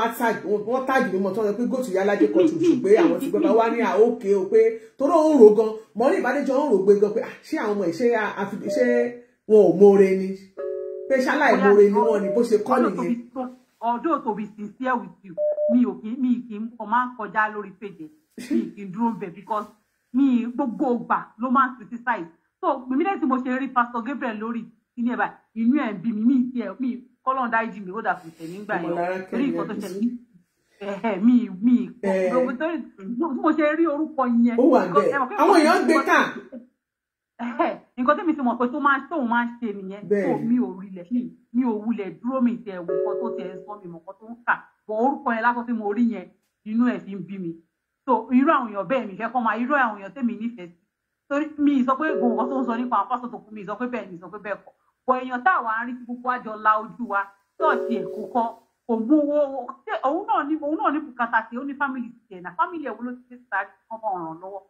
wọ́n tag mi mọ̀ tó wọn pé go to Ìyálájé kan tuntun pé àwọn ti gbọ́dọ̀ wá ní àókè o pé torí òun rò gan Maureen Ìbádéjọ ń rò gbé gan pé ṣé àwọn ọmọ ṣé wọn ò mọ̀ọ́re ni pé ṣáláì mọ̀ọ́re ni wọn ni bó ṣe kọ́ nìyẹn. Although to be sincere with you, mi kì í máa ń kọjá lórí page mi kì í dúró bẹ̀ because mi gbogbo ìgbà ló máa ń criticize. So mímílẹ̀ tí mo ṣe rí Pastor Gabriel lórí ìní ẹ̀ báyìí inú ẹ̀ ń bí mi kọ́lọ́n dáìjì mi ó dà fún ìtẹ̀ nígbà yẹn torí nǹkan tó ṣẹlẹ̀ mo ṣe rí orúkọ yẹn. ó wà bẹ́ẹ̀ àwọn èèyàn gbé ká. nǹkan tẹ́mi ti mọ̀ pé tóun máa ń ṣe nìyẹn tó mi ò rilẹ̀ mi ò wulẹ̀ dúró mi tẹ̀ wò kan tó tẹ̀ sọ mi mọ̀ kan tó ń kà bọ̀ orúkọ yẹn lásán tí mo rí yẹn inú ẹ̀ fi ń bí mi so irú àwọn èèyàn bẹ́ẹ̀ mi fẹ́ kọ́ máa irú àwọn èèyàn tẹ́mi nífẹ̀ẹ́ sí torí mi sọ pé gbogbo nǹkan tó ń sọ nípa àwọn pásítọ̀ tó kú mi sọ pé bẹ́ẹ̀ ni sọ pé bẹ́ẹ̀ kọ́ bọ̀ èèyàn táwa ń rí tí gbogbo àjọ la ojú wa ṣọ́ọ̀ṣì èkó kan kò mú owó òun náà ní bùkátà tí ó ní fámìlì tiẹ̀ náà fámìlì ẹ̀wọ́ ló ti ṣe sáré ọmọ ọ̀ràn lọ́wọ́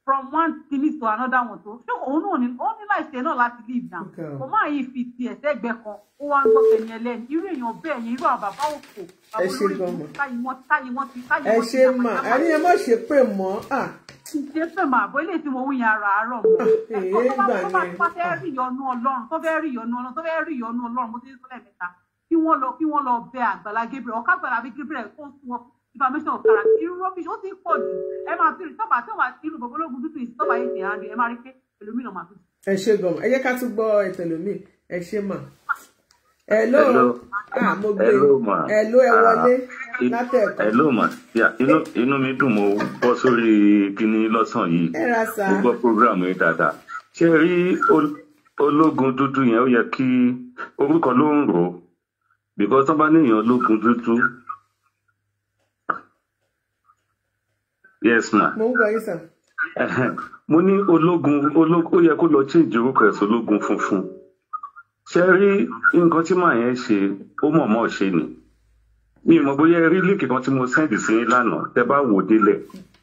from one thing to another one tó ṣé òun náà ní láìsẹ̀ náà láti leave now kò máa yí fi tiẹ̀ sẹ́gbẹ̀ẹ́ kan ó wá ń gbọ́ tẹ̀yìn ẹlẹ́ni irú èèyàn bẹ́ẹ̀ yẹn irú àwọn bàbá òkò ẹ ṣe gan-an ẹ ṣe mà ẹni ẹ má ṣe pé mọ́ ṣe pé mà bọ́ ilé tí mo wí yẹn àárọ̀ mọ́ tó bá fẹ́ rí ìyọnu Ọlọ́run tó fẹ́ rí ìyọnu Ọlọ́run mo ti ń sọ lẹ́ẹ̀mẹ́ta kí wọ́n lọ bẹ Àgbàlá Gabriel ọ̀ká Àgbàlá Gabriel kó fún wọn information of character irú rubbish ó ti pọ̀ jù ẹ máa fi tọ́ba irú bàbá ológun dúdú yìí tọ́ba yìí ti hàn ẹ máa rí pé ẹlòmíràn máa fi. ẹ ṣe gan ẹ jẹ́ ká tún gbọ́ ẹtẹlómi ẹ ṣe mà. hello mo gbé hello ẹ wọlé látẹ̀kọ́. hello mà inú mi dùn mo bọ́ sórí kíní lọ́sàn yìí mo gbọ́ program yìí dáadáa ṣé rí ológun dúdú yẹn ó yẹ kí orúkọ ló ń rò because tó bá níyàn ológun dúdú. Yes ma. Mo ń gbọ́ yín sà. Mo ní ológun ó yẹ kó lọ change orúkọ ẹ̀ sólógun funfun. Ṣé rí nǹkan tí màá yẹn ṣe ó mọ̀ọ́mọ̀ ṣe ni. Mi ò mọ̀ bóyá rí líǹkì kan tí mo sẹ́ndì sí yín lánàá tẹ́ bá wò délẹ̀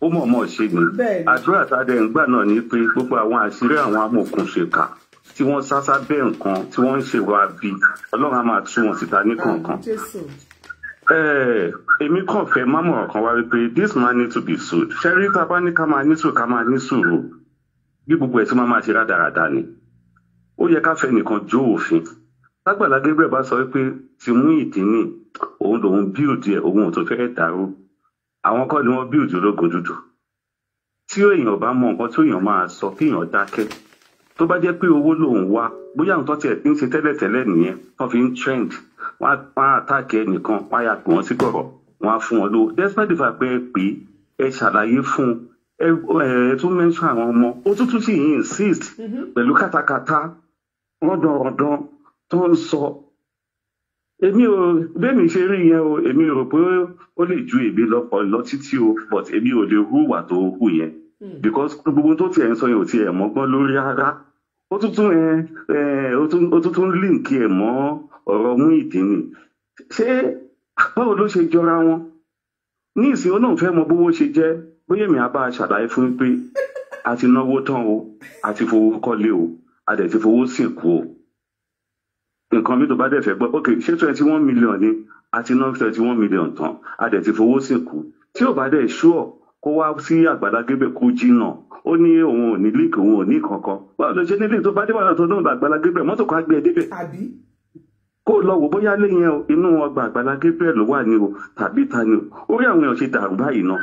ó mọ̀ọ́mọ̀ ṣe ni. Àdúrà tàdé ńgbà náà ni pé gbogbo àwọn àṣírí àwọn amòòkùnṣèkà tí wọ́n sásá bẹ́ẹ̀ nǹkan tí wọ́n ń ṣèwà bí Ọlọ́run á máa tú wọn síta ní kọ̀ọ̀kan. Èmi kàn fẹ́ mámọ̀ràn kan wá wípé this man need to be sued. Ṣẹ́rí tá a bá ní ká máa ní sùúrù bí gbogbo ẹ̀ tí máa ṣe rádaràda ni. Ó yẹ ká fẹ́ nìkan jó òfin. Lágbàlá Gabriel bá sọ wípé ti mú ìdíní òun lòun bíùdì ẹ̀ òun ò tó fẹ́ dàrú. Àwọn kọ́ ni wọ́n bíùdì ológun dúdú. Tí èèyàn bá mọ nǹkan tó èèyàn máa sọ kí èèyàn dákẹ́. Tó bá jẹ́ pé owó lòun wá bóyá àwọn tó tiẹ̀ ń ṣe tẹ́lẹ̀tẹ́lẹ̀ nìyẹn wọ́n fi ń trend wọ́n á àtàkì ẹnìkan wọ́n á yà pé wọ́n sí kọ̀rọ̀ wọ́n á fún wọn lówó despite the fact pé ẹ ṣàlàyé fún ẹ tún mention àwọn ọmọ ó tútù sí yìí insist pẹ̀lú kátàkátà rọ́dọ̀rọ̀dọ̀ tó ń sọ èmi ò bẹ́ẹ̀ni ṣe rí yẹn o èmi rò pé ó lè ju èmi lọ títí o but èmi ò lè hùwà tó hù yẹn because gbogbo tó tiẹ̀ ń sọ yẹn ò tiẹ̀ mọ́gbọ́n lórí rárá ó tún líǹkì ẹ̀ mọ́ ọ̀rọ̀ mú ìdíni ṣé báwo ló ṣe jọra wọn ní ìsìn ó náà fẹ́ mọ bówó ṣe jẹ́ bóyá èmi á bá a ṣàlàyé fún pé a ti náwó tán o a ti fowó kọ́lé o a dẹ̀ ti fowó sìnkú o nǹkan mi tó bá dẹ̀ fẹ́ gbọ́ ok ṣé 21 million ni a ti ná 21 million tán a dẹ̀ ti fowó sìnkú tí ò bá dẹ̀ ṣúọ̀ kó wá sí Àgbàlá Gabriel kó jìnnà ó ní òun ò ní líìkì òun ò ní kankan báwo ló ṣe ní líìkì tó bá dé wàhálà tó náà Àgbàlá Gabriel mọ́tò kan á gbé ẹ débẹ̀ kó lọ wò bóyá lẹ́yìn ẹ inú ọgbà Àgbàlá Gabriel ló wà ní o tàbí ta ni o orí àwọn èèyàn ṣe dàrú báyìí náà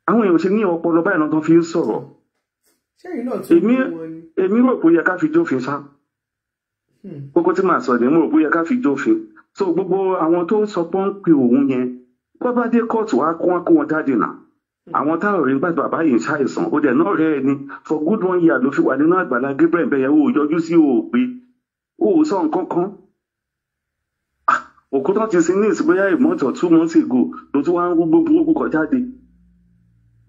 àwọn èèyàn ṣe ní ọpọlọ báyìí náà tó fi ń sọ̀rọ̀ èmi rò pé ó yẹ ká fi jófin ṣá kókó tí màá sọ ni mo rò pé ó yẹ ká fi jófin so gbogbo àwọn tó sọ pé ń pe òun yẹn bó bá dé kóòtù wá kó wọn jáde náà àwọn táwọn rí gbàgbé bàbá yìí ń ṣàìsàn ó dẹ̀ náà rẹ̀ ẹni for good 1 year ló fi wà nínú Àgbàlá Gabriel bẹ́ẹ̀ ó yọjú sí òògbé ó sọ nǹkan kan òkú tó ti sin ní ìsìnkúyà ìmọ̀tọ̀ 2 months ago ló tún wá ń gbogbo burúkú kọ jáde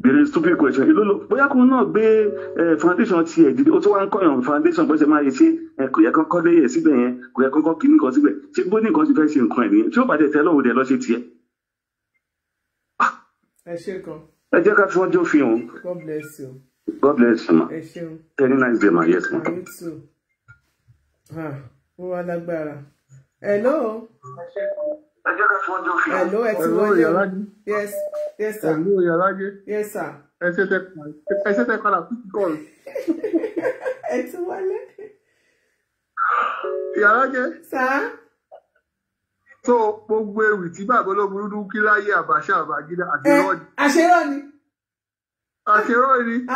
béèrè stupid question ìlú ló bóyá kó náà gbé foundation tiẹ̀ dìde ó tún wá ń kọ̀yàn foundation bó ṣe máa yẹ sí kò yẹ kọ́kọ́ lé yẹ síbẹ̀ yẹn kò yẹ kọ́kọ́ kíní kan síbẹ̀ ṣé bó ní nǹkan ti fẹ́ ṣe nǹkan ẹ̀ nìyẹn tí ó bá dẹ̀ tẹ́ lọ́wọ́ dẹ̀ lọ́ ṣe tiẹ̀. ẹ ṣe kan. ẹ jẹ́ ká fi wọ́n jó fi hàn. God bless you. God bless you ma. ẹ ṣeun. very nice day ma yes ma. you too. ó wá lágbára. hello. ẹ jẹ́ ká fi wọ́n jó fi hàn. hello ẹ ti wọlé o. yes sir. hello Yàrájé. yes sir. ẹ ṣe tẹ padà fún kíkọ́ rẹ̀. ẹ ti wọlé. Yàrájé. sir. so gbogbo ewì tí bàbá ológun dúdú kí láyé Àbàṣà Àbàgídá àti rọ́ọ̀dì. àṣerọ́ ni.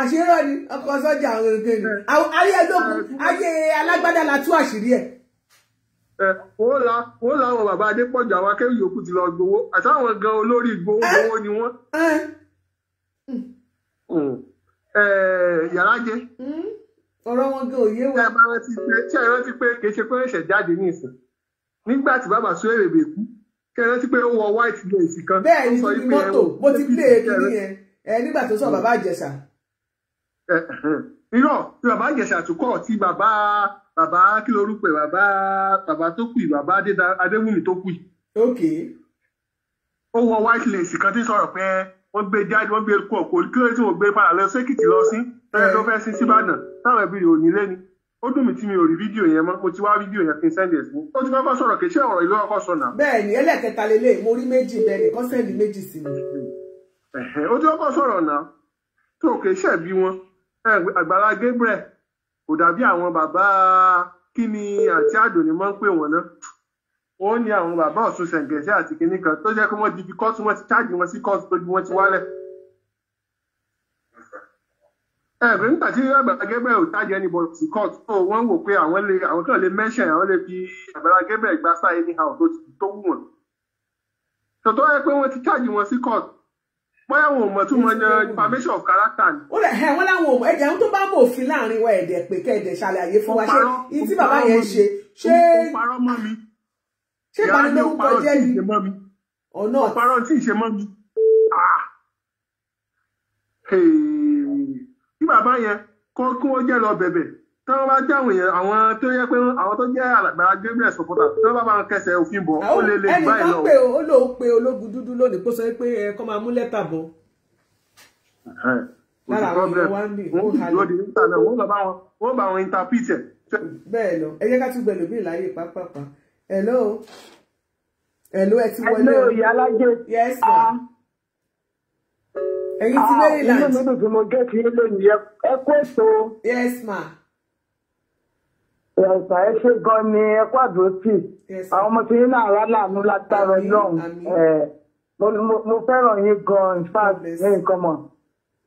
àṣerọ́ ni ọkọ sọ́jà àwọn èdè ni ayé ẹlógún ayé alágbádá la tú àṣírí ẹ̀. ó láwọn bàbá Adépọ̀jù àwọn akéwì yòókù ti lọ gbowó àtàwọn gan olórí gbowó ni wọ́n. Yàrájé. ọ̀rọ̀ wọn gan òye wa. tí ẹ rántí pé kì í ṣe pé ẹ̀ṣẹ̀ jáde ní ìsìn nígbà tí bàbá sọ èrè bèkú kí ẹ rántí pé ó wọ white lace kan. bẹ́ẹ̀ ni ní mọ́tò mo ti plé kiri yẹn nígbà tó sọ bàbá Ìjẹ̀ṣà. irọ́ tí bàbá Ìjẹ̀ṣà tó kọ̀ tí bàbá kí lorúkọ bàbá tó kù bàbá Adéwùmí tó kù. ok. ó wọ white lace kan tí sọ̀rọ̀ pé wọ́n gbé jáde wọ́n gbé kú ọ̀pọ̀ kí ló tí wọ́n gbé padà lọ sékìtì lọ sí ló fẹ́ sí síbàdàn táwọn ẹbí rẹ̀ ò ní lẹ́ni. ó dùn mí tí mi ò rí fídíò yẹn mọ́ mo ti wá fídíò yẹn fi sẹ́ndì ẹ̀sìn ó ti kọ́kọ́ sọ̀rọ̀ kì í ṣe ọ̀rọ̀ ìlú ọkọ̀ sọ̀nà. bẹ́ẹ̀ ni ẹlẹ́kẹta lélẹ̀ mo rí méjì bẹ́ẹ̀ ni kọ́sẹ́ǹdì méjì sí mi. ó ti kọ́kọ́ sọ̀rọ̀ náà tó kì í ṣẹ̀bi wọn Àgbàlá Gabriel kò dàbí àwọn bàbá kíni àti àdòní mọ́ ń pè wọ́n náà wọ́n ní àwọn bàbá Ọ̀ṣun Ṣẹ̀ǹgẹ̀ṣẹ̀ àti kíní kan tó jẹ́ pé wọ́n di fi kọ́ọ̀tù wọn ti cháàjì wọn sí kọ́ọ̀tù tó ju wọn ti wálẹ̀. ẹ̀bẹ̀ nígbà tí Àgbàlá Gabriel ò cháàjì ẹni bọ̀ sí kọ́ọ̀tù tó wọ́n wò pé àwọn kan lè mẹ́ṣẹ̀ àwọn lè fi Àgbàlá Gabriel gbá sáà anyhow tó wù wọ́n. tọ́tọ́ yẹ pé wọ́n ti cháàjì wọn sí kọ́ọ̀tù bóyá wọn ò mọ̀ tún mọ information of character ni. ó lẹ̀ wọ́n láwọn ò mọ̀ ẹ̀jẹ̀ tó bá mọ̀ òfin láàrin wa ẹ̀dẹ̀ pé kẹ́ẹ̀dẹ̀ ṣàlàyé fún wa ṣé ìtí bàbá yẹn ṣe ṣé ìbanilórúkọ jẹ́ ni ọ̀nà ọ̀parọ̀ tí ì ṣe mọ́ mi. kí bàbá yẹn kọ́ kí wọ́n jẹ́ lọ bẹ̀bẹ̀ tí wọ́n bá jáwé yẹn àwọn tó yẹ pé àwọn tó jẹ́ Àgbàlá Gabriel supporter tí wọ́n bá bá kẹsẹ̀ òfin bọ̀ ó lè báyìí lọ. ẹnì kan pé ó lóun pe ológun dúdú lónìí kó sọ pé ẹ kọ́ máa mú lẹ́tà bọ̀. lára àwọn èèyàn wá ń bì ó halẹ̀. wọ́n bá wọn interpret ẹ̀. bẹ́ẹ̀ lọ ẹ jẹ́ ká tún gbẹ̀lú bí ìláyè pápápá. hello ẹ ti wọlé o. hello Ìyálájé. yes ma. ẹ̀yin ti Maryland. inú mi dùn tí mo gé ti ilé nìyẹn ẹ kó ètò. yes ma. ẹ̀sà ẹ ṣe gan ni ẹ kó àdúró tì àwọn ọmọ tí yín náà rà láàánú lágbára Ọlọ́run mo fẹ́ràn yín gan in fact ní nǹkan mọ̀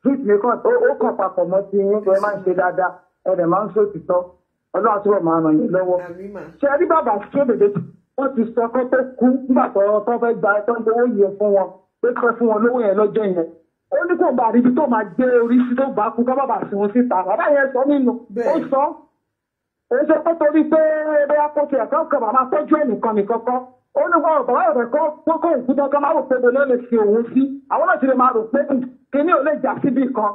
tweet mi kàn ó kàn papọ̀ mọ́ ti yín pé ẹ máa ń ṣe dáadáa ẹ dẹ̀ máa ń sòtítọ́ Ọlọ́run àti wọ́n máa ràn yín lọ́wọ́. ṣé ẹ rí bàbá ṣé bèbè wọ́n ti sọ kó tó kú nígbà tó fẹ́ gba ẹ tó ń gbowó yẹn fún wọn pé kọ́ fún wọn lówó yẹn lọ́jọ́ yẹn ó ní kò bá rí ibi tó máa gbé orí sí tó bá kú ká bàbá sí wọn síta bàbá yẹn sọ nínú ó sọ èyí ṣe pé torí pé ẹgbẹ́ akọ́tù ẹ̀kọ́ kan bàbá tọ́jú ẹnìkan nìkan kan ó ní wọn bàbá rẹ̀ kọ́ kókó òkúta kan máa rò pé bẹ́ẹ̀ lè fi òun sí àwọn náà ti lè máa rò pé kíní ò lè jà síbì kan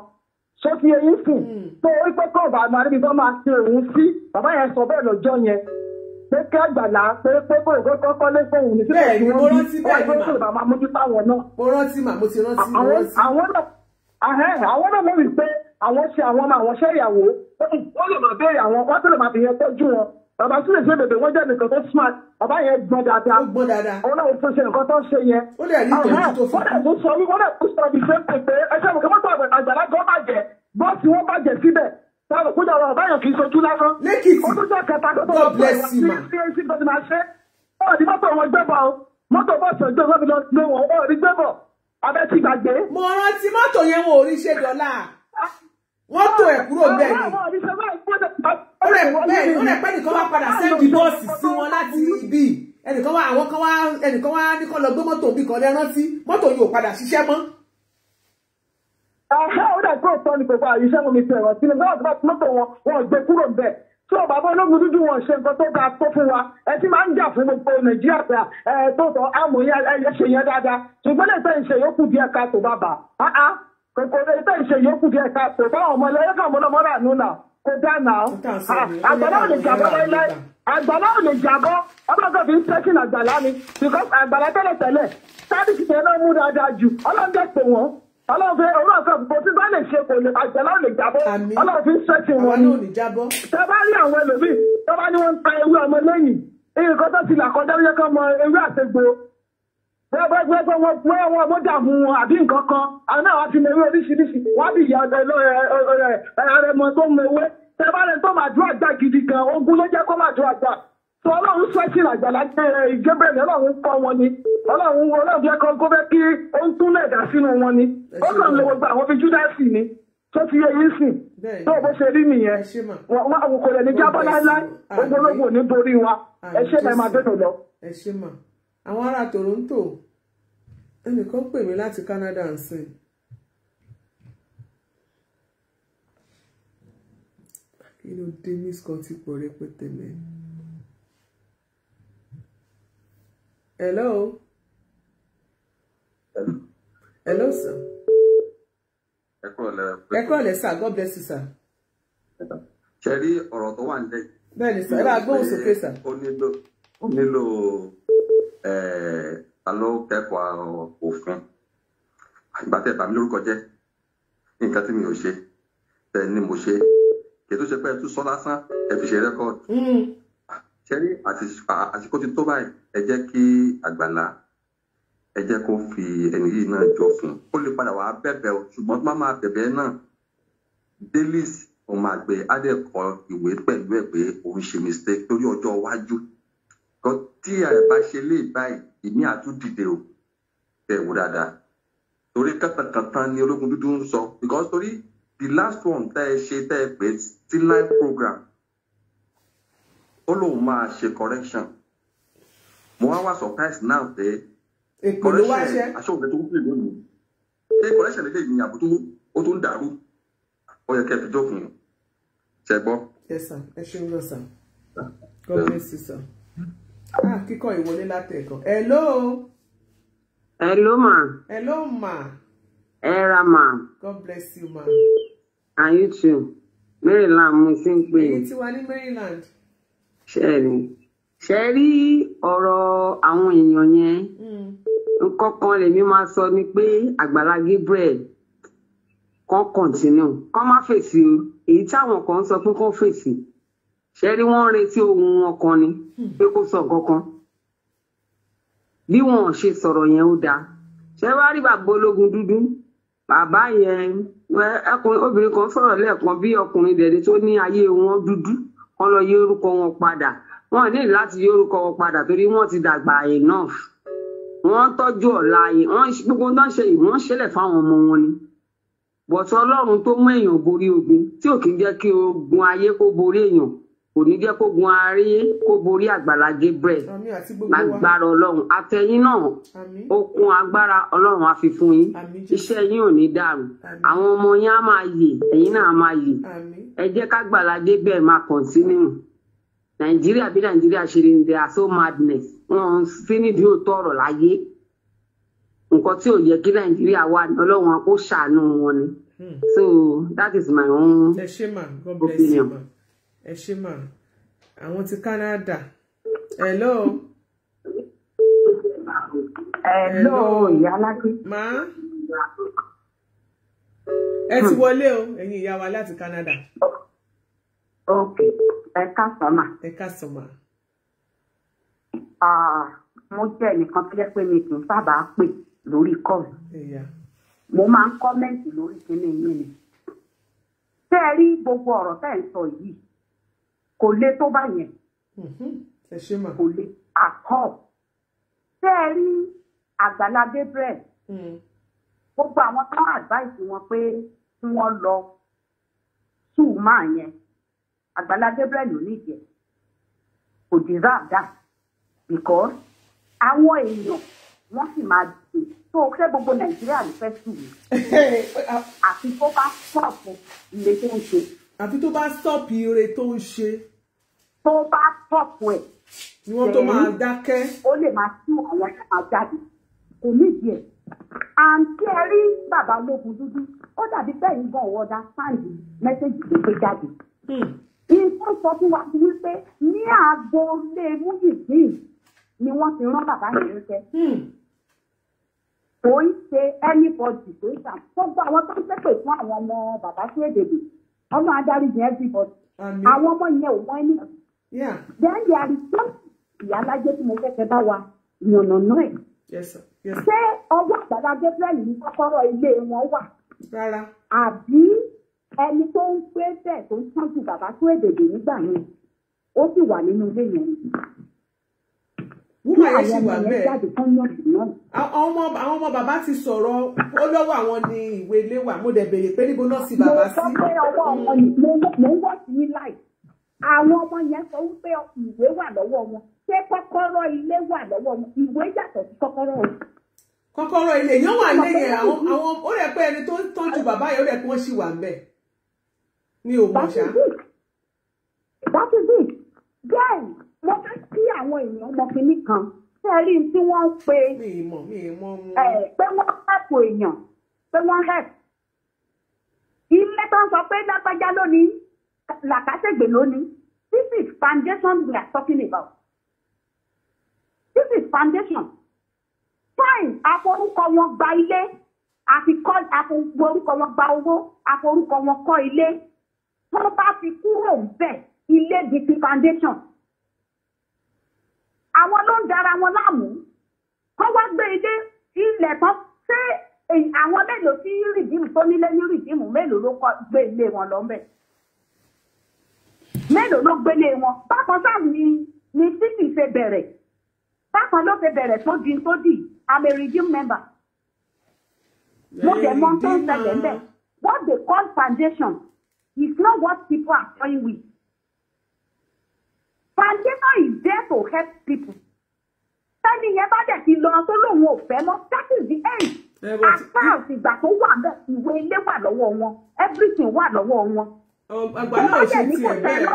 ṣó ti eyín sùn tó orí pé kọ́ bàbá máa níbi tó máa fi òun sí bàbá yẹn sọ bẹ́ẹ̀ lọ́jọ́ yẹn pé kí Àgbàlá pé kó òkú kọ́kọ́ lé fóun ní síbẹ̀ tí wọ́n bí ọjọ́ tó lè bá máa mójú táwọn náà. mo rántí mà mo ti rántí. àwọn náà mọ̀ wípé àwọn ṣe àwọn ọmọ àwọn ṣe ìyàwó wọ́n lè máa béèrè àwọn wọ́n tó lè máa fi yẹn tọ́jú wọn bàbá tí lè ṣe bèbè wọ́n jẹ́ nìkan tó smart bàbá yẹn gbọ́n dáadáa àwọn náà tó ṣe nǹkan tó ṣe yẹn ó lè rí ìtọ́jú tó fún wọ́n lè tún sọ wọ́n lè tún sọ ìfẹ́ pèpè ẹṣẹ́ mi kí wọ́n tó àgbàlá gan bàjẹ́ bọ́ọ̀sì wọn bàjẹ́ síbẹ̀ táwọn kújà wọn bàbá yẹn kì í sojú lásán lẹ́kìtì ó tún jẹ́ kẹta tó tó wọ́n pẹ̀ mọ́tò bọ́ọ̀sì ọjọ́ ìwé mi lọ gbé wọn ó rí gbé bọ̀ abẹ́ ti gbàgbé. mo rántí mọ́tò yẹn wọn ò rí ṣe dọ́là wọ́n tó ẹ̀ kúrò bẹ́ẹ̀ ni ó rẹ̀ pẹ́ nìkan wá padà sẹ́ndì bọ́ọ̀sì sí wọn láti ibi ẹnìkan wá àwọn kan wá ẹnìkan wá ní kán lọ gbé mọ́tò bí kan lẹ́rántí mọ́tò yìí ò padà ṣiṣẹ́ mọ́. ó dẹ̀ kúrò tán ní gbogbo àyíṣẹ́ mi ti ẹ̀rọ sílẹ̀ náà tó bá ti mọ́tò wọn ò gbé kúrò bẹ́ẹ̀ tí ò bàbá ológun dúdú wọn ṣe nǹkan tó dáa tó fún wa ẹ ti máa ń jà fún gbogbo nàìjíríà pé tó tọ́ àmọ̀yẹ ẹ ṣe yẹn dáadáa ṣùgbọ́n lè tẹ́ ìṣe yókù díẹ̀ ká tó bàbá kòkòrò lè tẹ́ ìṣe yókù díẹ̀ ká tó báwọn ọmọ ẹlẹ́yẹ kan mọ́nà mọ́ra nù náà kò dá náà àgbàlá ò lè jábọ́ láíláí àgbàlá ò lè jábọ́ ọlọ́gọ́ fi ń tẹ́sìn àgbàlá ni because àgbàlá tẹ́lẹ̀tẹ́lẹ̀ sáàdìsì tẹ́ náà mú dáadáa jù ọlọ́dẹ pè wọ́n ọlọ́fẹ́ olóòfẹ́ kò tí bá lè ṣe kò lè àgbàlá ò lè jábọ́ ọlọ́fẹ́ sẹ́sìn wọn ni tẹ́ bá rí àwọn ẹlòmíì tó bá ní wọ́n ń ta ewé ọmọ lẹ́yìn nǹkan tó ti là kọjá lóye kan mọ ewé àtẹgbò gbẹgbẹgbẹ wọn mọjà mú wọn àbí nǹkan kan àwọn náà wá ti mọ ewé oríṣiríṣi wọn bí ìyá àrẹ̀mọ tó mọ ewé tẹ́ bá rẹ tó máa dúró àgbà gidi gan ogun ló jẹ́ kó máa dúró àgbà tó ọlọ́run sẹ́sìn àgbàlá ìjẹ́bẹ̀rẹ̀ ọlọ́run kọ́ wọn ni ọlọ́run jẹ́ kó fẹ́ kí ó ń túnlẹ̀ dà sínú wọn ni ó kàn lè gbogbo àwọn fi júdásì ni tó ti yẹ yín sìn tó bó ṣe rí nìyẹn wọn kò lè ní jábọ́ láíláí ogologo ní borí wa ẹ ṣe máa máa bẹ́ẹ̀ lọ. ẹ ṣe mà àwọn ará Toronto ẹnìkan pè mí láti Canada ń sìn kí ló dé miss kan ti pọ̀ rẹpẹtẹ mẹ́. Hello. Hello, sir. Ẹ kúrọ̀lẹ́ sir. God bless you, sir. Ṣé rí ọ̀rọ̀ tó wà nílẹ̀? Bẹ́ẹ̀ni sir, ẹ bá gbóhùn sókè sir. Ó nílò alọ́ kẹ́kọ̀ọ́ òfin. Ìgbà tẹ́ bà mí lórúkọ jẹ́. Nǹkan tí mi ò ṣe. Bẹ́ẹ̀ ni mo ṣe. Kì í tó ṣe pé ẹ tún sọ lásán, ẹ fi ṣe rẹ́kọ̀dù. Ṣé rí àsìkò ti tó báyìí? Ẹ jẹ́ kí Àgbàlá ẹ jẹ́ kó fi ẹni yìí náà jófin ó lè padà wá bẹ̀bẹ̀ o ṣùgbọ́n tó máa bẹ̀bẹ̀ náà Dailies ó máa gbé adẹ́kọ̀ ìwé pẹ̀lú ẹ̀ pé òun ṣe mistake torí ọjọ́ iwájú kan tí ẹ bá ṣe lè báyìí ìmí àtúndìde o tẹ̀ wò dáadáa torí kàtàkàtà ni ológun dúdú ń sọ because torí the last one tẹ́ ẹ ṣe tẹ́ ẹ pé sí live program ó lóun máa ṣe correction mo wá surprise now pé correction aṣọ́gbẹ́ tó kúrò lónìí ṣé correction lè ní àbútú ó tó ń dàrú ó yẹ kẹ́ fi jókòó ṣe gbọ́. Yes sir, ẹ ṣeun lọ sir. God bless you sir. Kíkọ́ ìwọlé látẹ̀kọ̀. Hello. Hello ma. Hello ma. Era ma. God bless you ma. And you too. Maryland mo ti ń pè. Èyí tí wà ní Maryland. Ṣé rí ọ̀rọ̀ àwọn èèyàn yẹn nǹkan kan lèmi máa sọ ni pé Àgbàlá Gabriel kan continue kan má fèsì o èyí táwọn kan sọ pé kan fèsì ṣé rí wọ́n ń retí ohun ọkàn ni pé kó sọ nǹkan kan bí wọn ṣe sọ̀rọ̀ yẹn ó dáa ṣé wá rí bàbá ológun dúdú bàbá yẹn obìnrin kan sọ̀rọ̀ lẹ́ẹ̀kan bí ọkùnrin dẹ̀dẹ̀ tó ní ayé wọn dúdú kan lọ yí orúkọ wọn padà wọn ní láti yí orúkọ wọn padà torí wọn ti dàgbà enough wọn tọ́jú ọ̀la yìí wọn gbogbo náà ṣe ìwọ́n ṣẹlẹ̀ fáwọn ọmọ wọn ni bọ̀tọ̀ Ọlọ́run tó mú èèyàn borí ogun tí ò kì í jẹ́ kí ogun ayé kó borí èèyàn kò ní jẹ́ kó gun ayé kó borí Àgbàlá Gabriel lágbára Ọlọ́run àtẹ̀yìn náà okun agbára Ọlọ́run á fi fún yín iṣẹ́ yín ò ní dàrú àwọn ọmọ yín á máa yè ẹ̀yin náà á máa yè ẹ jẹ́ k'Àgbàlá Gabriel máa continue Nàìjíríà bí Nàìjíríà ṣe ní they are so madness wọn fi nídìí òótọ́ ọ̀rọ̀ láyé nǹkan tí ò yẹ kí Nàìjíríà wà ní Ọlọ́run kó ṣàánú wọn ni so that is my own opinion. Ẹ ṣé mà àwọn ti Canada. Hello. Hello ìyá Lákì. Ma. ẹ ti wọlé o ẹ̀yin ìyá wa láti Canada. Ok, ẹ káàsán mà. Ẹ káàsán mà. Mo jẹ́ ẹnìkan tó jẹ́ pé mi kì í sábà pè lórí kọ́ọ̀lù. Mo máa ń kọ́mẹ́ǹtì lórí kíní yín ni. Ṣé ẹ rí gbogbo ọ̀rọ̀ tẹ́ ẹ̀ ń sọ yìí? Kò le tó bá yẹn. Kò le àtọ̀. Ṣé ẹ rí Àgbàlá Gabriel? Gbogbo àwọn tó advice wọn pé kí wọ́n lọ sùn máa yẹn. Àgbàlá Gabriel ò ní ìjẹ́. Kò deserve that. Because àwọn èèyàn wọ́n sì máa dìde tó ṣé gbogbo Nàìjíríà ló fẹ́ sùn mí. Àfi tó bá stop ire tó ń ṣe. Àfi tó bá stop ire tó ń ṣe. Tó bá stop ẹ̀. Ni wọ́n tó máa dákẹ́. Ó lè máa tú àwọn ẹ̀ máa jáde. Kò ní ìdí ẹ̀. Àǹtí ẹ rí bàbá ológun dúdú. Ó dàbí bẹ́ẹ̀ ní gan ọ̀dà sáǹdì mẹ́sẹ̀jì tó gbé jáde. Nǹkan sọ fún wa wípé ní agboolé Muyideen ni wọ́n ti rán bàbá yẹn rẹ́sẹ̀. Kò ń ṣe anybody tó ń ṣà. Gbogbo àwọn tó ń ṣépè fún àwọn ọmọ bàbá sí èdèdè. Ọmọ adarí yẹn everybody. Àwọn ọmọ yẹn ò mọ ẹni. Then there is something ìyálájé tí mo fẹ́ bá wa yànnàná ẹ̀. Ṣé ọwọ́ Àgbàlá Gabriel ní kọ́kọ́rọ́ ilé wọn wà? Rárá. Àbí ẹni tó ń gbé bẹ́ẹ̀ tó ń tọ́jú bàbá tó èdèdè nígbà yẹn ó sì wà nínú ilé yẹn. Wúmọ̀ yẹn sì wà bẹ́ẹ̀. Àwọn ọmọ bàbá ti sọ̀rọ̀ ó lọ́wọ́ àwọn ní ìwé ilé wà. Mo dẹ̀ béèrè pé níbo náà sì bàbá sí. Mo sọ pé ọwọ́ ọmọ ni mo ń wọ̀ sí ní láì. Àwọn ọmọ yẹn sọ wípé ìwé wà lọ́wọ́ wọn. Ṣé kọ́kọ́rọ́ ilé wà lọ́wọ́ wọn? Ìwé yàtọ̀ sí kọ́kọ́rọ́ wọn. Kọ́kọ́rọ́ ilé yẹn wà lé yẹn àwọn ó rẹ̀ pé ẹni tó ń tọ́jú bàbá yẹn ó rẹ̀ pé wọ́n sì wà ń bẹ̀. Mi ò mọ̀ ṣá. That is it. Then mo fẹ́ kí àwọn èèyàn ọmọ kìíní kan fẹ́ẹ́rí tí wọ́n ń pe pé wọ́n hẹ́pù èèyàn pé wọ́n hẹ́pù. Ilé tó ń sọ pé lágbájá lónìí làkàṣègbè lónìí. This is foundation we are talking about. This is foundation. Fine, àforúkọ wọn gba ilé, àforúkọ wọn gba owó, àforúkọ wọn kọ́ ilé. Tó bá fi kúrò ńbẹ̀, ilé di ti foundation. Àwọn ló ń dara wọn láàmú. Kọ́ wá gbé ilé ilẹ̀ tán ṣé àwọn mélòó tí rìdíìmù tó nílé ní rìdíìmù mélòó ló gbé ilé wọn lọ ńbẹ̀? Mélòó ló gbélé wọn? Bákan sáà ni títì ṣe bẹ̀rẹ̀. Bákan ló ṣe bẹ̀rẹ̀ tó di. I'm a redeem member. What they call foundation is not what people are toying with. Foundation is there to help people. Tẹ́ni yẹn bá dẹ̀ ti lọ tó lóun ò fẹ́ mọ́, that is the end. As far as ìgbà tó wà bẹ́ẹ̀, ìwé ilé wà lọ́wọ́ wọn, everything wà lọ́wọ́ wọn. Àgbà náà ṣe tiẹ̀ bẹ́ẹ̀.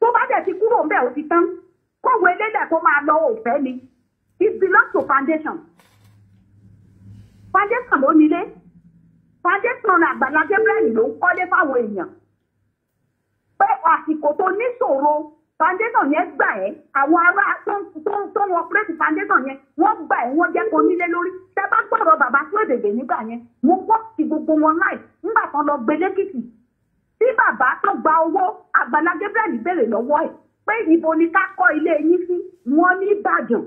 Tó bá dẹ̀ ti kúrò ńbẹ̀ ó ti tán. Kọ̀wé lélẹ̀ tó máa lọ òfẹ́ ni. It belongs to foundation. Foundation ló nílé. Foundation Àgbàlá Gabriel ló ń kọ́lé fáwọn èèyàn. Pé àsìkò tó níṣòro foundation yẹn gbà ẹ́. Àwọn ará tó wọn pírẹ́sì foundation yẹn wọ́n gbà ẹ́ wọ́n jẹ́ kó nílé lórí. Tẹ́ bá gbọ́dọ̀ bàbá tó èdèdè nígbà yẹn. Mo gbọ́ sí gbogbo wọn láì nígbà tán lọ gbé lẹ́kìtì. Tí bàbá tó gba owó Àgbàlá Gabriel béèrè lọ́wọ́ ẹ̀. Pé ibo ni ká kọ́ ilé yín sí wọ́n ní Ìbàdàn.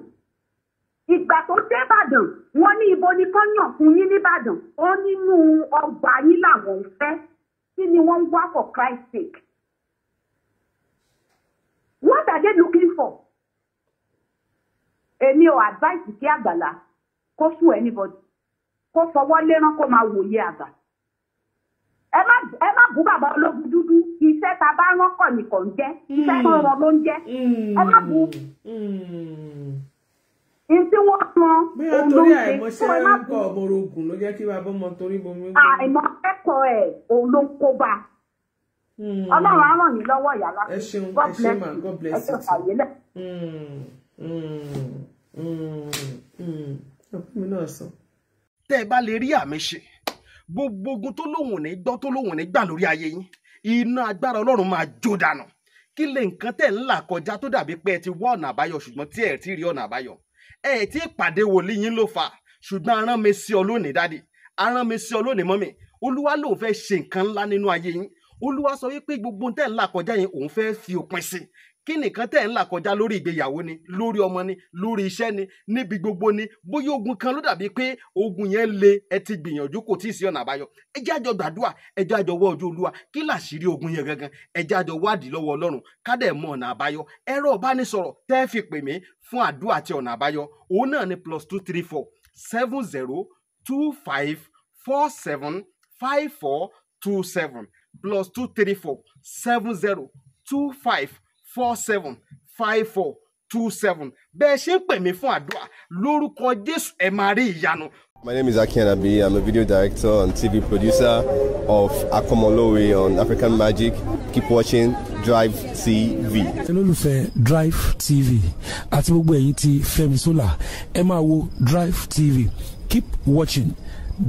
Ìgbà tó dé Ìbàdàn wọ́n ní ibo ni kán yàn fún yín ní Ìbàdàn. Ó nínú ọgbà yín làwọn ń fẹ́. Kí ni wọ́n ń wá for Christ's sake? What are they looking for? Èmi ò advice kí Àgbàlá kó sue anybody. Kó fọwọ́ lérán kó máa wòye àgbà. Ẹ má bú bàbá ológun dúdú. Iṣẹ́ ta bá rán kọ̀ nìkan jẹ́. Iṣẹ́ tó rán ló ń jẹ́. Ẹ má bú. Ìtí wọ́n san olóńgbé àìmọ̀ṣẹ́ ń kọ́ ọmọ orogun ló jẹ́ kí bàbá ọmọ torí bomi. Àìmọ̀ ẹ̀kọ́ ẹ̀ òun ló ń kó bá. Ọlọ́run á ràn yín lọ́wọ́ ìyàlá. Ẹ ṣeun ẹ ṣe mà God bless you. Ọkùnrin náà sọ. Tẹ́ ẹ bá lè rí àmì ṣe gbogbo ogun tó lóhùn ní gbọ́ tó lóhùn ní gbà lórí ayé yín iná agbára Ọlọ́run máa jó dànù. Kí lè nǹkan tẹ̀ ń là kọjá tó dàbí pé ẹ ti wá ọ̀nà àbáyọ ṣùgbọ́n tí ẹ ti rí ọ̀nà àbáyọ. Ẹ ti pàdé wòlíì yín ló fà ṣùgbọ́n arán mi sí ọ lónìí dádì. aràn mi sí ọ lónìí mọ́mì olúwa lòun fẹ́ ṣe nǹkan ńlá nínú ayé yín olúwa sọ wípé gbogbo tẹ́ ń là kọjá yẹn òun fẹ́ fi òpin sí kí nìkan tẹ́ ń là kọjá lórí ìgbéyàwó ni lórí ọmọ ni lórí iṣẹ́ ni níbi gbogbo ni bóyá ogun kan ló dàbí pé ogun yẹn le ẹ ti gbìyànjú kò tí ì sí ọ̀nà àbáyọ ẹ jẹ́ àjọ gbàdúrà ẹ jẹ́ àjọ wọ ojú olúwa kí làṣírí ogun yẹn gangan ẹ jẹ́ àjọ wádìí lọ́wọ́ ọlọ́run ká dẹ̀ mọ ọ̀nà àbáyọ ẹ̀rọ ìbánisọ̀rọ̀ tẹ́ fi pè mí fún àdúrà àti ọ̀nà àbáyọ òun náà ni +234 70 25 47 5427 +234 70 25 47 5427 bẹ́ẹ̀ ṣe ń pè mí fún àdúrà lórúkọ Jésù ẹ máa rí ìyanu. My name is Aki Anabi. I'm a video director and TV producer of Akomolowe on African Magic. Keep watching Drive TV. olólùfẹ́ Drive TV àti gbogbo ẹ̀yin tí Fẹ́mi Sola ẹ máa wo Drive TV. Keep watching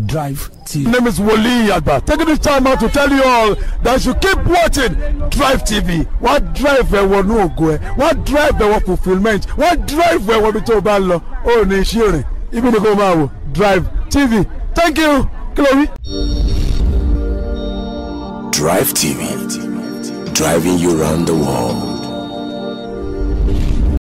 Drive TV. My name is Wole Agba. Taking this time out to tell you all that you keep watching Drive TV. What drive ẹ̀wọ̀ ní ògo ẹ̀? What drive ẹ̀wọ̀ fulfilment? What drive ẹ̀wọ̀ bí tó bá lọ? Ó ní iṣẹ́ rẹ̀. Ibi ni kò máa wò Drive TV. Thank you. Chloe. Drive TV. Driving you around the world.